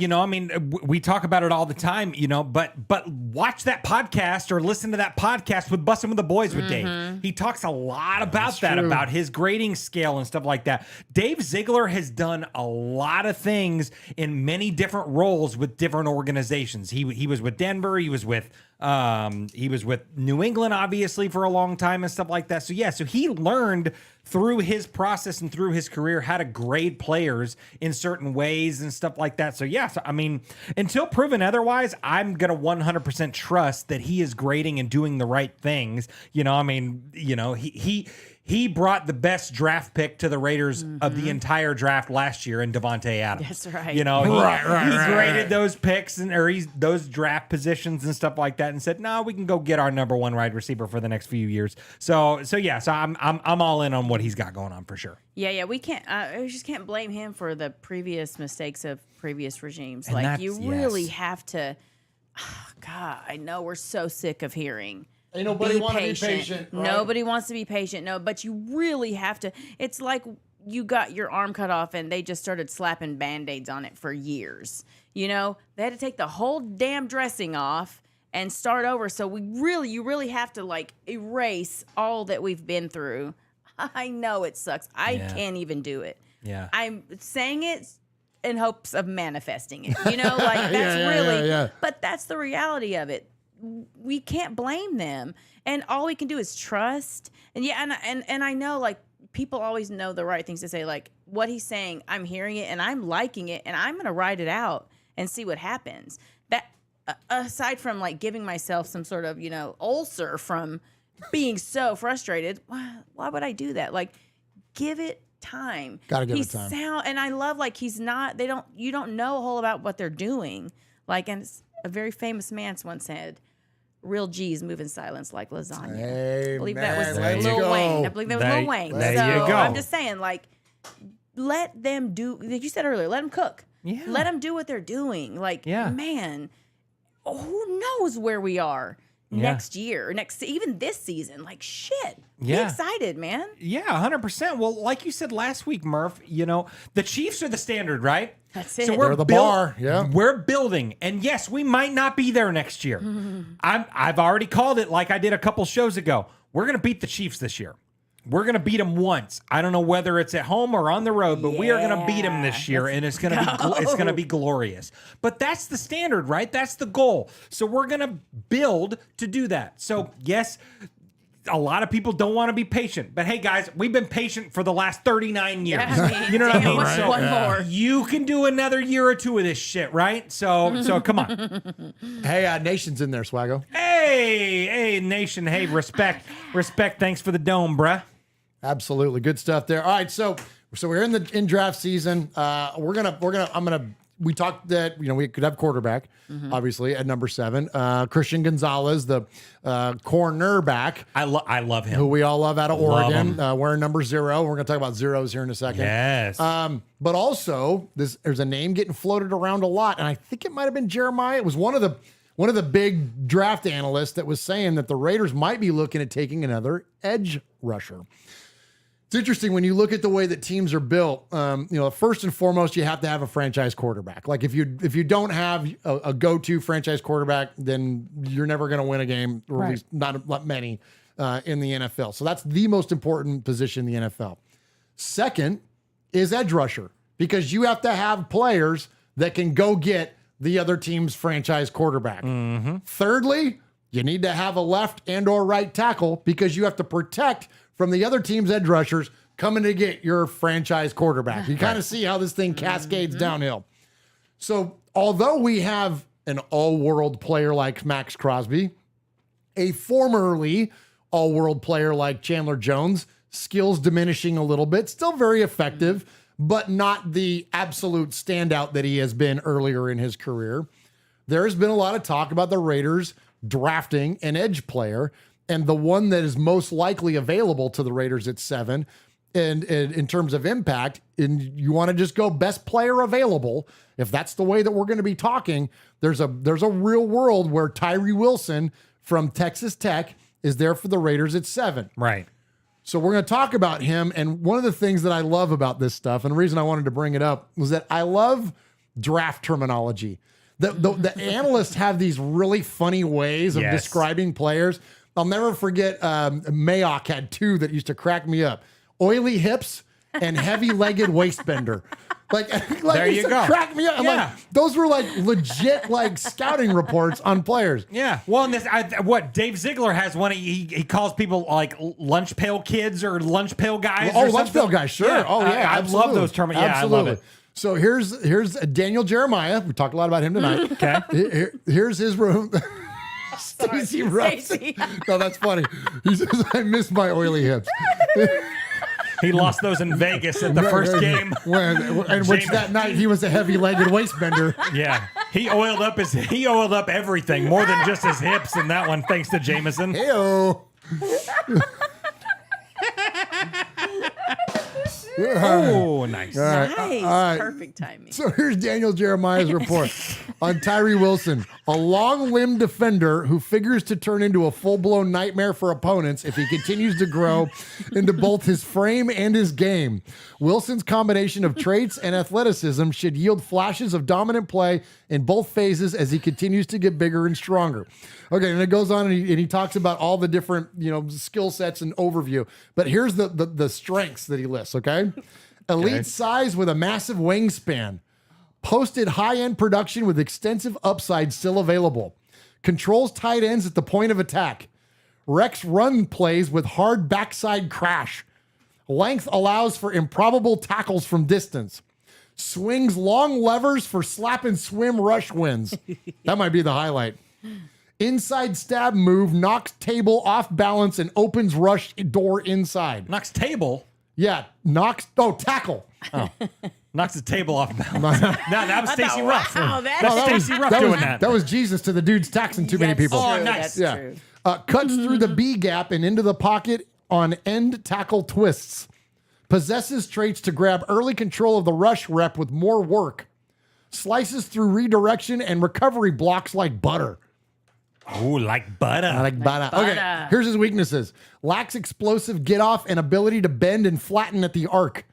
we talk about it all the time, but watch that podcast or listen to that podcast with Bussin' with the Boys with Dave. He talks a lot about about his grading scale and stuff like that. Dave Ziegler has done a lot of things in many different roles with different organizations. He was with Denver. He was with New England, obviously, for a long time and stuff like that. So he learned through his process and through his career how to grade players in certain ways and stuff like that. So until proven otherwise, I'm going to 100% trust that he is grading and doing the right things. He brought the best draft pick to the Raiders of the entire draft last year in Devontae Adams. That's right. He graded those picks those draft positions and stuff like that and said, no, we can go get our number 1 wide receiver for the next few years. So I'm all in on what he's got going on for sure. Yeah. We just can't blame him for the previous mistakes of previous regimes. And you really have to. God, I know we're so sick of hearing. Ain't nobody want to be patient. Right? Nobody wants to be patient. No, but you really have to. It's like you got your arm cut off and they just started slapping Band-Aids on it for years. They had to take the whole damn dressing off and start over. So you really have to erase all that we've been through. I know it sucks. I can't even do it. Yeah. I'm saying it in hopes of manifesting it. That's but that's the reality of it. We can't blame them, and all we can do is trust. And and I know people always know the right things to say. What he's saying, I'm hearing it and I'm liking it, and I'm gonna write it out and see what happens. That aside from giving myself some sort of ulcer from being so frustrated, why would I do that? Give it time. Gotta give it time. And I love he's not. You don't know a whole about what they're doing. And a very famous man once said, "Real G's move in silence like lasagna." Amen. I believe that was Lil Wayne. I believe that was Lil Wayne. There you go. I'm just saying, let them do. Like you said earlier, let them cook. Yeah. Let them do what they're doing. Like, man, who knows where we are next year, even this season. Like, shit. Be excited, man. Yeah, 100%. Well, like you said last week, Murph, you know, the Chiefs are the standard, right? That's it. So we're They're the bar, yeah. We're building. And yes, we might not be there next year. I've already called it like I did a couple shows ago. We're going to beat the Chiefs this year. We're going to beat them once. I don't know whether it's at home or on the road, but we are going to beat them this year, and it's going to be glorious. But that's the standard, right? That's the goal. So we're going to build to do that. So yes, a lot of people don't want to be patient, but hey, guys, we've been patient for the last 39 years. You know what I mean? Right? So one more. You can do another year or two of this shit, right? So come on. Hey, Nation's in there, Swaggo. Hey, Nation. Hey, respect. Thanks for the dome, bruh. Absolutely. Good stuff there. All right. So we're in draft season. We talked that, you know, we could have quarterback, obviously, at number 7. Christian Gonzalez, the cornerback. I love him. Who we all love out of Oregon. Wearing number 0. We're going to talk about zeros here in a second. Yes. But also, there's a name getting floated around a lot, and I think it might have been Jeremiah. It was one of the big draft analysts that was saying that the Raiders might be looking at taking another edge rusher. It's interesting when you look at the way that teams are built. You know, first and foremost, you have to have a franchise quarterback. Like if you don't have a go-to franchise quarterback, then you're never going to win a game, or at least not many in the NFL. So that's the most important position in the NFL. Second is edge rusher, because you have to have players that can go get the other team's franchise quarterback. Thirdly, you need to have a left and or right tackle, because you have to protect from the other team's edge rushers coming to get your franchise quarterback. You kind of see how this thing cascades downhill. So although we have an all-world player like Max Crosby, a formerly all-world player like Chandler Jones, skills diminishing a little bit, still very effective, but not the absolute standout that he has been earlier in his career. There has been a lot of talk about the Raiders drafting an edge player, and the one that is most likely available to the Raiders at 7, and in terms of impact, and you want to just go best player available, if that's the way that we're going to be talking, there's a real world where Tyree Wilson from Texas Tech is there for the Raiders at 7. Right. So we're going to talk about him, and one of the things that I love about this stuff, and the reason I wanted to bring it up, was that I love draft terminology. The analysts have these really funny ways of describing players. I'll never forget Mayock had 2 that used to crack me up. Oily hips and heavy-legged waistbender. Like there you go. Crack me up. Like, those were like legit like scouting reports on players. Yeah. Well, and Dave Ziegler has one. He calls people like lunch pail kids or lunch pail guys. Oh, lunch pail guys. Sure. Yeah. Oh yeah. I love those terms. Yeah, absolutely. I love it. So here's Daniel Jeremiah. We talked a lot about him tonight. Okay. Here's his room. Stacey Russ. No, that's funny. He says, I miss my oily hips. He lost those in Vegas at the first game. Which that night he was a heavy-legged waistbender. Yeah. He oiled up everything, more than just his hips in that one, thanks to Jameson. Hey-o. Oh, nice. Nice. Perfect timing. So here's Daniel Jeremiah's report on Tyree Wilson, a long-limbed defender who figures to turn into a full-blown nightmare for opponents if he continues to grow into both his frame and his game. Wilson's combination of traits and athleticism should yield flashes of dominant play in both phases as he continues to get bigger and stronger. Okay, and it goes on and he talks about all the different, skill sets and overview. But here's the strengths that he lists, okay? Elite size with a massive wingspan. Posted high-end production with extensive upside still available. Controls tight ends at the point of attack. Wrecks run plays with hard backside crash. Length allows for improbable tackles from distance. Swings long levers for slap and swim rush wins. That might be the highlight. Inside stab move, knocks table off balance and opens rush door inside. Knocks table? Yeah, tackle. Oh. Knocks the table off balance. No, that was Stacey Ruff. Wow, that's Stacey Ruff doing that. That was Jesus to the dudes taxing too many people. Oh, nice. That's true. Cuts through the B gap and into the pocket on end tackle twists. Possesses traits to grab early control of the rush rep with more work. Slices through redirection and recovery blocks like butter. Oh, like butter. I like butter. Okay, here's his weaknesses. Lacks explosive get off and ability to bend and flatten at the arc.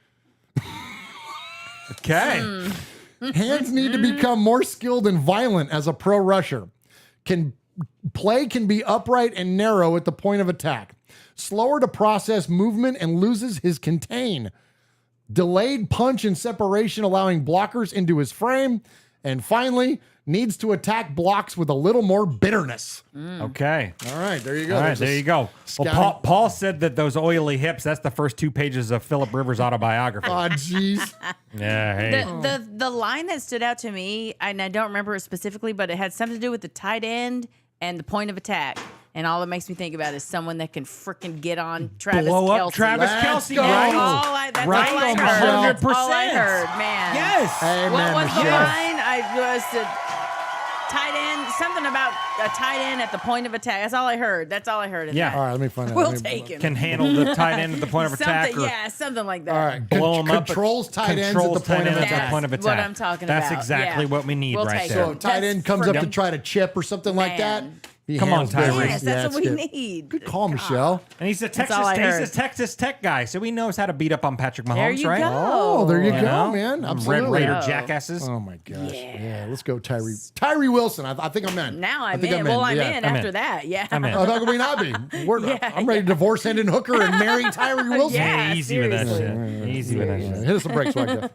Okay. Hands need to become more skilled and violent as a pro rusher. Can be upright and narrow at the point of attack. Slower to process movement and loses his contain. Delayed punch and separation, allowing blockers into his frame. And finally, needs to attack blocks with a little more bitterness. Okay. All right, there you go. All right, there you go. Well, Paul said that those oily hips, that's the first 2 pages of Philip Rivers' autobiography. Oh, jeez. Yeah, hey. The line that stood out to me, and I don't remember it specifically, but it had something to do with the tight end and the point of attack. And all it makes me think about is someone that can freaking get on Travis Blow up Kelce. Travis Kelce, Right? That's all I heard. 100%. That's all I heard, man. Yes. Amen, What was the Michelle. line? I was the tight end, something about a tight end at the point of attack. That's all I heard. That's all I heard in Yeah. that. All right, let me find out. We'll take him. Can handle the tight end at the point of attack. Something, Or yeah, something like that. All right. blow him up. Controls tight ends at Controls the point tight of ends at attack. the point of That's attack. what I'm talking That's about. exactly Yeah. what we need We'll right take there. So tight end comes up to try to chip or something like that. Man. He Come on, handles business. Tyree. Yes, that's Yeah, what we good. need. Good call, Michelle. And he's a all I heard. Texas Tech guy, so he knows how to beat up on Patrick Mahomes, There you right? go. Oh, there you go, know? man. Absolutely. Red Raider jackasses. Oh my gosh. Yeah, let's go, Tyree. Tyree Wilson. I think I'm in. Now I'm think in. Well, I'm Yeah. in I'm after in. that. Yeah. I'm in. How can we not be? I'm ready to divorce Hendon Hooker and marry Tyree Wilson. Yeah, Easy with that seriously. shit. Easy with that shit. Hit us a break, Swag Jeff.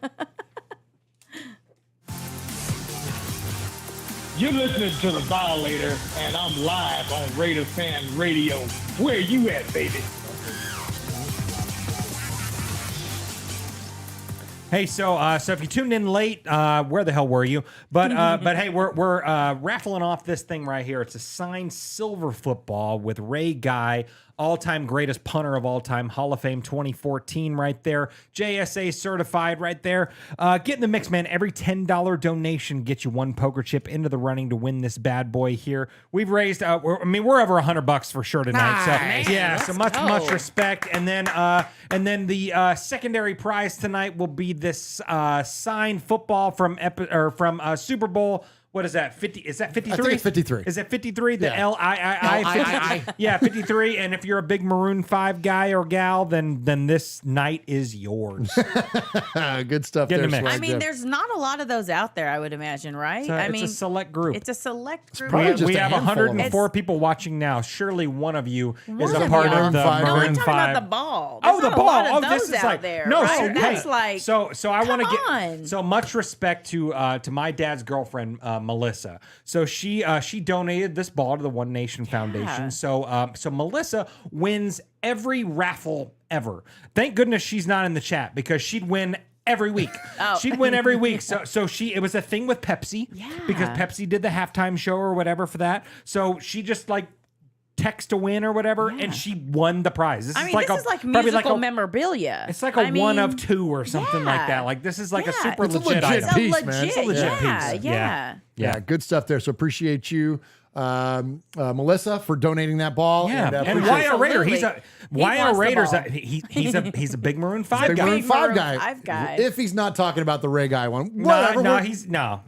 You're listening to The Violator, and I'm live on Raider Fan Radio. Where you at, baby? Hey, so if you tuned in late, where the hell were you? But hey, we're raffling off this thing right here. It's a signed silver football with Ray Guy, all-time greatest punter of all time, Hall of Fame 2014 right there. JSA certified right there. Get in the mix, man. Every $10 donation gets you one poker chip into the running to win this bad boy here. We've raised, we're over $100 for sure tonight. Nice. So yeah, so much go. respect. And then the secondary prize tonight will be this signed football from Super Bowl. What is that? 50? Is that 53? I think it's 53. Is it 53? The Yeah. LIII? Yeah, 53. And if you're a big Maroon 5 guy or gal, then this night is yours. Good stuff Get there, in the mix. Swag I mean, Jeff. there's not a lot of those out there, I would imagine, right? It's I mean, a select group. It's a select group. probably just We a have handful of them. 104 people watching now. Surely one of you is One a of part you. of the Five. No, Maroon I'm 5. talking about the ball. Oh, There's the not ball. A lot of Oh, those this is out like there, no. right? So That's hey, like so I want to come get on. so much respect to my dad's girlfriend Melissa. So she donated this ball to the One Nation Foundation. So Melissa wins every raffle ever. Thank goodness she's not in the chat because she'd win every week. Oh. She'd win every week. So it was a thing with Pepsi because Yeah. Pepsi did the halftime show or whatever for that. So she just like text to win or whatever, and she won the prize. This I is mean, like this a, is like probably musical like a, memorabilia. it's like a one of two or something like that. Like this is like a super It's a legit legit item. piece, It's a man. It's a legit, legit yeah, piece. yeah. Yeah, good stuff there. So appreciate you, Melissa, for donating that ball. Yeah, and appreciate- Wyatt Raider, he's a Absolutely. He Wyatt wants the Raiders. ball. He's a big Maroon 5 Big guy. Maroon 5 Maroon guy. 5 guy. If he's not talking about the Ray Guy one, No, whatever. no, we're- he's no.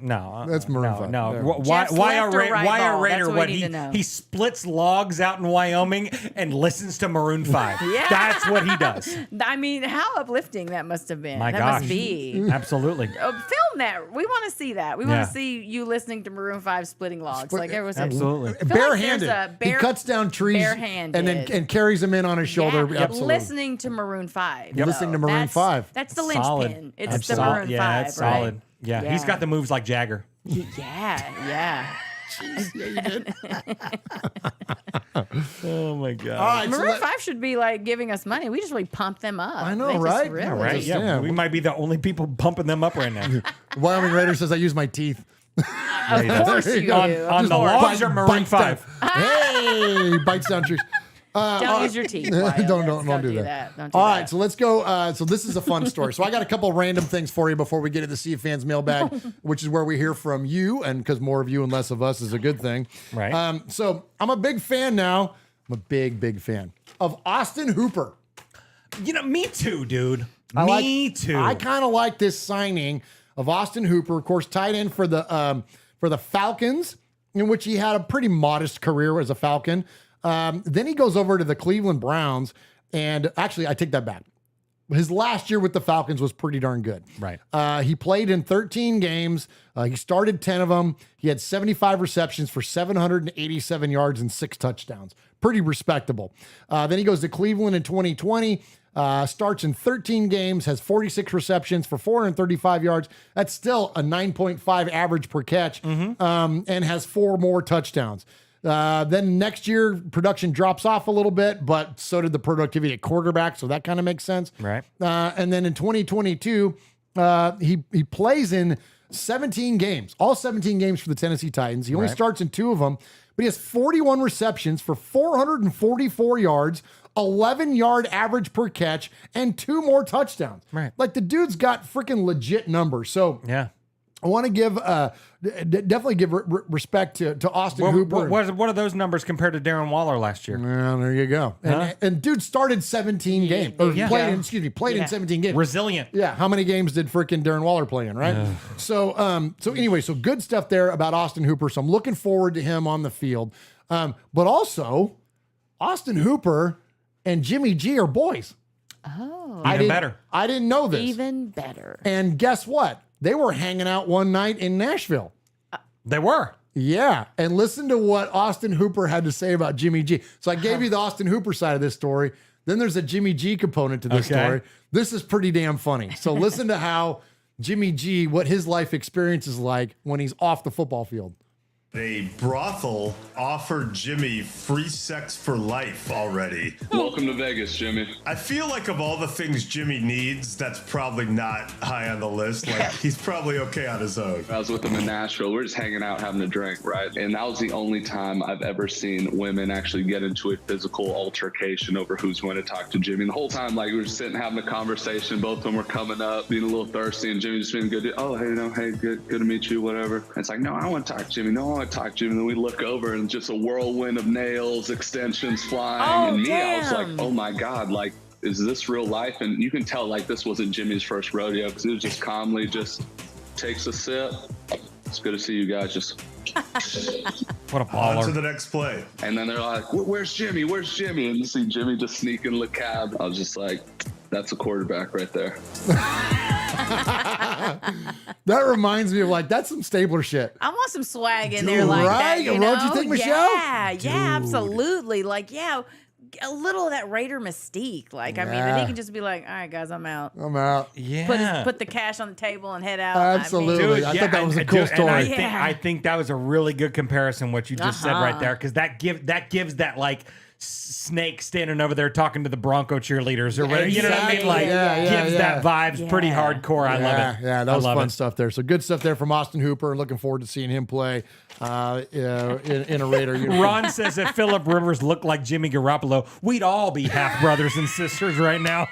That's Maroon no, 5. no. There. Jeff's left or right Wyatt ball. Raider, That's what what we he need to know. he splits logs out in Wyoming and listens to Maroon 5. Yeah. That's what he does. I mean, how uplifting that must have been. My that gosh, must be. absolutely. Film that. We want to see that. We Yeah. want to see you listening to Maroon 5 splitting logs. Like it was Absolutely. I feel like Barehanded. there's a He cuts down trees barehanded. and carries them in on his shoulder. Yeah, Absolutely. listening to Maroon 5. Yep. Listening to Maroon That's- 5. That's the Solid. linchpin. It's That's the solid. Maroon 5. Yeah, it's right? solid. Yeah, he's got the moves like Jagger. Yeah. Yeah, you did. Oh my god. All right, so Maroon let- 5 should be like giving us money. We just really pump them up. I know, They just right? Really, Yeah, Right? Just- Yeah, yeah. we might be the only people pumping them up right now. Wyoming Raider says I use my teeth. Of course you do. on Of the course. logs or Maroon bites down. 5. Hey, bites down trees. Don't use your teeth. Wyatt. Don't do that. that. Don't do All that. right, so let's go. So this is a fun story. So I got a couple random things for you before we get to the Sea of Fans mailbag, which is where we hear from you, and because more of you and less of us is a good thing. Right. So I'm a big fan now. I'm a big fan of Austin Hooper. You know, me too, dude. I Me too. I kind of like this signing. of Austin Hooper, of course, tight end for the Falcons, in which he had a pretty modest career as a Falcon. Then he goes over to the Cleveland Browns, and actually, I take that back. His last year with the Falcons was pretty darn good. Right. He played in 13 games. He started 10 of them. He had 75 receptions for 787 yards and 6 touchdowns. Pretty respectable. Then he goes to Cleveland in 2020. Starts in 13 games, has 46 receptions for 435 yards. That's still a 9.5 average per catch, and has 4 more touchdowns. Then next year, production drops off a little bit, but so did the productivity at quarterback, so that kind of makes sense. Right. And then in 2022, he plays in 17 games, all 17 games for the Tennessee Titans. He only starts in 2 of them, but he has 41 receptions for 444 yards, 11-yard average per catch, and 2 more touchdowns. Right. Like, the dude's got freaking legit numbers. So yeah, I want to give definitely give respect to Austin Hooper. What are those numbers compared to Darren Waller last year? Well, there you go. And dude started 17 games. Or played in 17 games. Resilient. Yeah. How many games did freaking Darren Waller play in, right? So anyway, so good stuff there about Austin Hooper. So I'm looking forward to him on the field. But also, Austin Hooper and Jimmy G are boys. Oh. Even better. I didn't know this. Even better. And guess what? They were hanging out one night in Nashville. They were. Yeah. And listen to what Austin Hooper had to say about Jimmy G. So I gave you the Austin Hooper side of this story. Then there's a Jimmy G component to this story. This is pretty damn funny. So listen to how Jimmy G, what his life experience is like when he's off the football field. A brothel offered Jimmy free sex for life already. Welcome to Vegas, Jimmy. I feel like of all the things Jimmy needs, that's probably not high on the list. Like, he's probably okay on his own. I was with him in Nashville. We're just hanging out, having a drink, right? And that was the only time I've ever seen women actually get into a physical altercation over who's going to talk to Jimmy. And the whole time, like, we were just sitting having a conversation. Both of them were coming up, being a little thirsty, and Jimmy just being good. Oh, hey, good to meet you, whatever. And it's like, no, I want to talk to Jimmy. No, I want to talk to him. And then we look over and just a whirlwind of nails, extensions flying. I was like, oh my God, like, is this real life? And you can tell, like, this wasn't Jimmy's first rodeo because he was just calmly just takes a sip. It's good to see you guys. Just what a baller. On to the next play. And then they're like, where's Jimmy? Where's Jimmy? And you see Jimmy just sneak in the cab. I was just like, that's a quarterback right there. That reminds me of, like, that's some Stabler shit. I want some swag in there like that. You know? Don't you think, Michelle? Yeah, absolutely. Like, yeah, a little of that Raider mystique. Like, I mean, and he can just be like, all right, guys, I'm out. Yeah. Put the cash on the table and head out. Absolutely. I thought that was a cool story. I think that was a really good comparison, what you just said right there, because that gives that, like, snake standing over there talking to the Bronco cheerleaders or whatever. You know what I mean? Like, gives that vibes pretty hardcore. I love it. Yeah, that was fun stuff there. So good stuff there from Austin Hooper. Looking forward to seeing him play in a Raider uniform. Ron says if Phillip Rivers looked like Jimmy Garoppolo, we'd all be half brothers and sisters right now.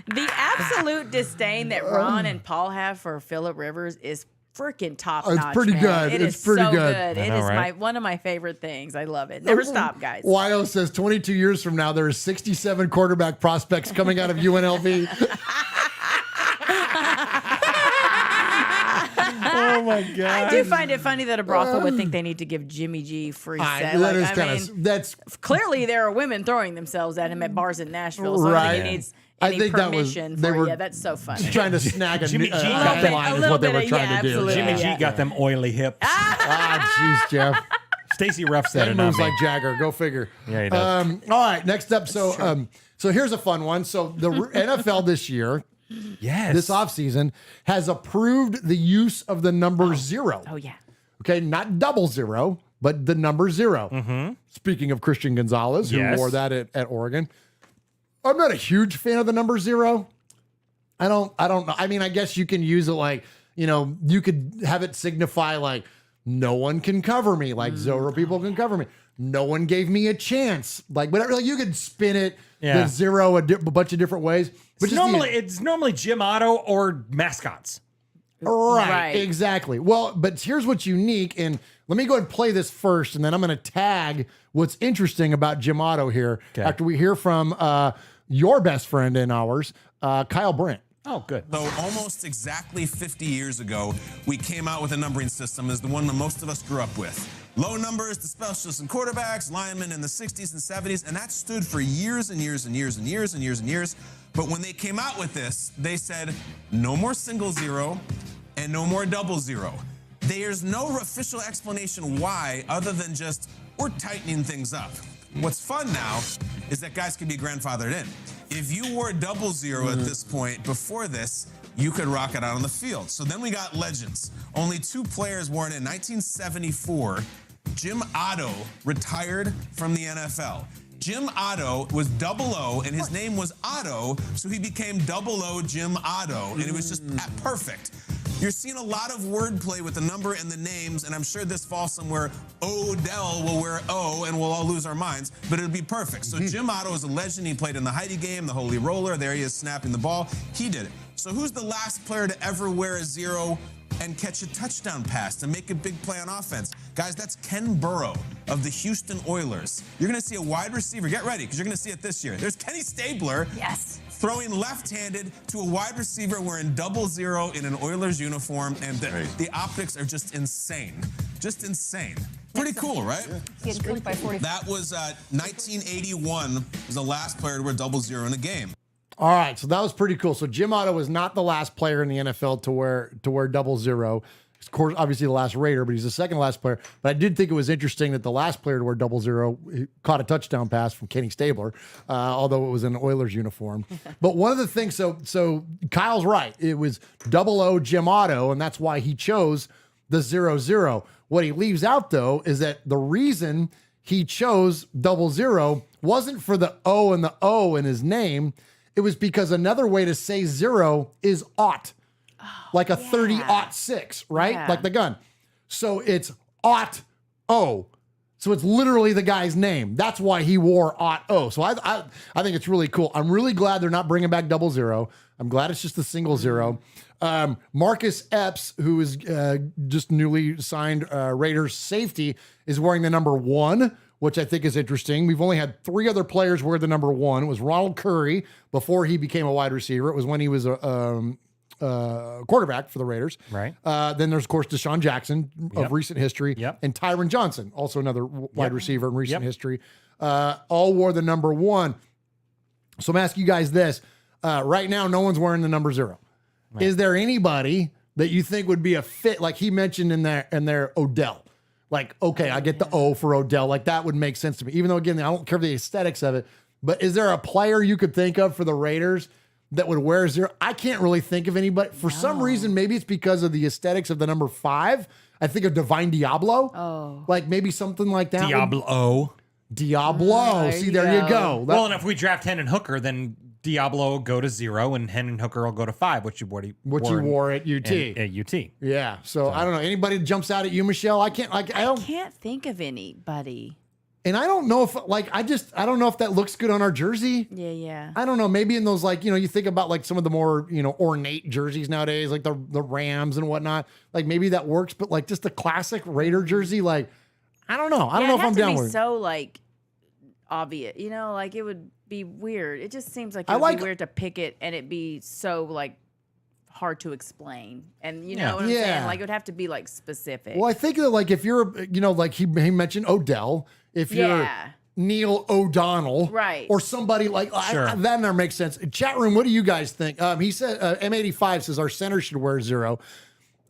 The absolute disdain that Ron and Paul have for Phillip Rivers is freaking top notch. It's pretty good. It's pretty so good. It is one of my favorite things. I love it. Never stop, guys. Wyo says 22 years from now, there are 67 quarterback prospects coming out of UNLV. Oh my God! I do find it funny that a brothel would think they need to give Jimmy G free sex. That's clearly there are women throwing themselves at him at bars in Nashville. So I think he needs any permission for you. That's so funny. Trying to snag a Jimmy G got them line is what they were trying to do. Jimmy G got them oily hips. Jeez, Jeff. Stacey Ruff said it. Moves like Jagger. Go figure. Yeah, he does. All right, next up. So here's a fun one. So the NFL this year. Yes. This offseason has approved the use of the number 0. Oh, yeah. Okay, not 00, but the number 0. Mm-hmm. Speaking of Christian Gonzalez, who wore that at Oregon. I'm not a huge fan of the number 0. I don't know. I mean, I guess you can use it like, you could have it signify like, no one can cover me, like 0 people can cover me. No one gave me a chance. Like, whatever. Like, you could spin it the 0 a bunch of different ways. But it's normally Jim Otto or mascots. Right, exactly. Well, but here's what's unique, and let me go ahead and play this first, and then I'm going to tag what's interesting about Jim Otto here after we hear from your best friend and ours, Kyle Brandt. Oh, good. So almost exactly 50 years ago, we came out with a numbering system as the one that most of us grew up with. Low numbers to specialists and quarterbacks, linemen in the 60s and 70s, and that stood for years and years and years and years and years and years. But when they came out with this, they said, no more single zero and no more double zero. There's no official explanation why, other than just, we're tightening things up. What's fun now is that guys can be grandfathered in. If you wore double zero at this point, before this, you could rock it out on the field. So then we got legends. Only 2 players wore it in 1974. Jim Otto retired from the NFL. Jim Otto was 00, and his name was Otto, so he became 00 Jim Otto, and it was just perfect. You're seeing a lot of wordplay with the number and the names, and I'm sure this falls somewhere. Odell will wear O, and we'll all lose our minds, but it'll be perfect. So Jim Otto is a legend. He played in the Heidi game, the Holy Roller. There he is snapping the ball. He did it. So who's the last player to ever wear a 0 and catch a touchdown pass to make a big play on offense? Guys, that's Ken Burrow of the Houston Oilers. You're going to see a wide receiver. Get ready, because you're going to see it this year. There's Kenny Stabler. Yes. Throwing left-handed to a wide receiver wearing 00 in an Oilers uniform, and the optics are just insane. Just insane. Pretty cool, right? Getting cooked by 40. That was 1981 was the last player to wear 00 in a game. All right, so that was pretty cool. So Jim Otto was not the last player in the NFL to wear 00. Of course, obviously the last Raider, but he's the second last player. But I did think it was interesting that the last player to wear 00 caught a touchdown pass from Kenny Stabler, although it was in an Oilers uniform. But one of the things, so Kyle's right. It was 00 Jim Otto, and that's why he chose the 00. What he leaves out, though, is that the reason he chose 00 wasn't for the O and the O in his name. It was because another way to say 0 is aught. Like a 30-06, right? Yeah. Like the gun. So it's aught O. So it's literally the guy's name. That's why he wore aught O. So I think it's really cool. I'm really glad they're not bringing back 00. I'm glad it's just a single 0. Marcus Epps, who is just newly signed Raiders safety, is wearing the number 1, which I think is interesting. We've only had 3 other players wear the number 1. It was Ronald Curry before he became a wide receiver. It was when he was a quarterback for the Raiders. Right. Then there's, of course, Deshaun Jackson of recent history. Yep. And Tyron Johnson, also another wide receiver in recent history. All wore the number 1. So I'm asking you guys this. Right now, no one's wearing the number 0. Right. Is there anybody that you think would be a fit? Like he mentioned in there Odell. Like, okay, I get the O for Odell. Like that would make sense to me. Even though, again, I don't care the aesthetics of it. But is there a player you could think of for the Raiders that would wear 0? I can't really think of anybody. For some reason, maybe it's because of the aesthetics of the number 5. I think of Divine Diablo. Oh. Like maybe something like that. Diablo. See, there you go. Well, and if we draft Hendon Hooker, then Diablo will go to 0 and Hendon Hooker will go to 5, which you wore at UT. At UT. Yeah. So I don't know. Anybody that jumps out at you, Michelle? I can't think of anybody. And I don't know if I don't know if that looks good on our jersey. Yeah. I don't know. Maybe in those, like, you think about like some of the more, ornate jerseys nowadays, like the Rams and whatnot. Like maybe that works, but like just the classic Raider jersey, like, I don't know. I don't know if I'm down with it. So like obvious, like it would be weird. It just seems like it would be weird to pick it and it be so like hard to explain. And you know what I'm saying? Like it would have to be like specific. Well, I think that like if you're, like he mentioned Odell, if you're Neil O'Donnell, right, or somebody like then there makes sense. Chat room, what do you guys think? He said M85 says our center should wear 0.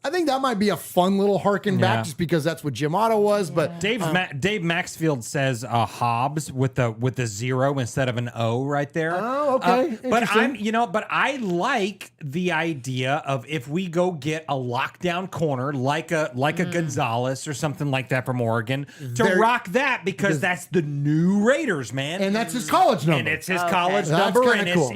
I think that might be a fun little harken back just because that's what Jim Otto was. But Dave Maxfield says Hobbs with the 0 instead of an O right there. Oh, okay. But I like the idea of if we go get a lockdown corner like a Gonzalez or something like that from Oregon to rock that because that's the new Raiders, man. And that's his college number. And it's his college number. That's And cool.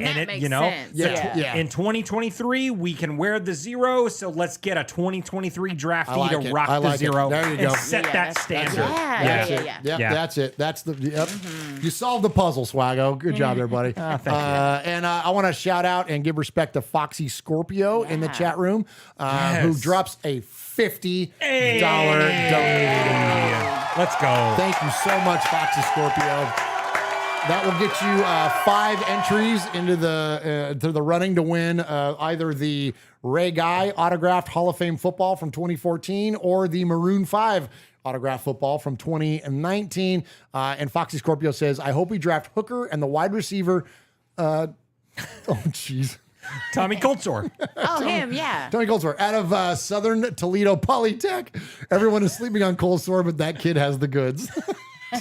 In 2023 we can wear the 0. So let's get a 2023 draftee to rock the 0 there you go. and set that standard. That's it. That's the You solved the puzzle, Swaggo. Good job there, buddy. Thank you. And I want to shout out and give respect to Foxy Scorpio in the chat room, who drops a $50 donation. Let's go. Thank you so much, Foxy Scorpio. That will get you 5 entries into the running to win either the Ray Guy autographed Hall of Fame football from 2014 or the Maroon 5 autographed football from 2019. And Foxy Scorpio says, I hope we draft Hooker and the wide receiver. Oh, jeez. Tommy Goldsor. Oh, him, yeah. Tommy Goldsor out of Southern Toledo Polytech. Everyone is sleeping on Goldsor, but that kid has the goods.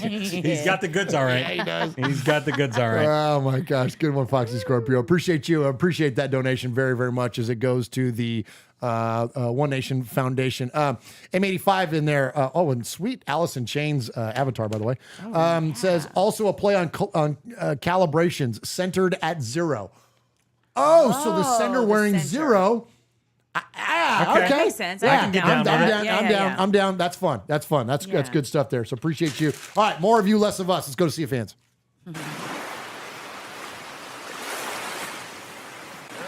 He's got the goods all right. Yeah, he does. He's got the goods all right. Oh my gosh, good one, Foxy Scorpio. Appreciate you. Appreciate that donation very, very much as it goes to the One Nation Foundation. M85 in there. And sweet Allison Chain's avatar, by the way, says also a play on calibrations centered at 0. So the center wearing 0. Okay. Makes sense. Yeah. I can get down with it. I'm down. That's fun. That's good stuff there. So appreciate you. All right, more of you, less of us. Let's go to see you fans. There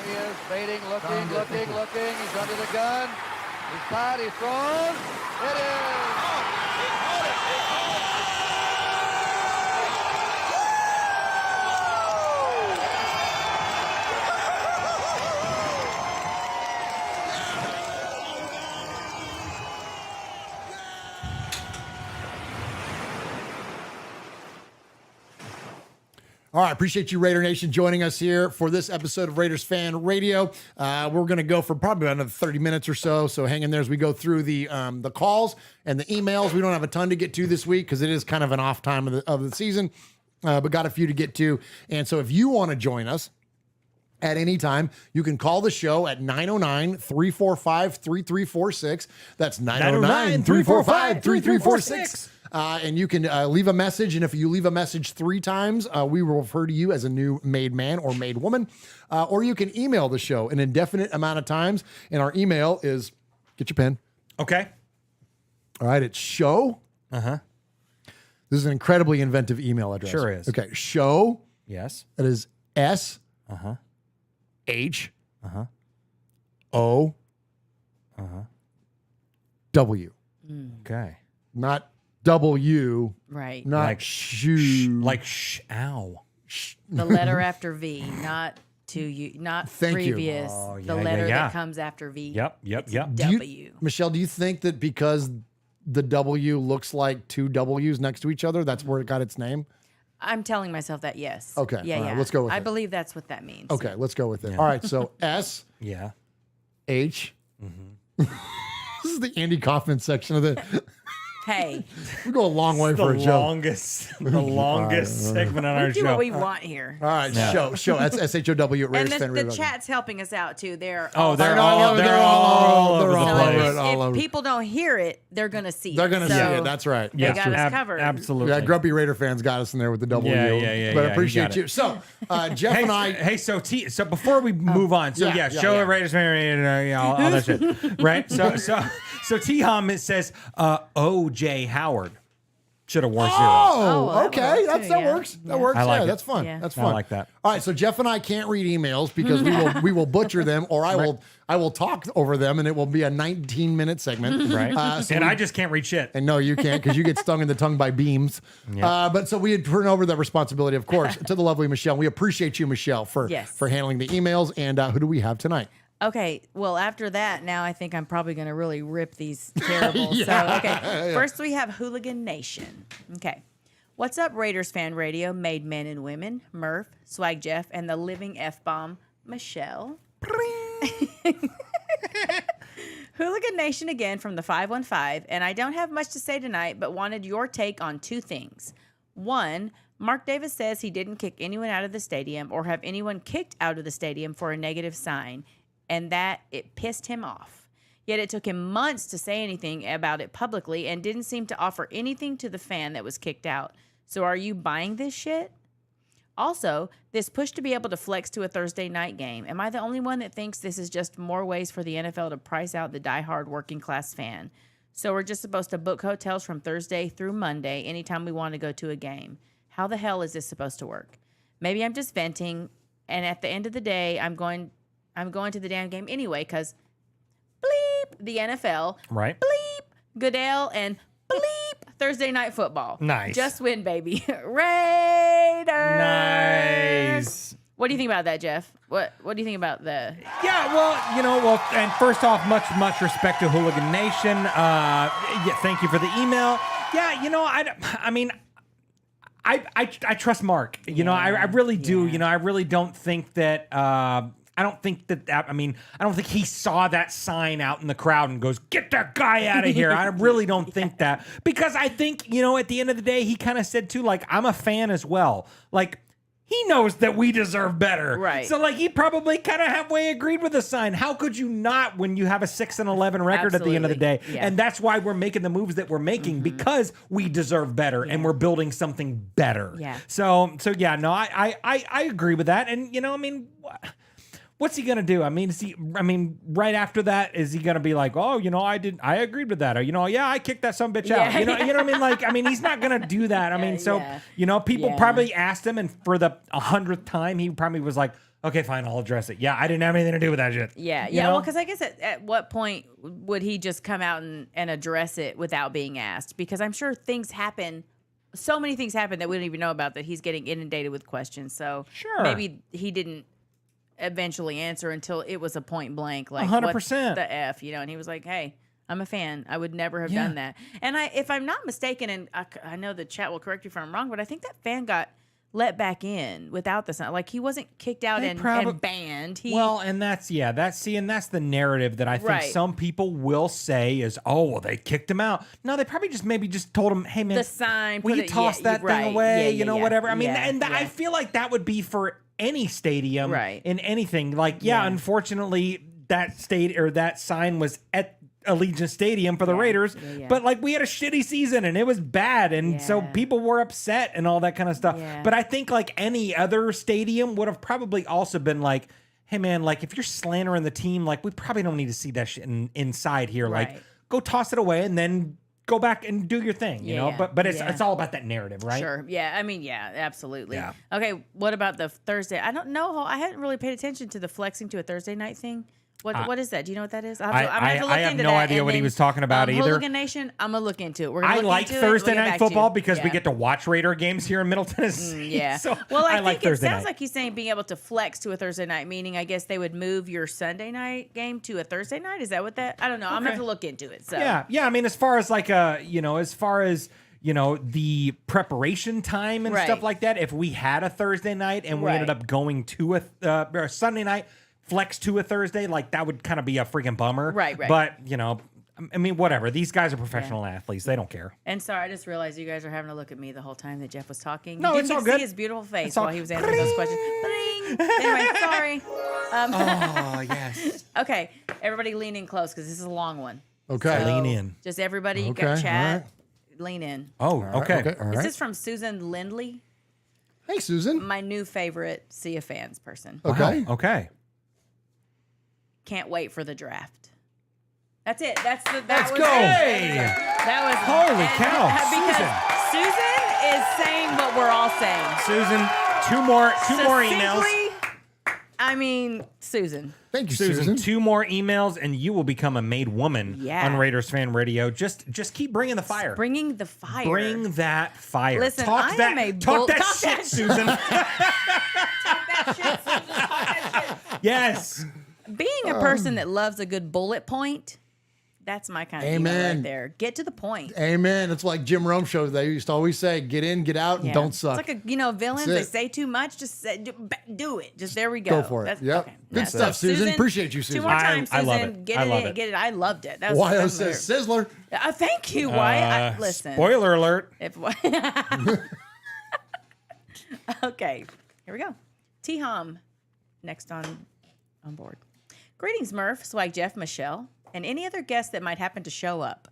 he is, baiting, looking. He's under the gun. He's caught. He's thrown. It is. All right, appreciate you, Raider Nation, joining us here for this episode of Raiders Fan Radio. We're going to go for probably another 30 minutes or so, so hang in there as we go through the calls and the emails. We don't have a ton to get to this week because it is kind of an off time of the season, but got a few to get to. And so if you want to join us at any time, you can call the show at 909-345-3346. That's 909-345-3346. And you can leave a message, and if you leave a message 3 times, we will refer to you as a new made man or made woman. Or you can email the show an indefinite amount of times, and our email is, get your pen. Okay. All right, it's show. Uh-huh. This is an incredibly inventive email address. Sure is. Okay, show. Yes. That is S. Uh-huh. H. Uh-huh. O. Uh-huh. W. Okay. Not W. Right. Not Like shoe. ow. The letter after V, not to you, not Thank you. previous. Oh, the yeah, letter yeah. that comes after V. Yep. W. Michelle, do you think that because the W looks like 2 W's next to each other, that's where it got its name? I'm telling myself that, yes. Okay, Yeah, all right, yeah. let's go with I it. believe that's what that means. Okay, let's go with it. All right, so S. Yeah. H. Mm-hmm. This is the Andy Kaufman section of the. Hey. We go a long way for a the joke. longest segment on our We do show. what we want here. All right, Yeah. show. That's SHOW at And Raiders the chat's helping us out too. They're Oh, all they're over all it. over the So place. if people don't hear it, they're gonna see it. They're going to So see it. That's right. They got us covered. Absolutely. Yeah, Grumpy Raider fans got us in there with the W. Yeah. But you appreciate got you. it. So, Jeff and I. Hey, so before we move on, so show Raiders fan, all that shit, right? So T-Hum, it says O.J. Howard should have worn 0. Oh, okay. That works. That works. I like it. That's fun. Yeah. That's I fun. like that. All right, so Jeff and I can't read emails because we will butcher them, or I will talk over them, and it will be a 19-minute segment. Right. So And I just can't read shit. And no, you can't because you get stung in the tongue by beams. Yeah. But so we had turned over the responsibility, of course, to the lovely Michelle. We appreciate you, Michelle, for handling the emails. And who do we have tonight? Okay, well, after that, now I think I'm probably going to really rip these terrible. Yeah. So, okay, first we have Hooligan Nation. Okay. What's up, Raiders Fan Radio, made men and women, Murf, Swag Jeff, and the living F-bomb, Michelle. Hooligan Nation again from the 515, and I don't have much to say tonight, but wanted your take on 2 things. 1, Mark Davis says he didn't kick anyone out of the stadium or have anyone kicked out of the stadium for a negative sign, and that it pissed him off. Yet it took him months to say anything about it publicly and didn't seem to offer anything to the fan that was kicked out. So are you buying this shit? Also, this push to be able to flex to a Thursday night game. Am I the only one that thinks this is just more ways for the NFL to price out the diehard working class fan? So we're just supposed to book hotels from Thursday through Monday anytime we want to go to a game. How the hell is this supposed to work? Maybe I'm just venting, and at the end of the day, I'm going to the damn game anyway because bleep the NFL, Right. bleep Goodell, and bleep Thursday night football. Nice. Just win, baby. Raiders. What do you think about that, Jeff? What do you think about the? Yeah, well, and first off, much respect to Hooligan Nation. Yeah, thank you for the email. Yeah, I trust Mark. I really do. I really don't think that. I don't think he saw that sign out in the crowd and goes, "Get that guy out of here." I really don't think that, because I think, at the end of the day, he kind of said too, like, I'm a fan as well. Like, he knows that we deserve better. Right. So, like, he probably kind of halfway agreed with the sign. How could you not when you have a 6-11 record at the end of the day? Yeah. And that's why we're making the moves that we're making, because we deserve better and we're building something better. Yeah. So yeah, no, I agree with that. And, what's he gonna do? Right after that, is he gonna be like, oh, I agreed with that, or I kicked that son of a bitch out? You know what I mean? Like, he's not gonna do that. People probably asked him, and for the 100th time, he probably was like, okay, fine, I'll address it. Yeah, I didn't have anything to do with that shit. Yeah. Well, because I guess at what point would he just come out and address it without being asked? Because I'm sure things happen. So many things happen that we don't even know about, that he's getting inundated with questions. So maybe he didn't eventually answer until it was a point blank, like 100%. What the F, and he was like, hey, I'm a fan. I would never have done that. And if I'm not mistaken, and I know the chat will correct you if I'm wrong, but I think that fan got let back in without the sign. Like, he wasn't kicked out and banned. And that's the narrative that I think some people will say is, oh, well, they kicked him out. No, they probably just told him, hey, man, the sign, will you toss that thing away? Whatever. I feel like that would be for any stadium in anything. Like, unfortunately, that sign was at Allegiant Stadium for the Raiders, but like, we had a shitty season and it was bad, and so people were upset and all that kind of stuff. But I think, like, any other stadium would have probably also been like, hey man, like, if you're slandering the team, like, we probably don't need to see that shit inside here. Like, go toss it away and then go back and do your thing, you know? But it's all about that narrative, right? Sure. Yeah. Absolutely. Yeah. Okay. What about the Thursday? I don't know. I hadn't really paid attention to the flexing to a Thursday night thing. What is that? Do you know what that is? I'm gonna have to look I have into no that. idea And what he then, was talking about either. Hooligan Nation, I'm gonna look into it. We're gonna I look like into it. Thursday We'll get night back to football you. because we get to watch Raider games here in Middle Tennessee. Yeah. So well, I like think it Thursday sounds night. like he's saying being able to flex to a Thursday night, meaning I guess they would move your Sunday night game to a Thursday night. Is that what that? I don't know. I'm gonna have to look into it. So Yeah. As far as like the preparation time and stuff like that, if we had a Thursday night and we ended up going to a Sunday night, flex to a Thursday, like, that would kind of be a freaking bummer. Right. But, whatever. These guys are professional athletes. They don't care. And sorry, I just realized you guys are having to look at me the whole time that Jeff was talking. No, You it's didn't all get to good. see his beautiful face It's all- while he was answering those questions. Bling! Anyway, sorry. Oh, yes. Okay, everybody lean in close because this is a long one. Okay. Lean in. Just everybody, Okay, got chat. all right. Lean in. Oh, okay. All This right. is from Susan Lindley, Hey, Susan. my new favorite Sea of Fans person. Okay. Wow, okay. Can't wait for the draft. That's it. Let's go. Hey! That was Holy cow, Because Susan is saying what we're all saying. Susan, two more emails. Susunctly, Susan. Thank you, Susan, Susan. 2 more emails and you will become a made woman Yeah. on Raiders Fan Radio. Just keep bringing the fire. Bringing the fire. Bring that fire. Listen, talk I that, am a talk that talk shit, that Susan. Yes. Being a person that loves a good bullet point, that's my kind of email Amen. right there. Get to the point. Amen. It's like Jim Rome shows. They used to always say, get in, get out, and Yeah. don't suck. It's like villains. That's They it. say too much. Just do it. Just there we go. Go for it. That's, Yep. okay. Good Yeah. stuff, So, Susan. Appreciate you, 2 Susan. more times, I Susan. love it. Get I it love in. it. Get it. I loved it. That was Wyo that's says weird. Sizzler. Thank you. Why? Listen. Spoiler alert. Okay. Here we go. T-Hom next on board. Greetings, Murf, Swag Jeff, Michelle, and any other guests that might happen to show up.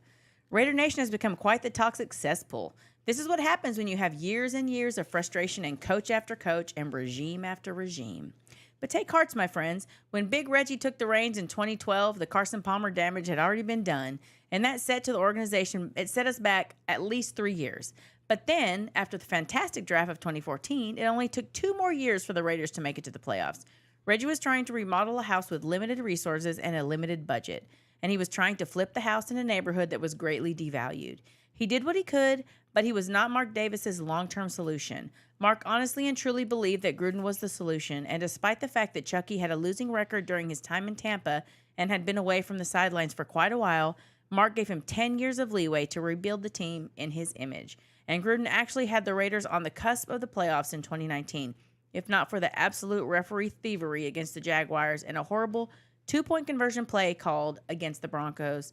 Raider Nation has become quite the toxic cesspool. This is what happens when you have years and years of frustration and coach after coach and regime after regime. But take hearts, my friends. When Big Reggie took the reins in 2012, the Carson Palmer damage had already been done, and that set to the organization, it set us back at least 3 years. But then, after the fantastic draft of 2014, it only took 2 more years for the Raiders to make it to the playoffs. Reggie was trying to remodel a house with limited resources and a limited budget, and he was trying to flip the house in a neighborhood that was greatly devalued. He did what he could, but he was not Mark Davis's long-term solution. Mark honestly and truly believed that Gruden was the solution, and despite the fact that Chucky had a losing record during his time in Tampa and had been away from the sidelines for quite a while, Mark gave him 10 years of leeway to rebuild the team in his image. And Gruden actually had the Raiders on the cusp of the playoffs in 2019, if not for the absolute referee thievery against the Jaguars and a horrible 2-point conversion play called against the Broncos,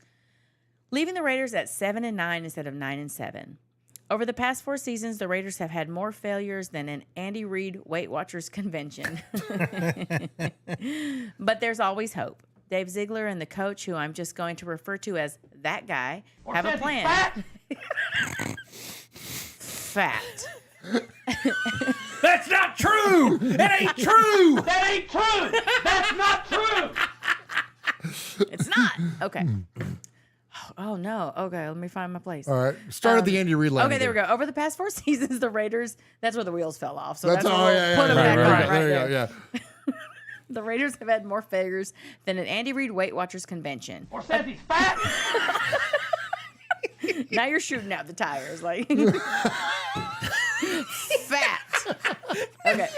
leaving the Raiders at 7-9 instead of 9-7. Over the past 4 seasons, the Raiders have had more failures than an Andy Reid Weight Watchers convention. But there's always hope. Dave Ziegler and the coach, who I'm just going to refer to as that guy, have a plan. Fat. That's not true. That ain't true. That ain't true. That's not true. It's not. Okay. Oh, no. Okay, let me find my place. All right. Start at the Andy Reid line. Okay, there we again. go. Over the past 4 seasons, the Raiders, that's where the wheels fell off. So That's that's all. what Yeah, we'll put them back on right There there. you go. Yeah. The Raiders have had more failures than an Andy Reid Weight Watchers convention. Or says he's fat. Now you're shooting out the tires. Like, fat. Okay.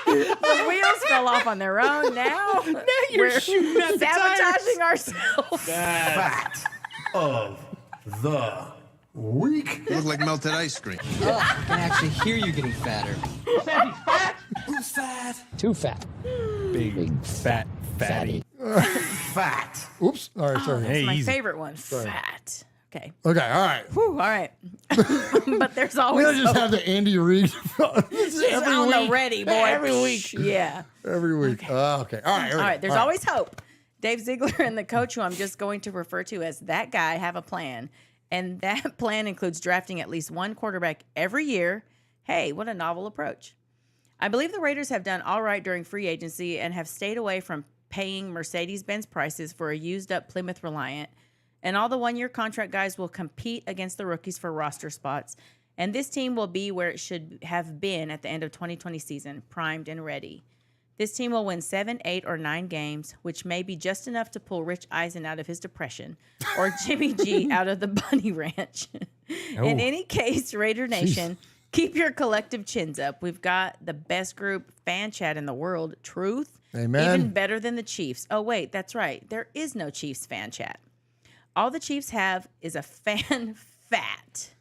The wheels fell off on their own. Now you're shooting at the sabotaging ourselves. Fact of the week. You look like melted ice cream. I can actually hear you getting fatter. Or says he's fat. Who's fat? Too fat. Big fat fatty. Fact. Oops. All right. Sorry. That's my favorite one. Fat. Okay. Okay. All right. Whew, all right. But there's We always don't just hope. have the Andy Reid. This is It's every on week. the ready, boy. Every week. Yeah. Every week. Okay. Okay. All right. All right. There's always hope. Dave Ziegler and the coach, who I'm just going to refer to as that guy, have a plan. And that plan includes drafting at least one quarterback every year. Hey, what a novel approach. I believe the Raiders have done all right during free agency and have stayed away from paying Mercedes-Benz prices for a used-up Plymouth Reliant. And all the one-year contract guys will compete against the rookies for roster spots. And this team will be where it should have been at the end of 2020 season, primed and ready. This team will win 7, 8, or 9 games, which may be just enough to pull Rich Eisen out of his depression or Jimmy G out of the Bunny Ranch. In any case, Raider Nation, keep your collective chins up. We've got the best group fan chat in the world. Truth. Amen. Even better than the Chiefs. Oh, wait, that's right. There is no Chiefs fan chat. All the Chiefs have is a fan fat.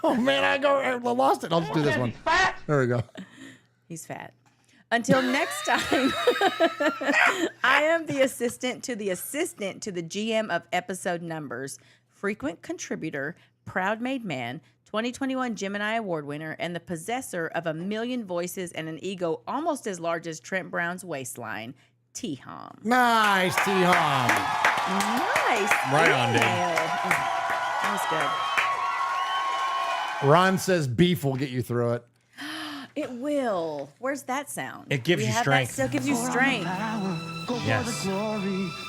Oh, man. I lost it. I'll just do this one. There we go. He's fat. Until next time, I am the assistant to the GM of episode numbers, frequent contributor, proud made man, 2021 Gemini Award winner, and the possessor of 1 million voices and an ego almost as large as Trent Brown's waistline, T-Hom. Nice, T-Hom. Nice. Right on, dude. That was good. Ron says beef will get you through it. It will. Where's that sound? It gives We you have strength. That still gives you strength. Yes.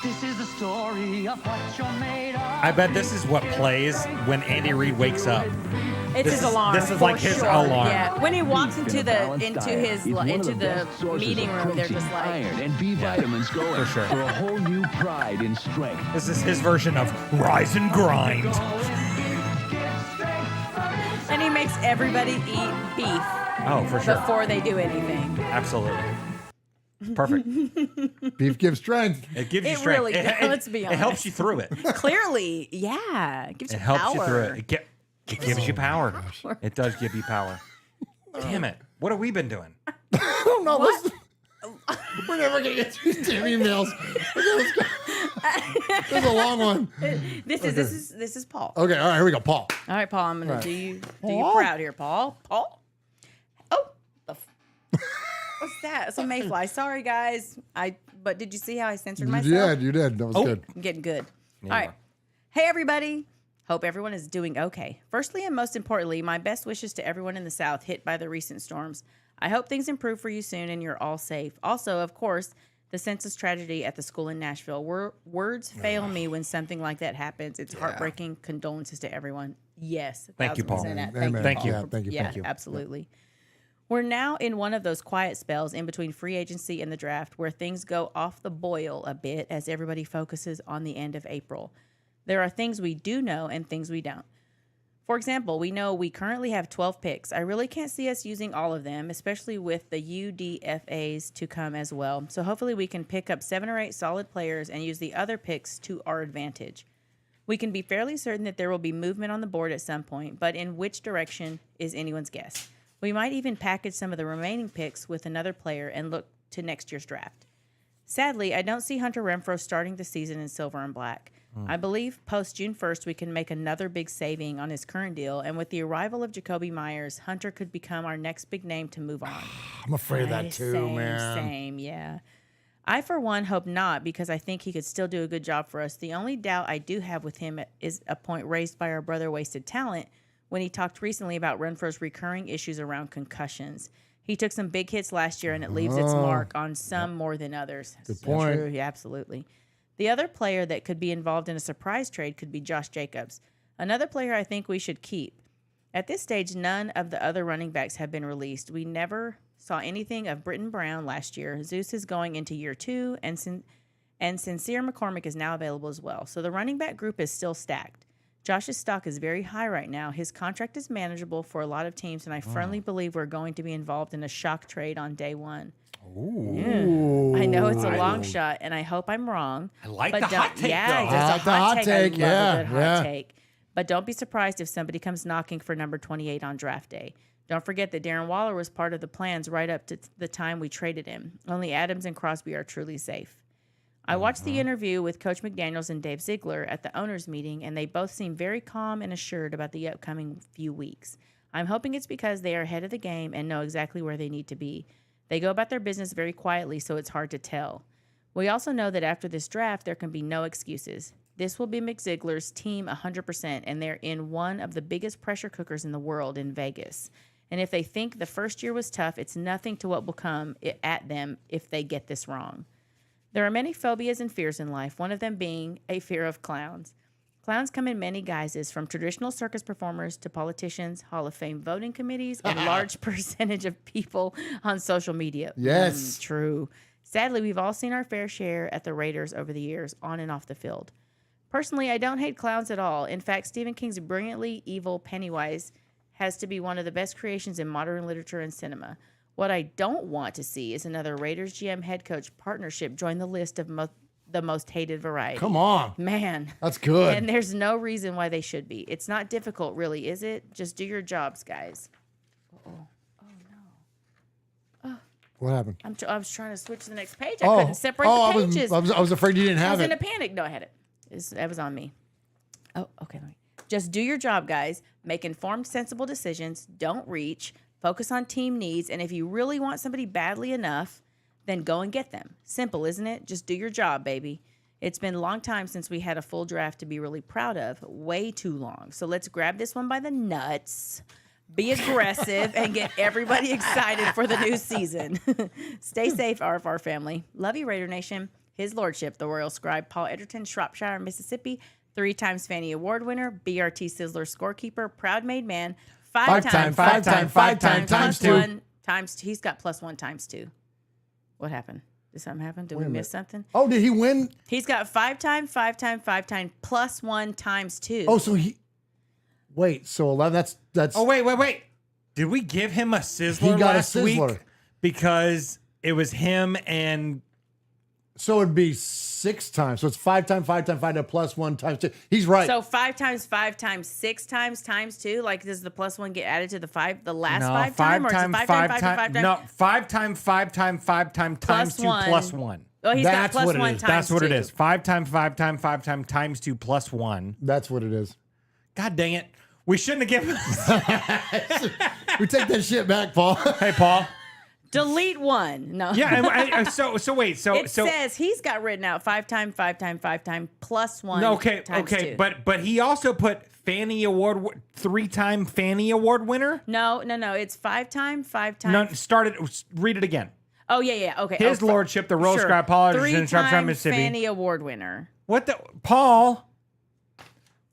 This is the story of what you're made of. I bet this is what plays when Andy Reid wakes up. It's his alarm. This is for like his sure. alarm. Yeah. When he walks into the meeting room, they're just like iron and B vitamins going For sure. for a whole new pride in strength. This is his version of rise and grind. and he makes everybody eat beef. Oh, for sure. Before they do anything. Absolutely. Perfect. Beef gives strength. It gives you It strength. really does, let's be It helps honest. you through it. Clearly, yeah. It gives It you helps power. you through it. It gives you power. It does give you power. Damn it. What have we been doing? I don't know. We're never going to get through these damn emails. Okay, let's go. This is a long one. This is Paul. Okay, all right, here we go. Paul. All right, Paul, I'm going All to right. do you Paul? proud here, Paul. Paul? Oh, what's that? It's a mayfly. Sorry, guys. But did you see how I censored myself? You did. That was good. I'm getting good. Yeah, All you right. Hey, everybody. Hope everyone is doing okay. Firstly and most importantly, my best wishes to everyone in the South hit by the recent storms. I hope things improve for you soon and you're all safe. Also, of course, the senseless tragedy at the school in Nashville. Words fail me when something like that happens. It's heartbreaking. Condolences to everyone. Yes. Thank you, Paul. 1000% Amen. Thank you. Thank you. Paul. Yeah, thank you. Yeah, Thank you. absolutely. We're now in one of those quiet spells in between free agency and the draft where things go off the boil a bit as everybody focuses on the end of April. There are things we do know and things we don't. For example, we know we currently have 12 picks. I really can't see us using all of them, especially with the UDFAs to come as well. So hopefully we can pick up 7 or 8 solid players and use the other picks to our advantage. We can be fairly certain that there will be movement on the board at some point, but in which direction is anyone's guess. We might even package some of the remaining picks with another player and look to next year's draft. Sadly, I don't see Hunter Renfrow starting the season in silver and black. I believe post June 1st, we can make another big saving on his current deal, and with the arrival of Jacoby Myers, Hunter could become our next big name to move on. I'm afraid of that too, man. Same, yeah. I, for one, hope not, because I think he could still do a good job for us. The only doubt I do have with him is a point raised by our brother Wasted Talent when he talked recently about Renfrow's recurring issues around concussions. He took some big hits last year, and it leaves its mark on some more than others. Good point. True, yeah, absolutely. The other player that could be involved in a surprise trade could be Josh Jacobs, another player I think we should keep. At this stage, none of the other running backs have been released. We never saw anything of Britton Brown last year. Zeus is going into year 2, and Sincere McCormick is now available as well. So the running back group is still stacked. Josh's stock is very high right now. His contract is manageable for a lot of teams, and I firmly believe we're going to be involved in a shock trade on day 1. Ooh. I know it's a long shot, and I hope I'm wrong. I like but the hot take, yeah, though. just a hot take. I love a good hot yeah. take. But don't be surprised if somebody comes knocking for number 28 on draft day. Don't forget that Darren Waller was part of the plans right up to the time we traded him. Only Adams and Crosby are truly safe. I watched the interview with Coach McDaniels and Dave Ziegler at the owners' meeting, and they both seem very calm and assured about the upcoming few weeks. I'm hoping it's because they are ahead of the game and know exactly where they need to be. They go about their business very quietly, so it's hard to tell. We also know that after this draft, there can be no excuses. This will be Mick Ziegler's team 100%, and they're in one of the biggest pressure cookers in the world in Vegas. And if they think the first year was tough, it's nothing to what will come at them if they get this wrong. There are many phobias and fears in life, one of them being a fear of clowns. Clowns come in many guises, from traditional circus performers to politicians, Hall of Fame voting committees, and large percentage of people on social media. Yes. True. Sadly, we've all seen our fair share at the Raiders over the years, on and off the field. Personally, I don't hate clowns at all. In fact, Stephen King's brilliantly evil Pennywise has to be one of the best creations in modern literature and cinema. What I don't want to see is another Raiders GM head coach partnership join the list of the most hated variety. Come on. Man. That's good. And there's no reason why they should be. It's not difficult, really, is it? Just do your jobs, guys. What happened? I was trying to switch to the next page. I couldn't separate the pages. I was afraid you didn't have I was it. in a panic. No, I had it. That was on me. Oh, okay. Just do your job, guys. Make informed, sensible decisions. Don't reach. Focus on team needs. And if you really want somebody badly enough, then go and get them. Simple, isn't it? Just do your job, baby. It's been a long time since we had a full draft to be really proud of. Way too long. So let's grab this one by the nuts. Be aggressive and get everybody excited for the new season. Stay safe, RFR family. Love you, Raider Nation. His Lordship, the Royal Scribe, Paul Edgerton, Shropshire, Mississippi, 3-time Fanny Award winner, BRT Sizzler scorekeeper, proud made man, five time times two. He's got +1 times 2. What happened? Did something happen? Did we miss something? Oh, did he win? He's got 5 time +1 times 2. Oh, so he. Wait, so 11. That's. Oh, wait. Did we give him a Sizzler He got a last week? Sizzler. Because it was him and. So it'd be 6 times. So it's 5 times +1 times 2. He's right. So 5 times 6 times 2. Like, does the +1 get added to the 5? The last No, 5 time, or is it 5 times? No, 5 times times 2 +1. Oh, he's got +1 times 2. That's what it is. 5 times times 2 +1. That's what it is. God dang it. We shouldn't have given. We take that shit back, Paul. Hey, Paul. Delete 1. No. Yeah. So wait. It says he's got written out 5 time +1. Okay. times 2. But he also put Fanny Award 3-time Fanny Award winner. No. It's 5 time. No, read it again. Oh yeah. Okay. His Lordship, the Royal Scribe, Paul Edgerton, Shropshire, Mississippi. Fanny Award winner. What the Paul?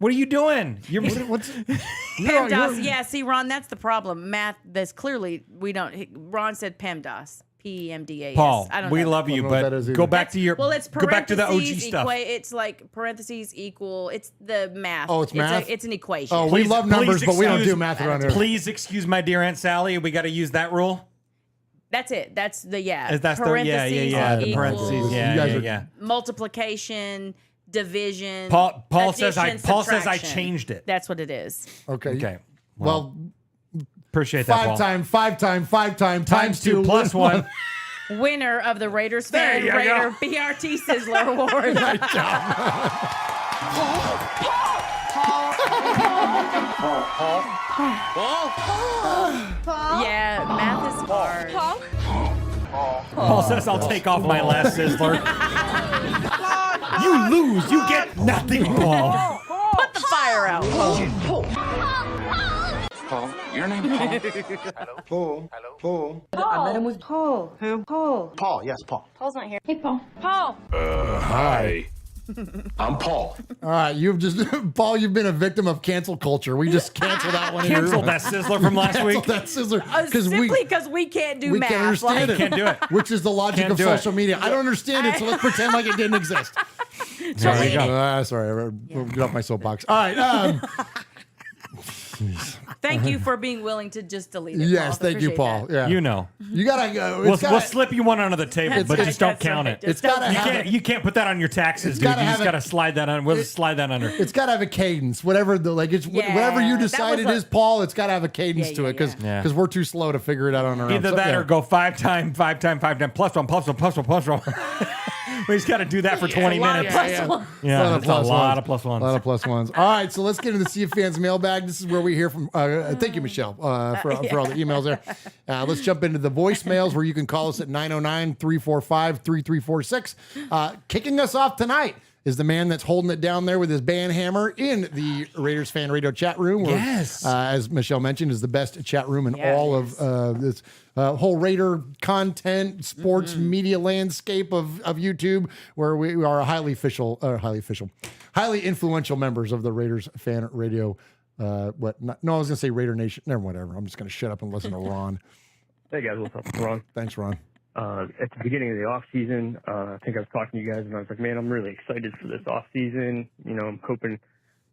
What are you doing? You're PEMDAS. Yeah, see, Ron, that's the problem. Math. That's clearly we don't. Ron said PEMDAS. PEMDAS. Paul, I don't we know. love you, but go back to your. Well, it's go back to the OG stuff. It's like parentheses equal. It's the math. Oh, it's math? It's an equation. Oh, we love numbers, but we don't do math around here. Please excuse my dear Aunt Sally. We got to use that rule. That's it. That's the That's the equals, parentheses. Yeah. Multiplication, division. Paul says I subtraction. changed it. That's what it is. Okay. Well, appreciate that. Five time times 2 plus 1. Winner of the Raiders Fan Raider BRT Sizzler Award. Yeah, math is hard. Paul says I'll take off my last Sizzler. You lose. You get nothing, Paul. Put the fire out. Paul, your name Paul? Paul. Paul. I met him with Paul. Who? Paul. Paul, yes, Paul. Paul's not here. Hey, Paul. Paul. Hi. I'm Paul. All right, Paul, you've been a victim of cancel culture. We just canceled that one. Canceled that Sizzler from last week. That Sizzler Simply because we can't do math. Can't understand it. Can't do it. Which is the logic of social media. I don't understand it, so let's pretend like it didn't exist. There you go. Sorry, I'll get off my soapbox. All right. Thank you for being willing to just delete it. Yes, Paul. thank you, Paul. That. Yeah. You know. You gotta go. We'll slip you one under the table, but just don't count it. It's gotta you can't put that on your taxes, dude. You just gotta slide that on. We'll slide that under. It's gotta have a cadence. Whatever whatever you decide it is, Paul. It's gotta have a cadence to it because we're too slow to figure it out on our own. Either that or go 5 times plus 1 plus 1 plus 1 plus 1. We just got to do that for 20 minutes. Yeah, that's a lot of plus ones. A lot of plus ones. All right, so let's get into the Sea of Fans mailbag. This is where we hear from. Thank you, Michelle, for all the emails there. Let's jump into the voicemails where you can call us at 909-345-3346. Kicking us off tonight is the man that's holding it down there with his band hammer in the Raiders Fan Radio chat room. Where, yes. As Michelle mentioned, is the best chat room in all of this whole Raider content, sports media landscape of YouTube, where we are highly influential members of the Raiders Fan Radio. I was going to say Raider Nation. Never, whatever. I'm just going to shut up and listen to Ron. Hey, guys. What's up, Ron? Thanks, Ron. At the beginning of the off season, I think I was talking to you guys, and I was like, "Man, I'm really excited for this off season. You know, I'm hoping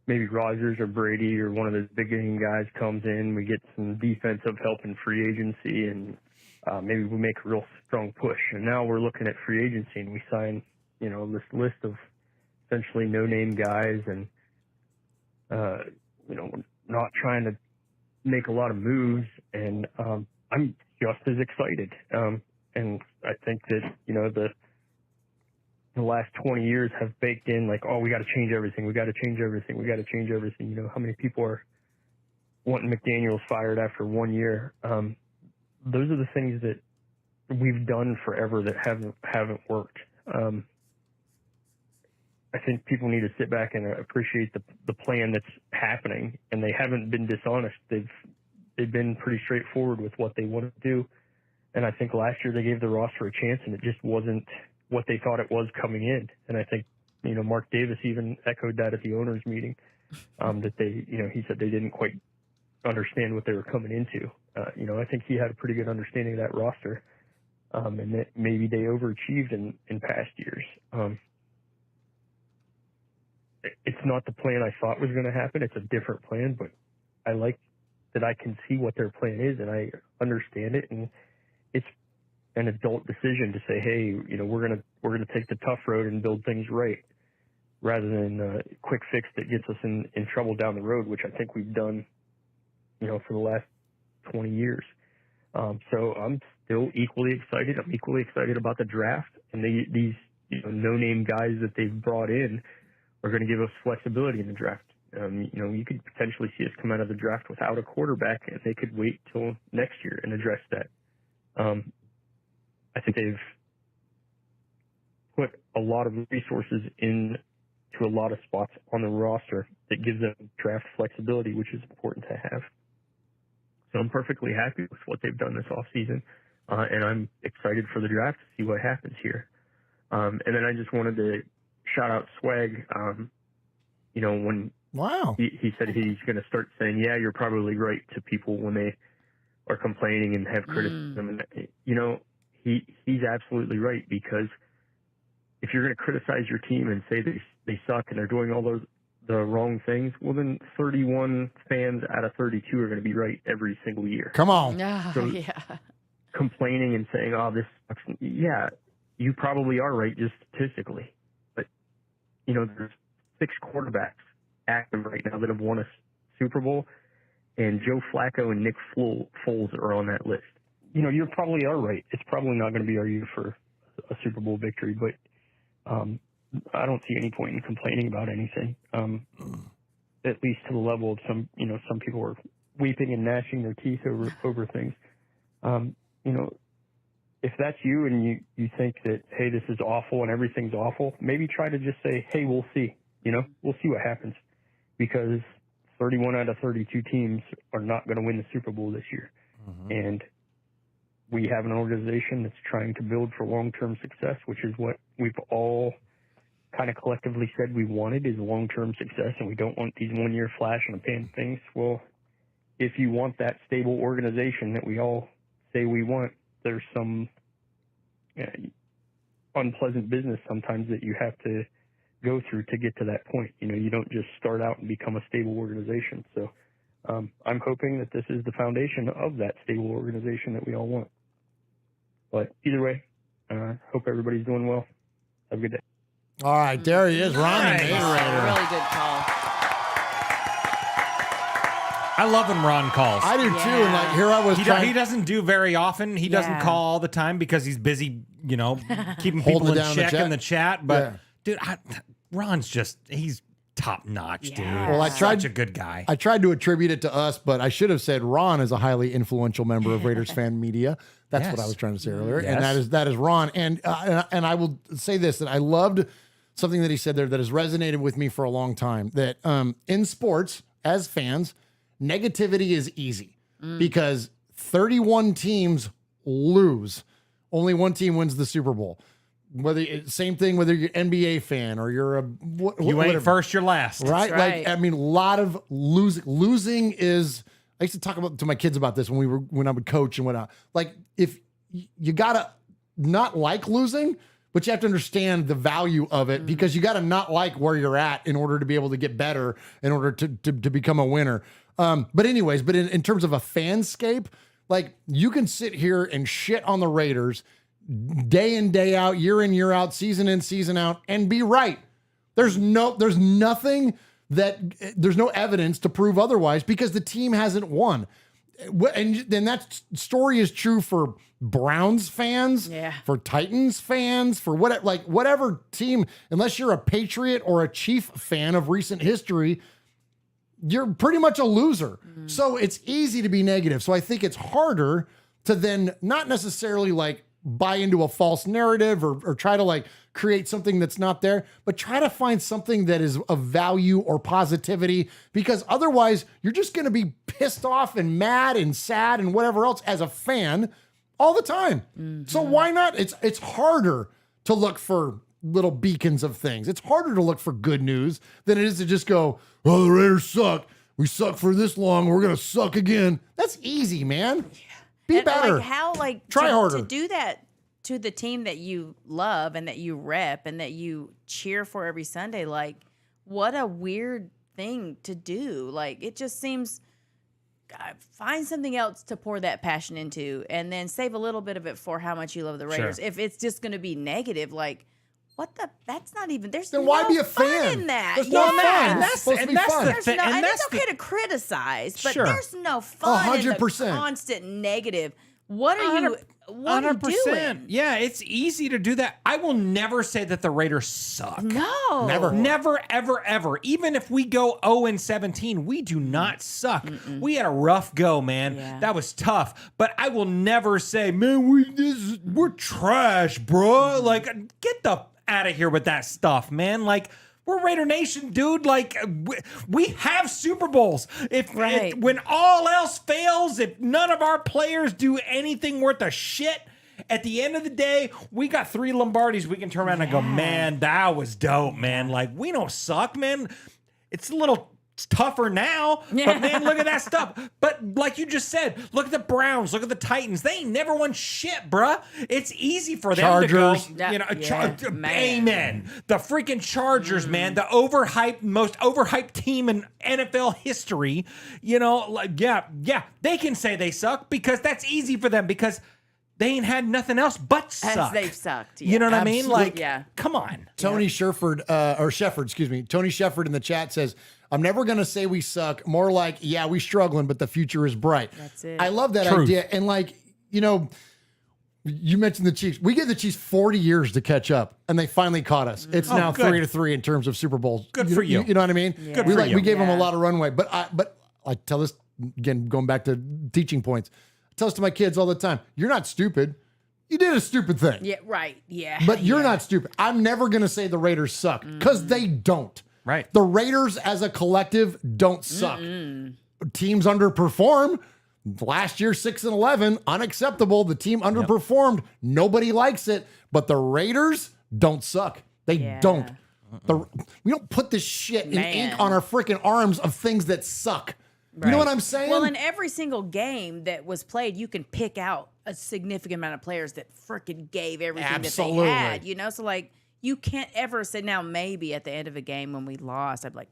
maybe Rodgers or Brady or one of those big game guys comes in. We get some defensive help in free agency, and maybe we make a real strong push." And now we're looking at free agency, and we sign, this list of essentially no-name guys, and not trying to make a lot of moves. And I'm just as excited. And I think that, the last 20 years have baked in like, oh, we got to change everything. We got to change everything. We got to change everything. How many people are wanting McDaniels fired after 1 year? Those are the things that we've done forever that haven't worked. I think people need to sit back and appreciate the plan that's happening, and they haven't been dishonest. They've been pretty straightforward with what they want to do. And I think last year they gave the roster a chance, and it just wasn't what they thought it was coming in. And I think, Mark Davis even echoed that at the owners meeting, that they, he said they didn't quite understand what they were coming into. I think he had a pretty good understanding of that roster, and that maybe they overachieved in past years. It's not the plan I thought was going to happen. It's a different plan, but I like that I can see what their plan is, and I understand it. And it's an adult decision to say, hey, we're gonna take the tough road and build things right, rather than a quick fix that gets us in trouble down the road, which I think we've done, for the last 20 years. So I'm still equally excited. I'm equally excited about the draft, and these no-name guys that they've brought in are going to give us flexibility in the draft. You could potentially see us come out of the draft without a quarterback, and they could wait till next year and address that. I think they've put a lot of resources into a lot of spots on the roster that gives them draft flexibility, which is important to have. So I'm perfectly happy with what they've done this offseason, and I'm excited for the draft to see what happens here. And then I just wanted to shout out Swag. When Wow. He said he's going to start saying, "Yeah, you're probably right" to people when they are complaining and have criticism. And he's absolutely right, because if you're going to criticize your team and say they suck and they're doing all the wrong things, well, then 31 fans out of 32 are going to be right every single year. Come on. So complaining and saying, "Oh, this sucks," yeah, you probably are right just statistically. But, there's 6 quarterbacks active right now that have won a Super Bowl, and Joe Flacco and Nick Foles are on that list. You probably are right. It's probably not going to be our year for a Super Bowl victory, but I don't see any point in complaining about anything, at least to the level of some people are weeping and gnashing their teeth over things. If that's you and you think that, hey, this is awful and everything's awful, maybe try to just say, hey, we'll see. We'll see what happens, because 31 out of 32 teams are not going to win the Super Bowl this year. And we have an organization that's trying to build for long-term success, which is what we've all kind of collectively said we wanted, is long-term success, and we don't want these one-year flash in the pan things. Well, if you want that stable organization that we all say we want, there's some unpleasant business sometimes that you have to go through to get to that point. You don't just start out and become a stable organization. So I'm hoping that this is the foundation of that stable organization that we all want. But either way, hope everybody's doing well. Have a good day. All right, there he is, Ron, the Really narrator. good call. I love when Ron calls. I do too. And like here I was He doesn't do very often. He doesn't call all the time because he's busy, keeping people in check in the chat. But dude, Ron's he's top notch, dude. Well, Such a good guy. I tried to attribute it to us, but I should have said Ron is a highly influential member of Raiders fan media. That's what I was trying to say earlier, and that is Ron. And I will say this, that I loved something that he said there that has resonated with me for a long time. That in sports, as fans, negativity is easy because 31 teams lose. Only one team wins the Super Bowl. Same thing whether you're an NBA fan or you're you ain't first, you're last. Right? Like, I mean, a lot of losing is, I used to talk to my kids about this when I would coach and whatnot. Like, if you gotta not like losing, but you have to understand the value of it because you gotta not like where you're at in order to be able to get better, in order to become a winner. But anyways, in terms of a fanscape, like, you can sit here and shit on the Raiders day in, day out, year in, year out, season in, season out, and be right. There's no evidence to prove otherwise because the team hasn't won. And then that story is true for Browns fans, for Titans fans, for whatever team, unless you're a Patriot or a Chief fan of recent history, you're pretty much a loser. So it's easy to be negative. So I think it's harder to then not necessarily buy into a false narrative or try to create something that's not there, but try to find something that is of value or positivity, because otherwise you're just going to be pissed off and mad and sad and whatever else as a fan all the time. So why not? It's harder to look for little beacons of things. It's harder to look for good news than it is to just go, "Oh, the Raiders suck. We suck for this long. We're going to suck again." That's easy, man. Be better. Try harder. To do that to the team that you love and that you rep and that you cheer for every Sunday, what a weird thing to do. It just seems, find something else to pour that passion into and then save a little bit of it for how much you love the Raiders. Sure. If it's just going to be negative, that's not even, there's then no why be a fun fan? in that. There's no fun. It's supposed to be fun. And it's okay to criticize, but Sure. there's no fun in the 100%. constant negative. What are you doing? Yeah, it's easy to do that. I will never say that the Raiders suck. No. Never, ever, ever. Even if we go 0-17, we do not suck. We had a rough go, man. Yeah. That was tough. But I will never say, man, we're trash, bro. Get the out of here with that stuff, man. We're Raider Nation, dude. We have Super Bowls. When all else fails, if none of our players do anything worth a shit, at the end of the day, we got 3 Lombardis. We can turn around and go, man, that was dope, man. We don't suck, man. It's a little tougher now, but man, look at that stuff. But like you just said, look at the Browns, look at the Titans. They ain't never won shit, bruh. It's easy for them Chargers. to go. Amen. The freaking Chargers, man, the most overhyped team in NFL history. They can say they suck because that's easy for them because they ain't had nothing else but suck. As they've sucked. You know what I mean? Absolutely. Come on. Tony Shefford, excuse me. Tony Shefford in the chat says, I'm never going to say we suck. More like, yeah, we struggling, but the future is bright. That's it. I love that idea. And you mentioned the Chiefs. We gave the Chiefs 40 years to catch up, and they finally caught us. It's now 3-3 in terms of Super Bowls. Good for you. You know what I mean? Yeah. Good for you. We gave them a lot of runway. But I tell this, again, going back to teaching points, I tell this to my kids all the time. You're not stupid. You did a stupid thing. Yeah, right. Yeah. But you're not stupid. I'm never going to say the Raiders suck because they don't. Right. The Raiders as a collective don't suck. Teams underperform. Last year, 6-11, unacceptable. The team underperformed. Nobody likes it. But the Raiders don't suck. They don't. We don't put this shit in ink on our freaking arms of things that suck. Right. You know what I'm saying? Well, in every single game that was played, you can pick out a significant amount of players that freaking gave everything that they had. So like you can't ever say now maybe at the end of a game when we lost, I'd be like,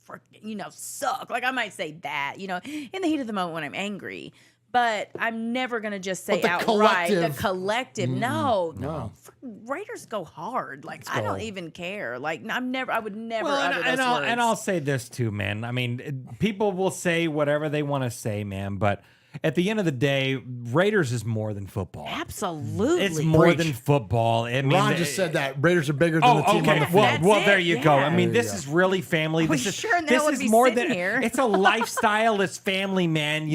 freaking, suck. Like I might say that, in the heat of the moment when I'm angry. But I'm never gonna just say outright the collective. No. Raiders go hard. Like I don't even care. Like I would never utter those words. And I'll say this too, man. I mean, people will say whatever they want to say, man, but at the end of the day, Raiders is more than football. Absolutely. It's more than football. I mean, Ron just said that. Raiders are bigger than the team on the field. Well, there you go. I mean, this is really family. This is more than it's a lifestyle. It's family, man.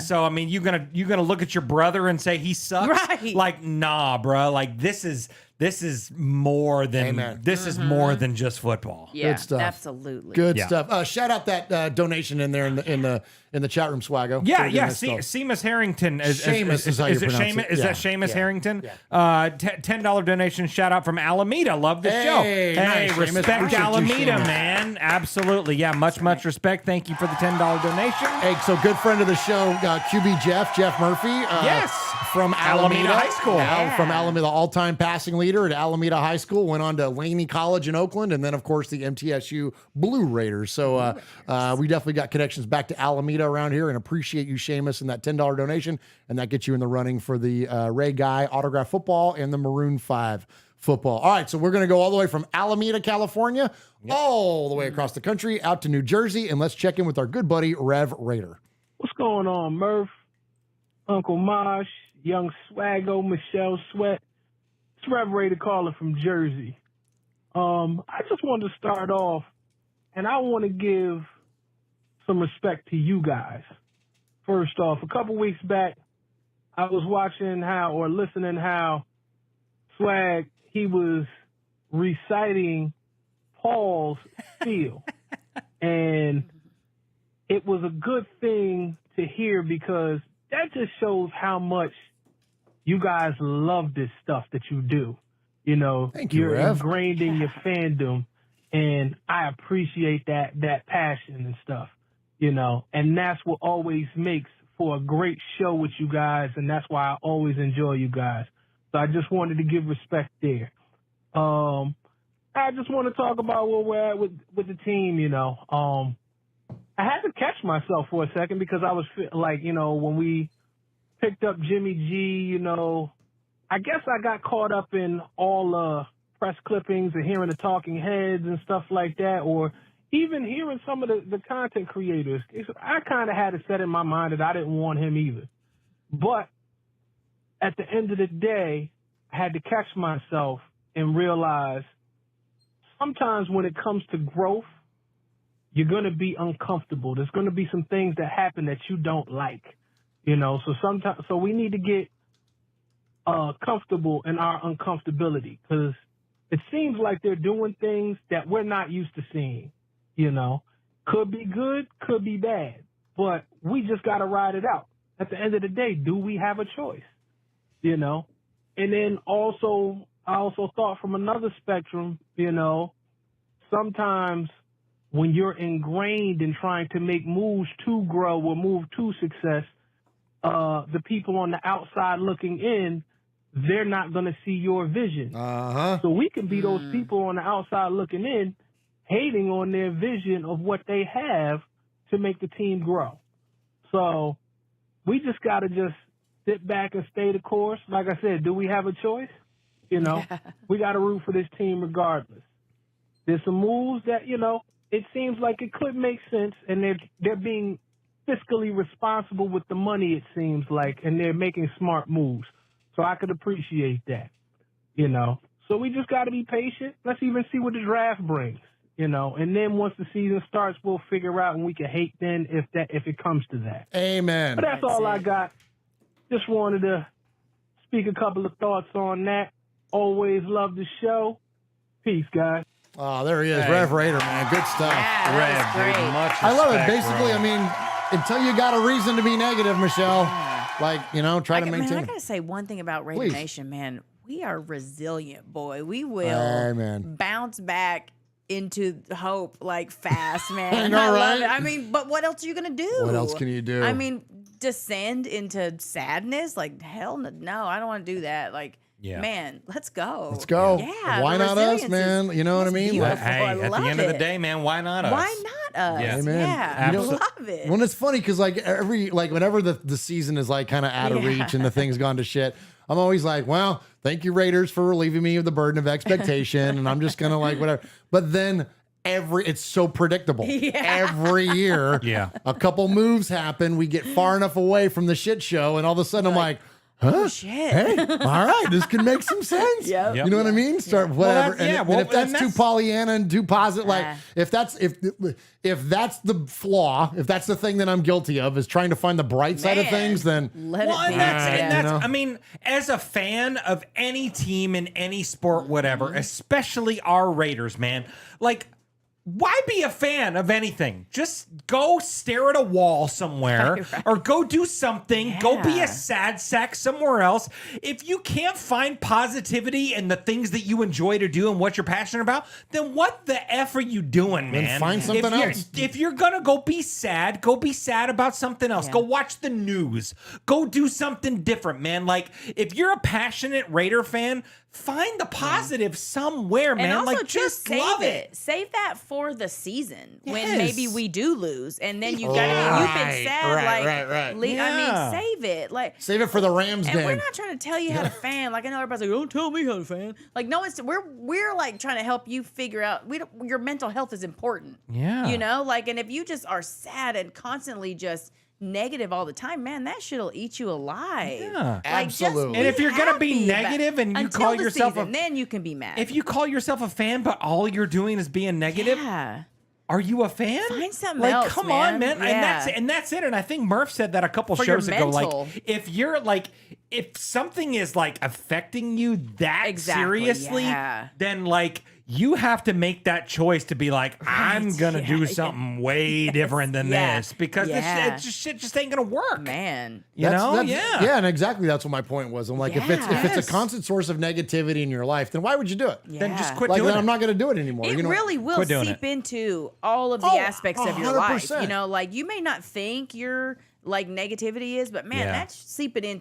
So I mean, you're gonna look at your brother and say he sucks. Right. Like, nah, bro. Like this is more than is more than just football. Yeah, good stuff. Absolutely. Good stuff. Shout out that donation in there in the chat room, Swaggo. Seamus Harrington. Seamus is how you pronounce it. Is that Seamus Harrington? $10 donation. Shout out from Alameda. Love the show. Nice, Respect Alameda, man. Absolutely. Yeah, much respect. Thank you for the $10 donation. Hey, so good friend of the show, QB Jeff Murphy. Yes. From Alameda High School. From Alameda, all-time passing leader at Alameda High School. Went on to Laney College in Oakland, and then, of course, the MTSU Blue Raiders. So we definitely got connections back to Alameda around here, and appreciate you, Seamus, and that $10 donation, and that gets you in the running for the Ray Guy autograph football and the Maroon 5 football. All right, so we're going to go all the way from Alameda, California, all the way across the country, out to New Jersey, and let's check in with our good buddy, Rev Raider. What's going on, Murf, Uncle Mosh, Young Swaggo, Michelle Sweat? It's Rev Raider calling from Jersey. I just wanted to start off, and I want to give some respect to you guys. First off, a couple weeks back, I was listening how Swag, he was reciting Paul's spiel. And it was a good thing to hear because that just shows how much you guys love this stuff that you do. Thank you, you're Rev. ingrained in your fandom, and I appreciate that passion and stuff, and that's what always makes for a great show with you guys, and that's why I always enjoy you guys. So I just wanted to give respect there. I just want to talk about where we're at with the team, I had to catch myself for a second because I was like, when we picked up Jimmy G, I guess I got caught up in all press clippings and hearing the talking heads and stuff like that, or even hearing some of the content creators. I kind of had it set in my mind that I didn't want him either. But at the end of the day, I had to catch myself and realize sometimes when it comes to growth, you're going to be uncomfortable. There's going to be some things that happen that you don't like, so we need to get comfortable in our uncomfortability, because it seems like they're doing things that we're not used to seeing. Could be good, could be bad, but we just got to ride it out. At the end of the day, do we have a choice? And then I also thought from another spectrum, sometimes when you're ingrained in trying to make moves to grow or move to success, the people on the outside looking in, they're not going to see your vision. So we can be those people on the outside looking in, hating on their vision of what they have to make the team grow. So we just got to just sit back and stay the course. Like I said, do we have a choice? You know, we got to root for this team regardless. There's some moves that, you know, it seems like it could make sense, and they're being fiscally responsible with the money, it seems like, and they're making smart moves. So I could appreciate that, you know. So we just got to be patient. Let's even see what the draft brings, you know. And then once the season starts, we'll figure out, and we can hate then if it comes to that. Amen. But that's all I got. Just wanted to speak a couple of thoughts on that. Always love the show. Peace, guys. Oh, there he is, Rev Raider, man. Good stuff. Yeah, Rev, dude, much I love it. respect, Basically, Rev. I mean, until you got a reason to be negative, Michelle, like, you know, try to maintain. Man, I gotta say one thing about Raider Please. Nation, man. We are resilient, boy. We will Amen. bounce back into hope like fast, man. I know, love right? it. I mean, but what else are you gonna do? What else can you do? I mean, descend into sadness? Like, hell no, I don't want to do that. Like, man, let's go. Let's go. Yeah. Why the not us, resilience man? You know what I mean? beautiful. Hey, I at the love end of the it. day, man, why not us? Why not us? Yeah. Amen. Yeah, You know, I love it. When it's funny, because like whenever the season is like kind of out of reach and the thing's gone to shit, I'm always like, well, thank you, Raiders, for relieving me of the burden of expectation, and I'm just gonna like whatever. But then it's so predictable. Every year, a couple moves happen, we get far enough away from the shit show, and all of a sudden I'm like, huh? Oh, shit. Hey, all right, this can make some sense. Yep. You know what I mean? Start whatever. Well, and if that's too Pollyanna and too positive, like if that's the flaw, if that's the thing that I'm guilty of, is trying to find the bright side of things, then let Well, it be. and that's, you know? I mean, as a fan of any team in any sport, whatever, especially our Raiders, man, like, why be a fan of anything? Just go stare at a wall somewhere or go do something. Go be a sad sack somewhere else. If you can't find positivity in the things that you enjoy to do and what you're passionate about, then what the F are you doing, man? Then find something else. If you're going to go be sad about something else. Go watch the news. Go do something different, man. Like, if you're a passionate Raider fan, find the positive somewhere, man. And also like, just save love it. Save that for the season when Yes. maybe we do lose, and then you've been sad. Right. I mean, save it. Like, save it for the Rams and game. we're not trying to tell you how to fan. Like, I know everybody's like, "Don't tell me how to fan." Like, no, we're like trying to help you figure out. Your mental health is important. Yeah. You know, like, and if you just are sad and constantly just negative all the time, man, that shit'll eat you alive. Yeah. Like, just Absolutely. And if you're gonna be happy negative and you until call the yourself season, then you can be mad. if you call yourself a fan, but all you're doing is being negative, are you a fan? Find something like, else, come on, man. Yeah. And that's it. And I think Murf said that a couple For your shows ago. mental. Like, if something is like affecting you that seriously, then like you have to make that choice to be like, I'm gonna do something way different than this because this shit just ain't gonna work, man. Yeah, and exactly that's what my point was. I'm like, if it's a constant source of negativity in your life, then why would you do it? Then just quit like, doing then it. I'm not going to do it anymore. It you know? really will Quit doing seep into all of the aspects of your 100%. life. You know, like, you may not think your like negativity is, but man, that's seeping in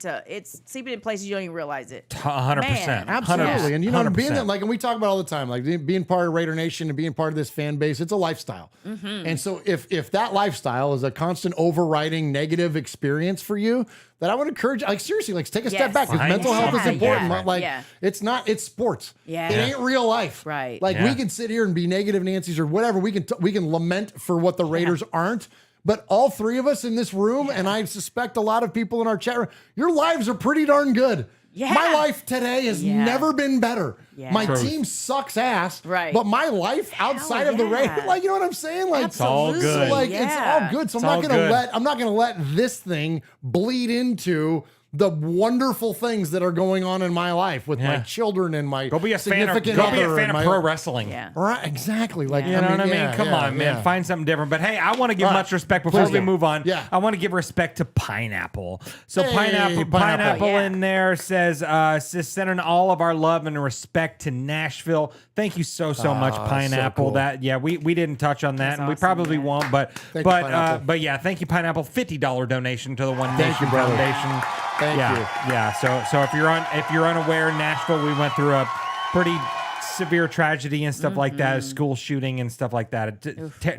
places you don't even realize it. 100%. Absolutely. And you know, 100%. being that, like, and we talk about all the time, like being part of Raider Nation and being part of this fan base, it's a lifestyle. And so if that lifestyle is a constant overriding negative experience for you, then I would encourage, like, seriously, like, take a step back, because mental health is important. It's sports. It ain't real life. Right. Like, we can sit here and be negative Nancy's or whatever. We can lament for what the Raiders aren't. But all three of us in this room, and I suspect a lot of people in our chat room, your lives are pretty darn good. Yeah. My life today has never been better. Yeah. My team sucks ass. Right. But my life outside of the Raiders, like, you know what I'm saying? Like, it's all good. Like, it's all good. So I'm not gonna let this thing bleed into the wonderful things that are going on in my life with my children and my significant other. Go be a fan and of pro wrestling. Yeah. Right, exactly. Like, You know what I mean? Come on, man. Find something different. But hey, I want to give much respect before we move on. Yeah. I want to give respect to Pineapple. So Hey, Pineapple Yeah. in there says sending all of our love and respect to Nashville. Thank you so much, Pineapple. So cool. That we didn't touch on that, and we probably won't. But Thank you, Pineapple. but yeah, thank you, Pineapple. $50 donation to the One Thank Nation you, brother. Foundation. Thank you. Yeah. So if you're unaware, Nashville, we went through a pretty severe tragedy and stuff like that, a school shooting and stuff like that.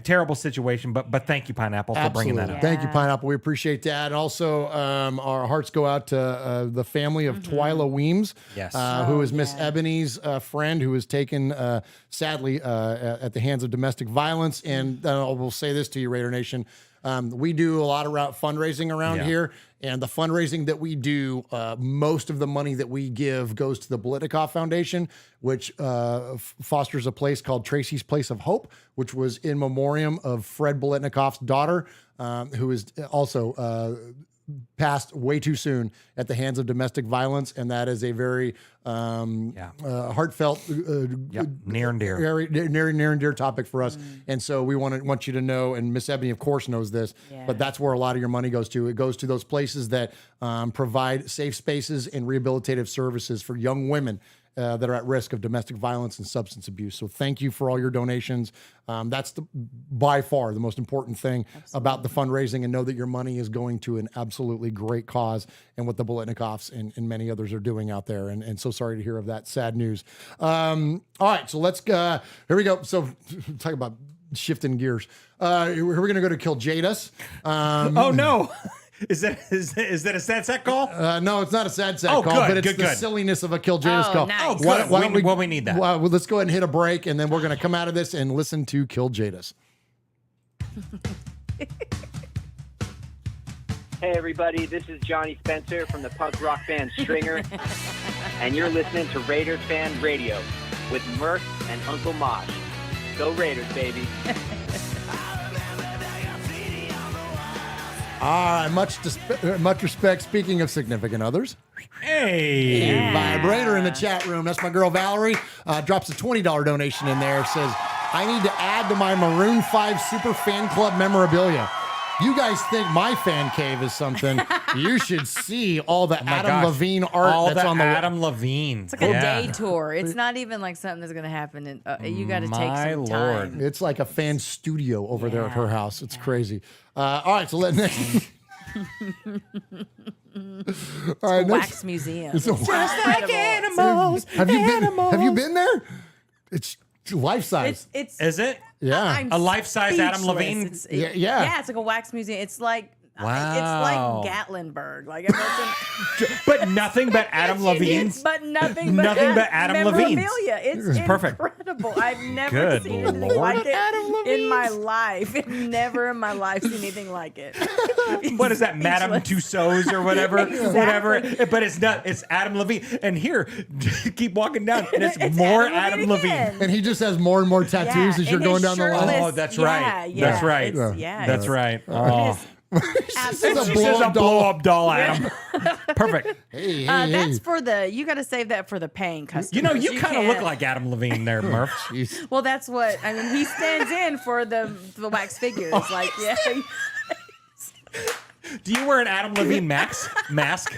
Terrible situation, but thank you, Pineapple, for bringing that up. Thank you, Pineapple. We appreciate that. And also, our hearts go out to the family of Twyla Weems, Yes. who is Miss Ebony's friend, who was taken, sadly, at the hands of domestic violence. And I will say this to you, Raider Nation. We do a lot of fundraising around here, and the fundraising that we do, most of the money that we give goes to the Bolitnikoff Foundation, which fosters a place called Tracy's Place of Hope, which was in memoriam of Fred Bolitnikoff's daughter, who is also passed way too soon at the hands of domestic violence, and that is a very heartfelt, near and dear, near and dear topic for us. And so we want you to know, and Miss Ebony, of course, knows this, but that's where a lot of your money goes to. It goes to those places that provide safe spaces and rehabilitative services for young women that are at risk of domestic violence and substance abuse. So thank you for all your donations. That's by far the most important thing about the fundraising, and know that your money is going to an absolutely great cause, and what the Bolitnikoffs and many others are doing out there. And so sorry to hear of that sad news. All right, so let's go. Here we go. So talk about shifting gears. We're going to go to Kill Jadis. Oh no. Is that a sad sack call? No, it's not a sad sack call, call, but it's good. the silliness of a Kill Jadis call. Nice. Why don't we need that. Well, let's go ahead and hit a break, and then we're going to come out of this and listen to Kill Jadis. Hey everybody, this is Johnny Spencer from the punk rock band Stringer, and you're listening to Raiders Fan Radio with Murf and Uncle Mosh. Go Raiders, baby. All right, much respect. Speaking of significant others, hey, vibrator in the chat room. That's my girl Valerie. Drops a $20 donation in there. Says, I need to add to my Maroon 5 Super Fan Club memorabilia. You guys think my fan cave is something? You should see all the Adam Levine art that's on the Adam Levine. It's like a day tour. It's not even like something that's going to happen. You got to take some time. It's like a fan studio over there at her house. It's crazy. All right, so next. All right, wax museum. It's just like animals. Have you been there? It's life size. Is it? Yeah. A life-size Adam Levine? Yeah, it's like a wax museum. It's like Wow. it's like Gatlinburg. Like but nothing but Adam Levine. But nothing but Adam Levine. It's perfect. Incredible. I've never seen anything like it in my life. Never in my life seen anything like it. What is that, Madame Tussauds or whatever? Exactly. Whatever. But it's not. It's Adam Levine. And here, keep walking down, and it's more Adam Levine. And he just has more and more tattoos as you're going down the line. Oh, that's right. That's right. That's right. Oh. This is a blow-up doll, Adam. Perfect. Hey, that's for you got to save that for the paying customers. You know, you kind of look like Adam Levine there, Murph. Well, that's what I mean. He stands in for the wax figures. Like, yeah. Do you wear an Adam Levine mask?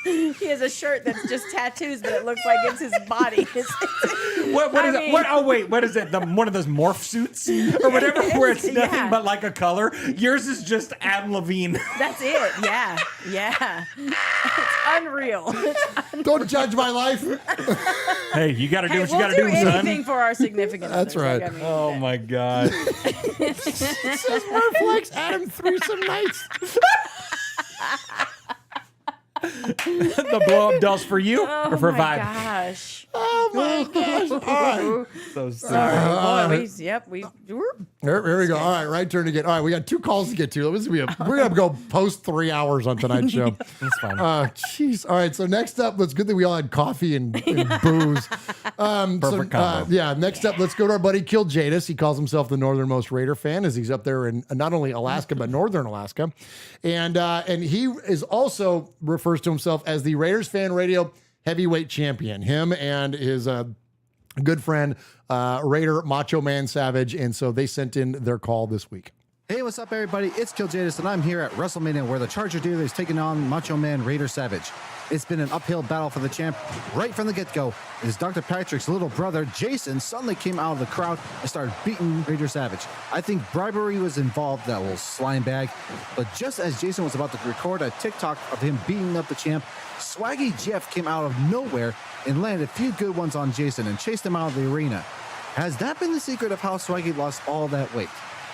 He has a shirt that's just tattoos, but it looks like it's his body. What is it? Oh wait, what is it? One of those morph suits or whatever, where it's nothing but like a color. Yours is just Adam Levine. That's it. Yeah. It's unreal. Don't judge my life. Hey, you got to do what you got to do, son. son. Anything for our significant That's others. right. Like, I mean, oh my God. It says Murph likes Adam threesome nights. The blow-up dolls for you or for Vibe? Gosh. Oh my gosh. All right. So sorry. All right. We Here we go. All right, right turn again. All right, we got 2 calls to get to. We're going to go post 3 hours on tonight's show. That's fine. Jeez. All right, so next up, it's good that we all had coffee and booze. Perfect combo. Yeah, next up, let's go to our buddy Kill Jadis. He calls himself the northernmost Raider fan as he's up there in not only Alaska, but northern Alaska. And he is also refers to himself as the Raiders Fan Radio heavyweight champion. Him and his good friend, Raider Macho Man Savage. And so they sent in their call this week. Hey, what's up, everybody? It's Kill Jadis, and I'm here at WrestleMania, where the Charger dealer is taking on Macho Man Raider Savage. It's been an uphill battle for the champ right from the get-go, as Dr. Patrick's little brother, Jason, suddenly came out of the crowd and started beating Raider Savage. I think bribery was involved, that little slime bag, but just as Jason was about to record a TikTok of him beating up the champ, Swaggy Jeff came out of nowhere and landed a few good ones on Jason and chased him out of the arena. Has that been the secret of how Swaggy lost all that weight?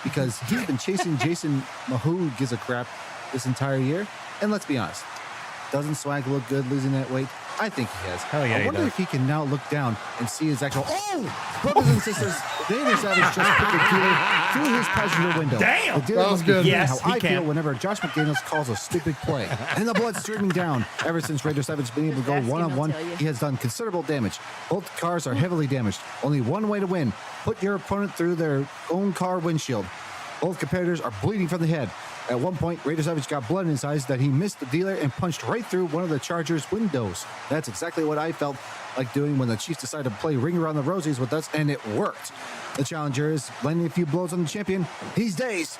Because he's been chasing Jason who gives a crap this entire year. And let's be honest, doesn't Swag look good losing that weight? I think he has. Hell yeah, I wonder if he can now look down and see his actual... Oh! Brothers and sisters, Raider Savage just put the dealer through his passenger window. Damn! The dealer That was must be good. feeling Yes, how he I can. feel whenever Josh McDaniels calls a stupid play. And the blood's streaming down. Ever since Raider Savage has been able to go That's gonna one-on-one, tell you. he has done considerable damage. Both cars are heavily damaged. Only one way to win. Put your opponent through their own car windshield. Both competitors are bleeding from the head. At one point, Raider Savage got blood in his eyes that he missed the dealer and punched right through one of the Chargers' windows. That's exactly what I felt like doing when the Chiefs decided to play Ring Around the Rosies with us, and it worked. The challenger is landing a few blows on the champion. He's dazed.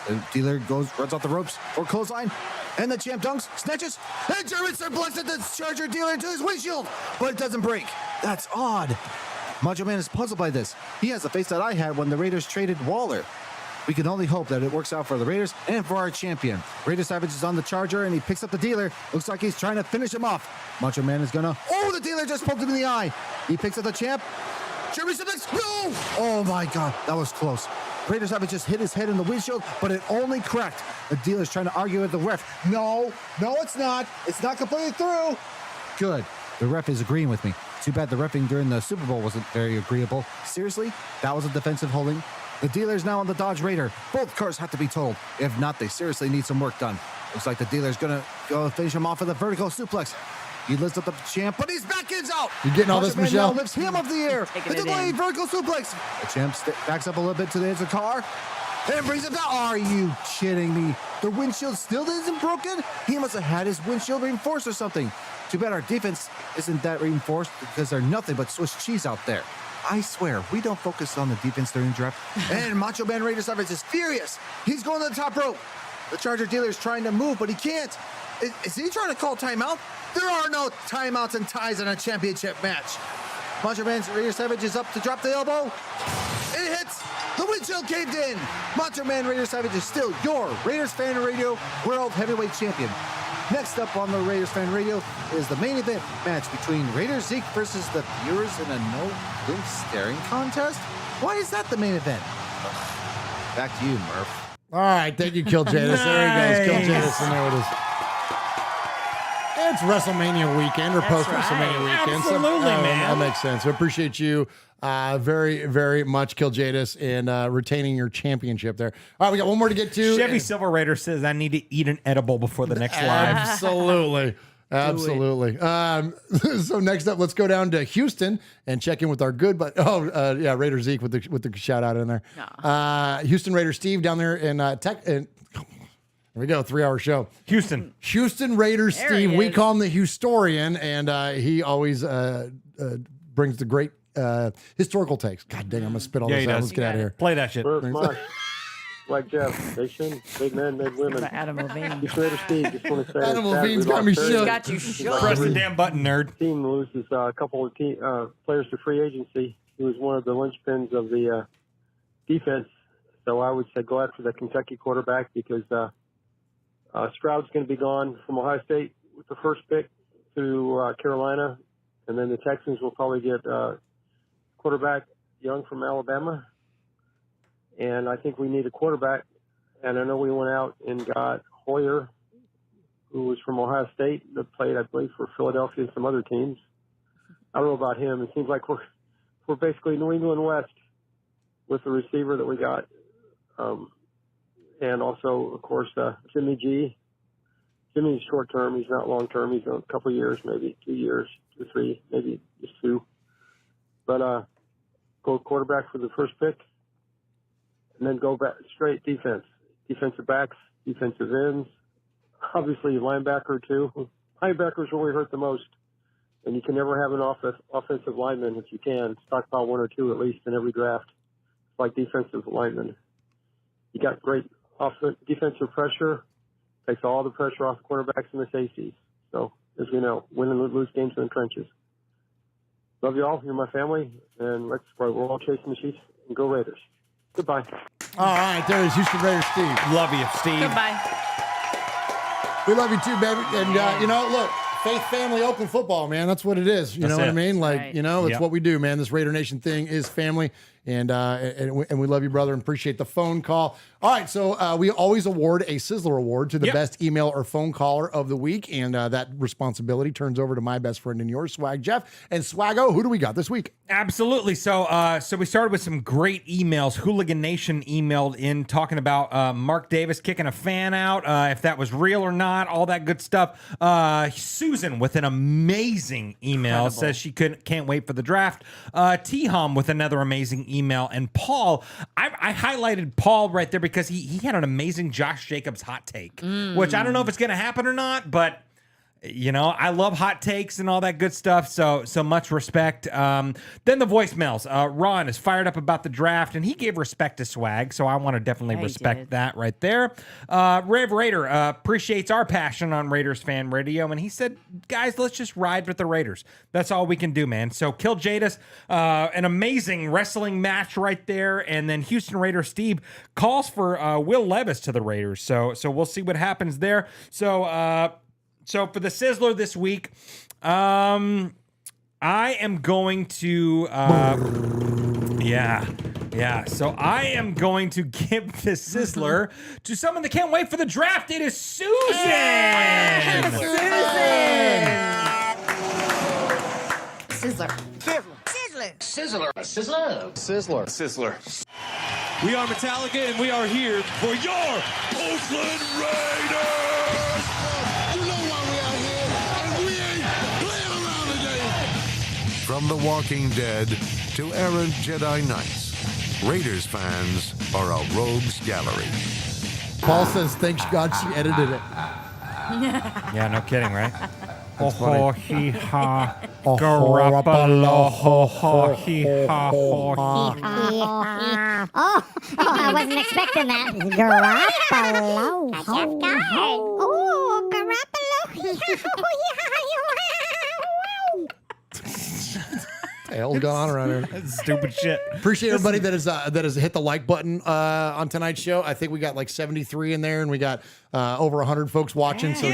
The dealer runs off the ropes for clothesline, and the champ dunks, snatches, and German suplexes the Charger dealer into his windshield, but it doesn't break. That's odd. Macho Man is puzzled by this. He has the face that I had when the Raiders traded Waller. We can only hope that it works out for the Raiders and for our champion. Raider Savage is on the Charger, and he picks up the dealer. Looks like he's trying to finish him off. Macho Man is gonna... Oh, the dealer just poked him in the eye. He picks up the champ. German suplex. No! Oh, my God. That was close. Raider Savage just hit his head in the windshield, but it only cracked. The dealer's trying to argue with the ref. No, it's not. It's not completely through. Good. The ref is agreeing with me. Too bad the reffing during the Super Bowl wasn't very agreeable. Seriously? That was a defensive holding? The dealer's now on the Dodge Raider. Both cars have to be totaled. If not, they seriously need some work done. Looks like the dealer's gonna go finish him off with a vertical suplex. He lifts up the champ, but his back ends out. You getting all this, Macho Man Michelle? now lifts him off the air. Taking The it delayed in. vertical suplex. The champ backs up a little bit to the edge of the car and brings him down. Are you kidding me? The windshield still isn't broken? He must have had his windshield reinforced or something. Too bad our defense isn't that reinforced, because they're nothing but Swiss cheese out there. I swear, we don't focus on the defense during draft. And Macho Man Raider Savage is furious. He's going to the top rope. The Charger dealer is trying to move, but he can't. Is he trying to call timeout? There are no timeouts and ties in a championship match. Macho Man Raider Savage is up to drop the elbow. It hits. The windshield caved in. Macho Man Raider Savage is still your Raiders Fan Radio World Heavyweight Champion. Next up on the Raiders Fan Radio is the main event match between Raider Zeke versus the viewers in a no-blink staring contest. Why is that the main event? Back to you, Murf. All right, thank you, Kill Jadis. There he goes, Kill Jadis, and there it is. It's WrestleMania weekend or post WrestleMania weekend. Absolutely, man. That makes sense. We appreciate you very, very much, Kill Jadis, and retaining your championship there. All right, we got one more to get to. Chevy Silver Raider says, I need to eat an edible before the next live. Absolutely. Absolutely. So next up, let's go down to Houston and check in with our good, but Raider Zeke with the shout out in there. Houston Raider Steve down there in Tech. Here we go, 3-hour show. Houston Raiders There Steve. he We is. call him the Houstorian, and he always brings the great historical takes. God dang, I'm gonna spit all this out. Let's get out of here. Play that shit. Like Jeff, nation, big men, big women. Adam Levine. Just Raider Steve, just want to say Adam it's sad Levine's we got me lost shook. Got you shook. Press the damn button, nerd. Team loses a couple of players to free agency. He was one of the linchpins of the defense. So I would say go after the Kentucky quarterback, because Stroud's going to be gone from Ohio State with the first pick to Carolina, and then the Texans will probably get quarterback Young from Alabama. And I think we need a quarterback. And I know we went out and got Hoyer, who was from Ohio State, that played, I believe, for Philadelphia and some other teams. I don't know about him. It seems like we're basically New England West with the receiver that we got. And also, of course, Jimmy G. Jimmy's short term. He's not long term. He's a couple of years, maybe 2 years, 2, 3, maybe just 2. But go quarterback for the first pick, and then go back straight defense. Defensive backs, defensive ends, obviously linebacker too. Linebackers really hurt the most, and you can never have an offensive lineman if you can. Stockpile 1 or 2 at least in every draft, like defensive linemen. You got great defensive pressure, takes all the pressure off the quarterbacks and the safeties. So, as we know, win and lose games in the trenches. Love you all. You're my family, and we're all chasing the Chiefs, and go Raiders. Goodbye. All right, there is Houston Raiders Steve. Love you, Steve. Goodbye. We love you too, baby. And, look, faith, family, Oakland football, man. That's what it is. You know what I mean? Like, Right. It's what we do, man. This Raider Nation thing is family. And we love you, brother, and appreciate the phone call. All right, so we always award a Sizzler Award to the best email or phone caller of the week, and that responsibility turns over to my best friend and yours, Swag Jeff. And Swaggo, who do we got this week? Absolutely. So we started with some great emails. Hooligan Nation emailed in talking about Mark Davis kicking a fan out, if that was real or not, all that good stuff. Susan with an amazing email says she can't wait for the draft. T-Hom with another amazing email, and Paul, I highlighted Paul right there because he had an amazing Josh Jacobs hot take, which I don't know if it's going to happen or not, but I love hot takes and all that good stuff. So much respect. Then the voicemails. Ron is fired up about the draft, and he gave respect to Swag. So I want to definitely respect that right there. Rev Raider appreciates our passion on Raiders Fan Radio, and he said, guys, let's just ride with the Raiders. That's all we can do, man. So Kill Jadis, an amazing wrestling match right there. And then Houston Raider Steve calls for Will Levis to the Raiders. So we'll see what happens there. So for the Sizzler this week, I am going to, So I am going to give the Sizzler to someone that can't wait for the draft. It is Susan. Sizzler. Sizzler. Sizzler. Sizzler. Sizzler. We are Metallica, and we are here for your Oakland Raiders. You know why we out here, and we ain't playing around today. From The Walking Dead to errant Jedi Knights, Raiders fans are a rogues gallery. Paul says, thanks God she edited it. Yeah, no kidding, right? That's ho he ha, Garoppolo ho ho he ha ho he. I wasn't expecting that. Garoppolo. Oh, Hell's going on around here. Stupid shit. Appreciate everybody that has hit the like button on tonight's show. I think we got like 73 in there, and we got over 100 folks watching. So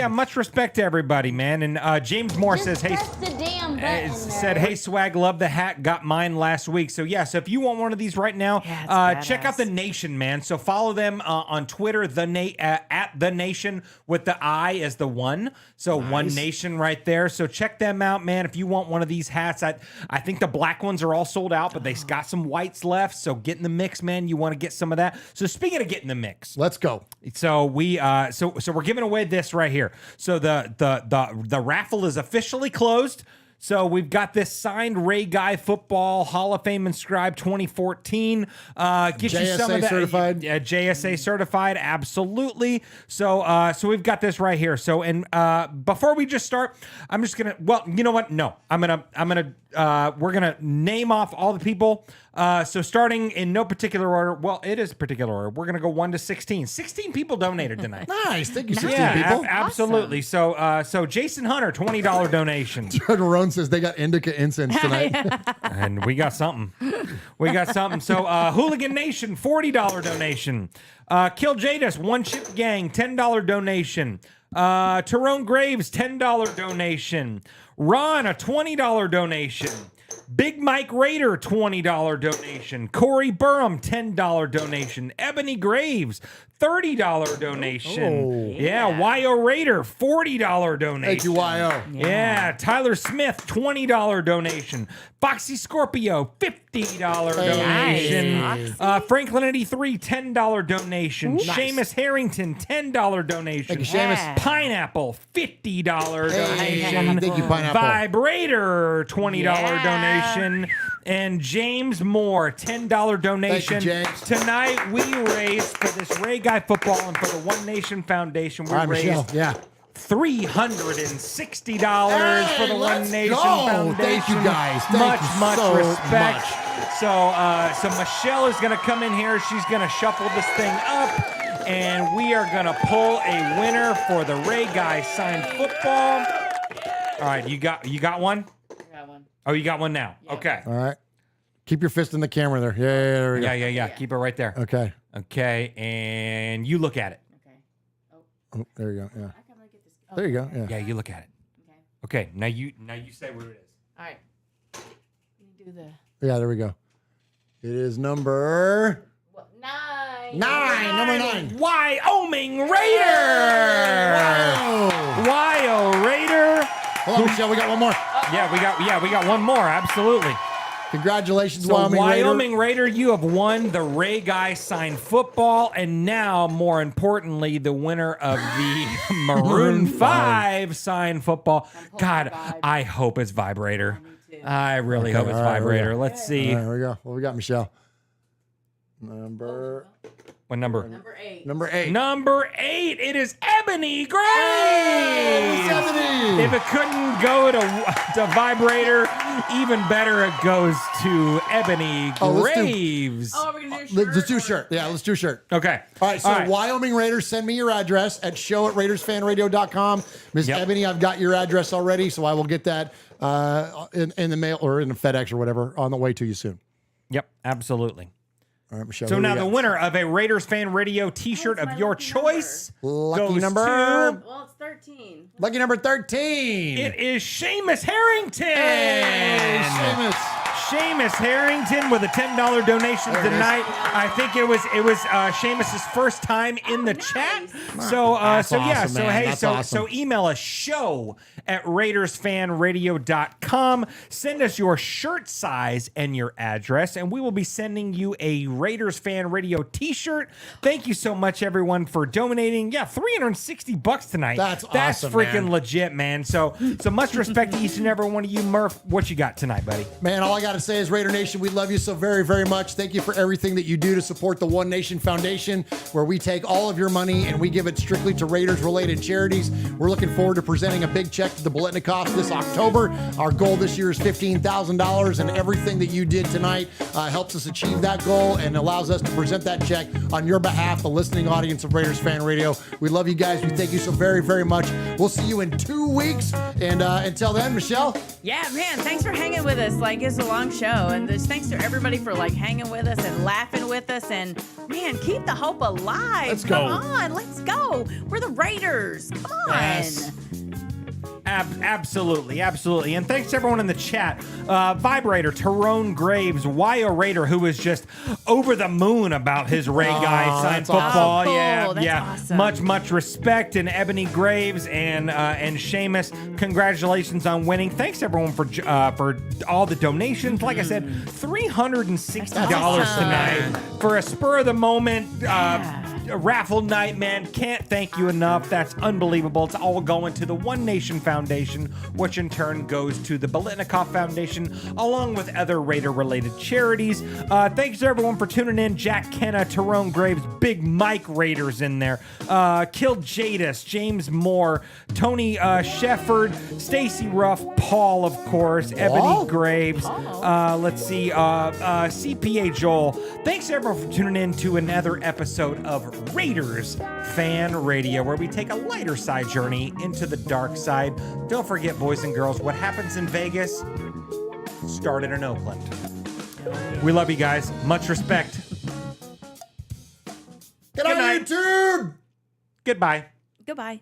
much respect to everybody, man. And James Moore says, "Hey, hey Swag, love the hat. Got mine last week. So so if you want one of these right now, check out the Nation, man. So follow them on Twitter, at the Nation with the I as the one. So nice. One Nation right there. So check them out, man. If you want one of these hats, I think the black ones are all sold out, but they got some whites left. So get in the mix, man. You want to get some of that. So speaking of getting the mix, let's go. So we so we're giving away this right here. So the raffle is officially closed. So we've got this signed Ray Guy Football Hall of Fame inscribed 2014. Get JSA you some of that. certified. JSA certified, absolutely. So we've got this right here. So before we just start, I'm just gonna. Well, you know what? No, we're gonna name off all the people. So starting in no particular order. Well, it is particular order. We're gonna go 1 to 16. 16 people donated tonight. Nice, thank you, 16 people. Absolutely. Awesome. So Jason Hunter, $20 donation. Roan says they got indica incense tonight. And we got something. So Hooligan Nation, $40 donation. Kill Jadis, One Chip Gang, $10 donation. Tyrone Graves, $10 donation. Ron, a $20 donation. Big Mike Raider, $20 donation. Corey Burham, $10 donation. Ebony Graves, $30 donation. Oh. Yeah, YO Raider, $40 donation. Thank you, YO. Yeah, Tyler Smith, $20 donation. Foxy Scorpio, $50 donation. Nice. Franklin 83, $10 donation. Ooh. Nice. Seamus Harrington, $10 donation. Thank you, Seamus. Pineapple, $50 donation. Thank you, Pineapple. Vibrator, $20 donation. And James Moore, $10 donation. Thank you, James. Tonight we raised for this Ray Guy football and for the One Nation Foundation. We All right, raised Michelle. Yeah. $360 for the One let's Nation go. Foundation. Thank you, guys. Thank much you so respect. much. So Michelle is going to come in here. She's going to shuffle this thing up, and we are going to pull a winner for the Ray Guy signed football. All right, you got one? I got one. Oh, you got one now. Yeah. Okay. All right. Keep your fist in the camera there. Yeah, there we go. Yeah. Keep it right there. Okay. Okay, and you look at it. Oh, there you go. Yeah. There you go. Yeah. Yeah, you look at it. Okay. Now you say what it is. All right. You do the Yeah, there we go. It is number 9. Number 9. Wyoming Raider. Wyo Raider. Hold on, Michelle. We got one more. Yeah, we got one more. Absolutely. Congratulations, So Wyoming Raider, you have won the Ray Guy signed football, and now, more importantly, the winner of the Maroon 5 signed football. God, I hope it's Vibrator. I really hope it's Vibrator. Let's see. All right, here we go. What we got, Michelle? What number? Number 8. Number 8. Number 8. It is Ebony Graves. Ebony. If it couldn't go to Vibrator, even better it goes to Ebony Graves. Oh, we're gonna do a shirt. Let's do a shirt. Yeah, let's do a shirt. Okay. All right, so Wyoming Raiders, send me your address at show@raidersfanradio.com. Miss Ebony, I've got your address already, so I will get that in the mail or in the FedEx or whatever on the way to you soon. Yep, absolutely. All right, Michelle. So now the winner of a Raiders Fan Radio t-shirt of your choice Lucky goes number. to... Well, it's 13. Lucky number 13. It is Seamus Harrington. Hey, Seamus. Seamus Harrington with a $10 donation tonight. I think it was Seamus's first time in the chat. So Awesome, yeah. So man. hey, That's so awesome. email us show@RaidersFanRadio.com. Send us your shirt size and your address, and we will be sending you a Raiders Fan Radio t-shirt. Thank you so much, everyone, for donating. Yeah, $360 tonight. That's awesome, freaking man. legit, man. So much respect to each and every one of you. Murph, what you got tonight, buddy? Man, all I got to say is Raider Nation, we love you so very, very much. Thank you for everything that you do to support the One Nation Foundation, where we take all of your money and we give it strictly to Raiders-related charities. We're looking forward to presenting a big check to the Bolitnikoffs this October. Our goal this year is $15,000, and everything that you did tonight helps us achieve that goal and allows us to present that check on your behalf, the listening audience of Raiders Fan Radio. We love you guys. We thank you so very, very much. We'll see you in 2 weeks. And until then, Michelle. Yeah, man, thanks for hanging with us. Like, it's a long show. And just thanks to everybody for, like, hanging with us and laughing with us. And, man, keep the hope alive. Let's go. Come on, let's go. We're the Raiders. Come on. Yes. Absolutely. And thanks to everyone in the chat. Vibrator, Tyrone Graves, Wyo Raider, who was just over the moon about his Ray Guy signed that's football. awesome. Yeah, Cool, that's yeah. awesome. Much respect. And Ebony Graves and Seamus, congratulations on winning. Thanks everyone for all the donations. Like I said, $360 awesome. tonight for a spur of the moment. Raffle night, man. Can't thank you enough. That's unbelievable. It's all going to the One Nation Foundation, which in turn goes to the Bolitnikoff Foundation, along with other Raider-related charities. Thanks to everyone for tuning in. Jack Kenna, Tyrone Graves, Big Mike Raiders in there. Killed Jadis, James Moore, Tony Shefford, Stacy Ruff, Paul, of course, Ebony Graves. Let's see, CPA Joel. Thanks everyone for tuning in to another episode of Raiders Fan Radio, where we take a lighter side journey into the dark side. Don't forget, boys and girls, what happens in Vegas started in Oakland. We love you guys. Much respect. Get on night. YouTube. Goodbye. Goodbye.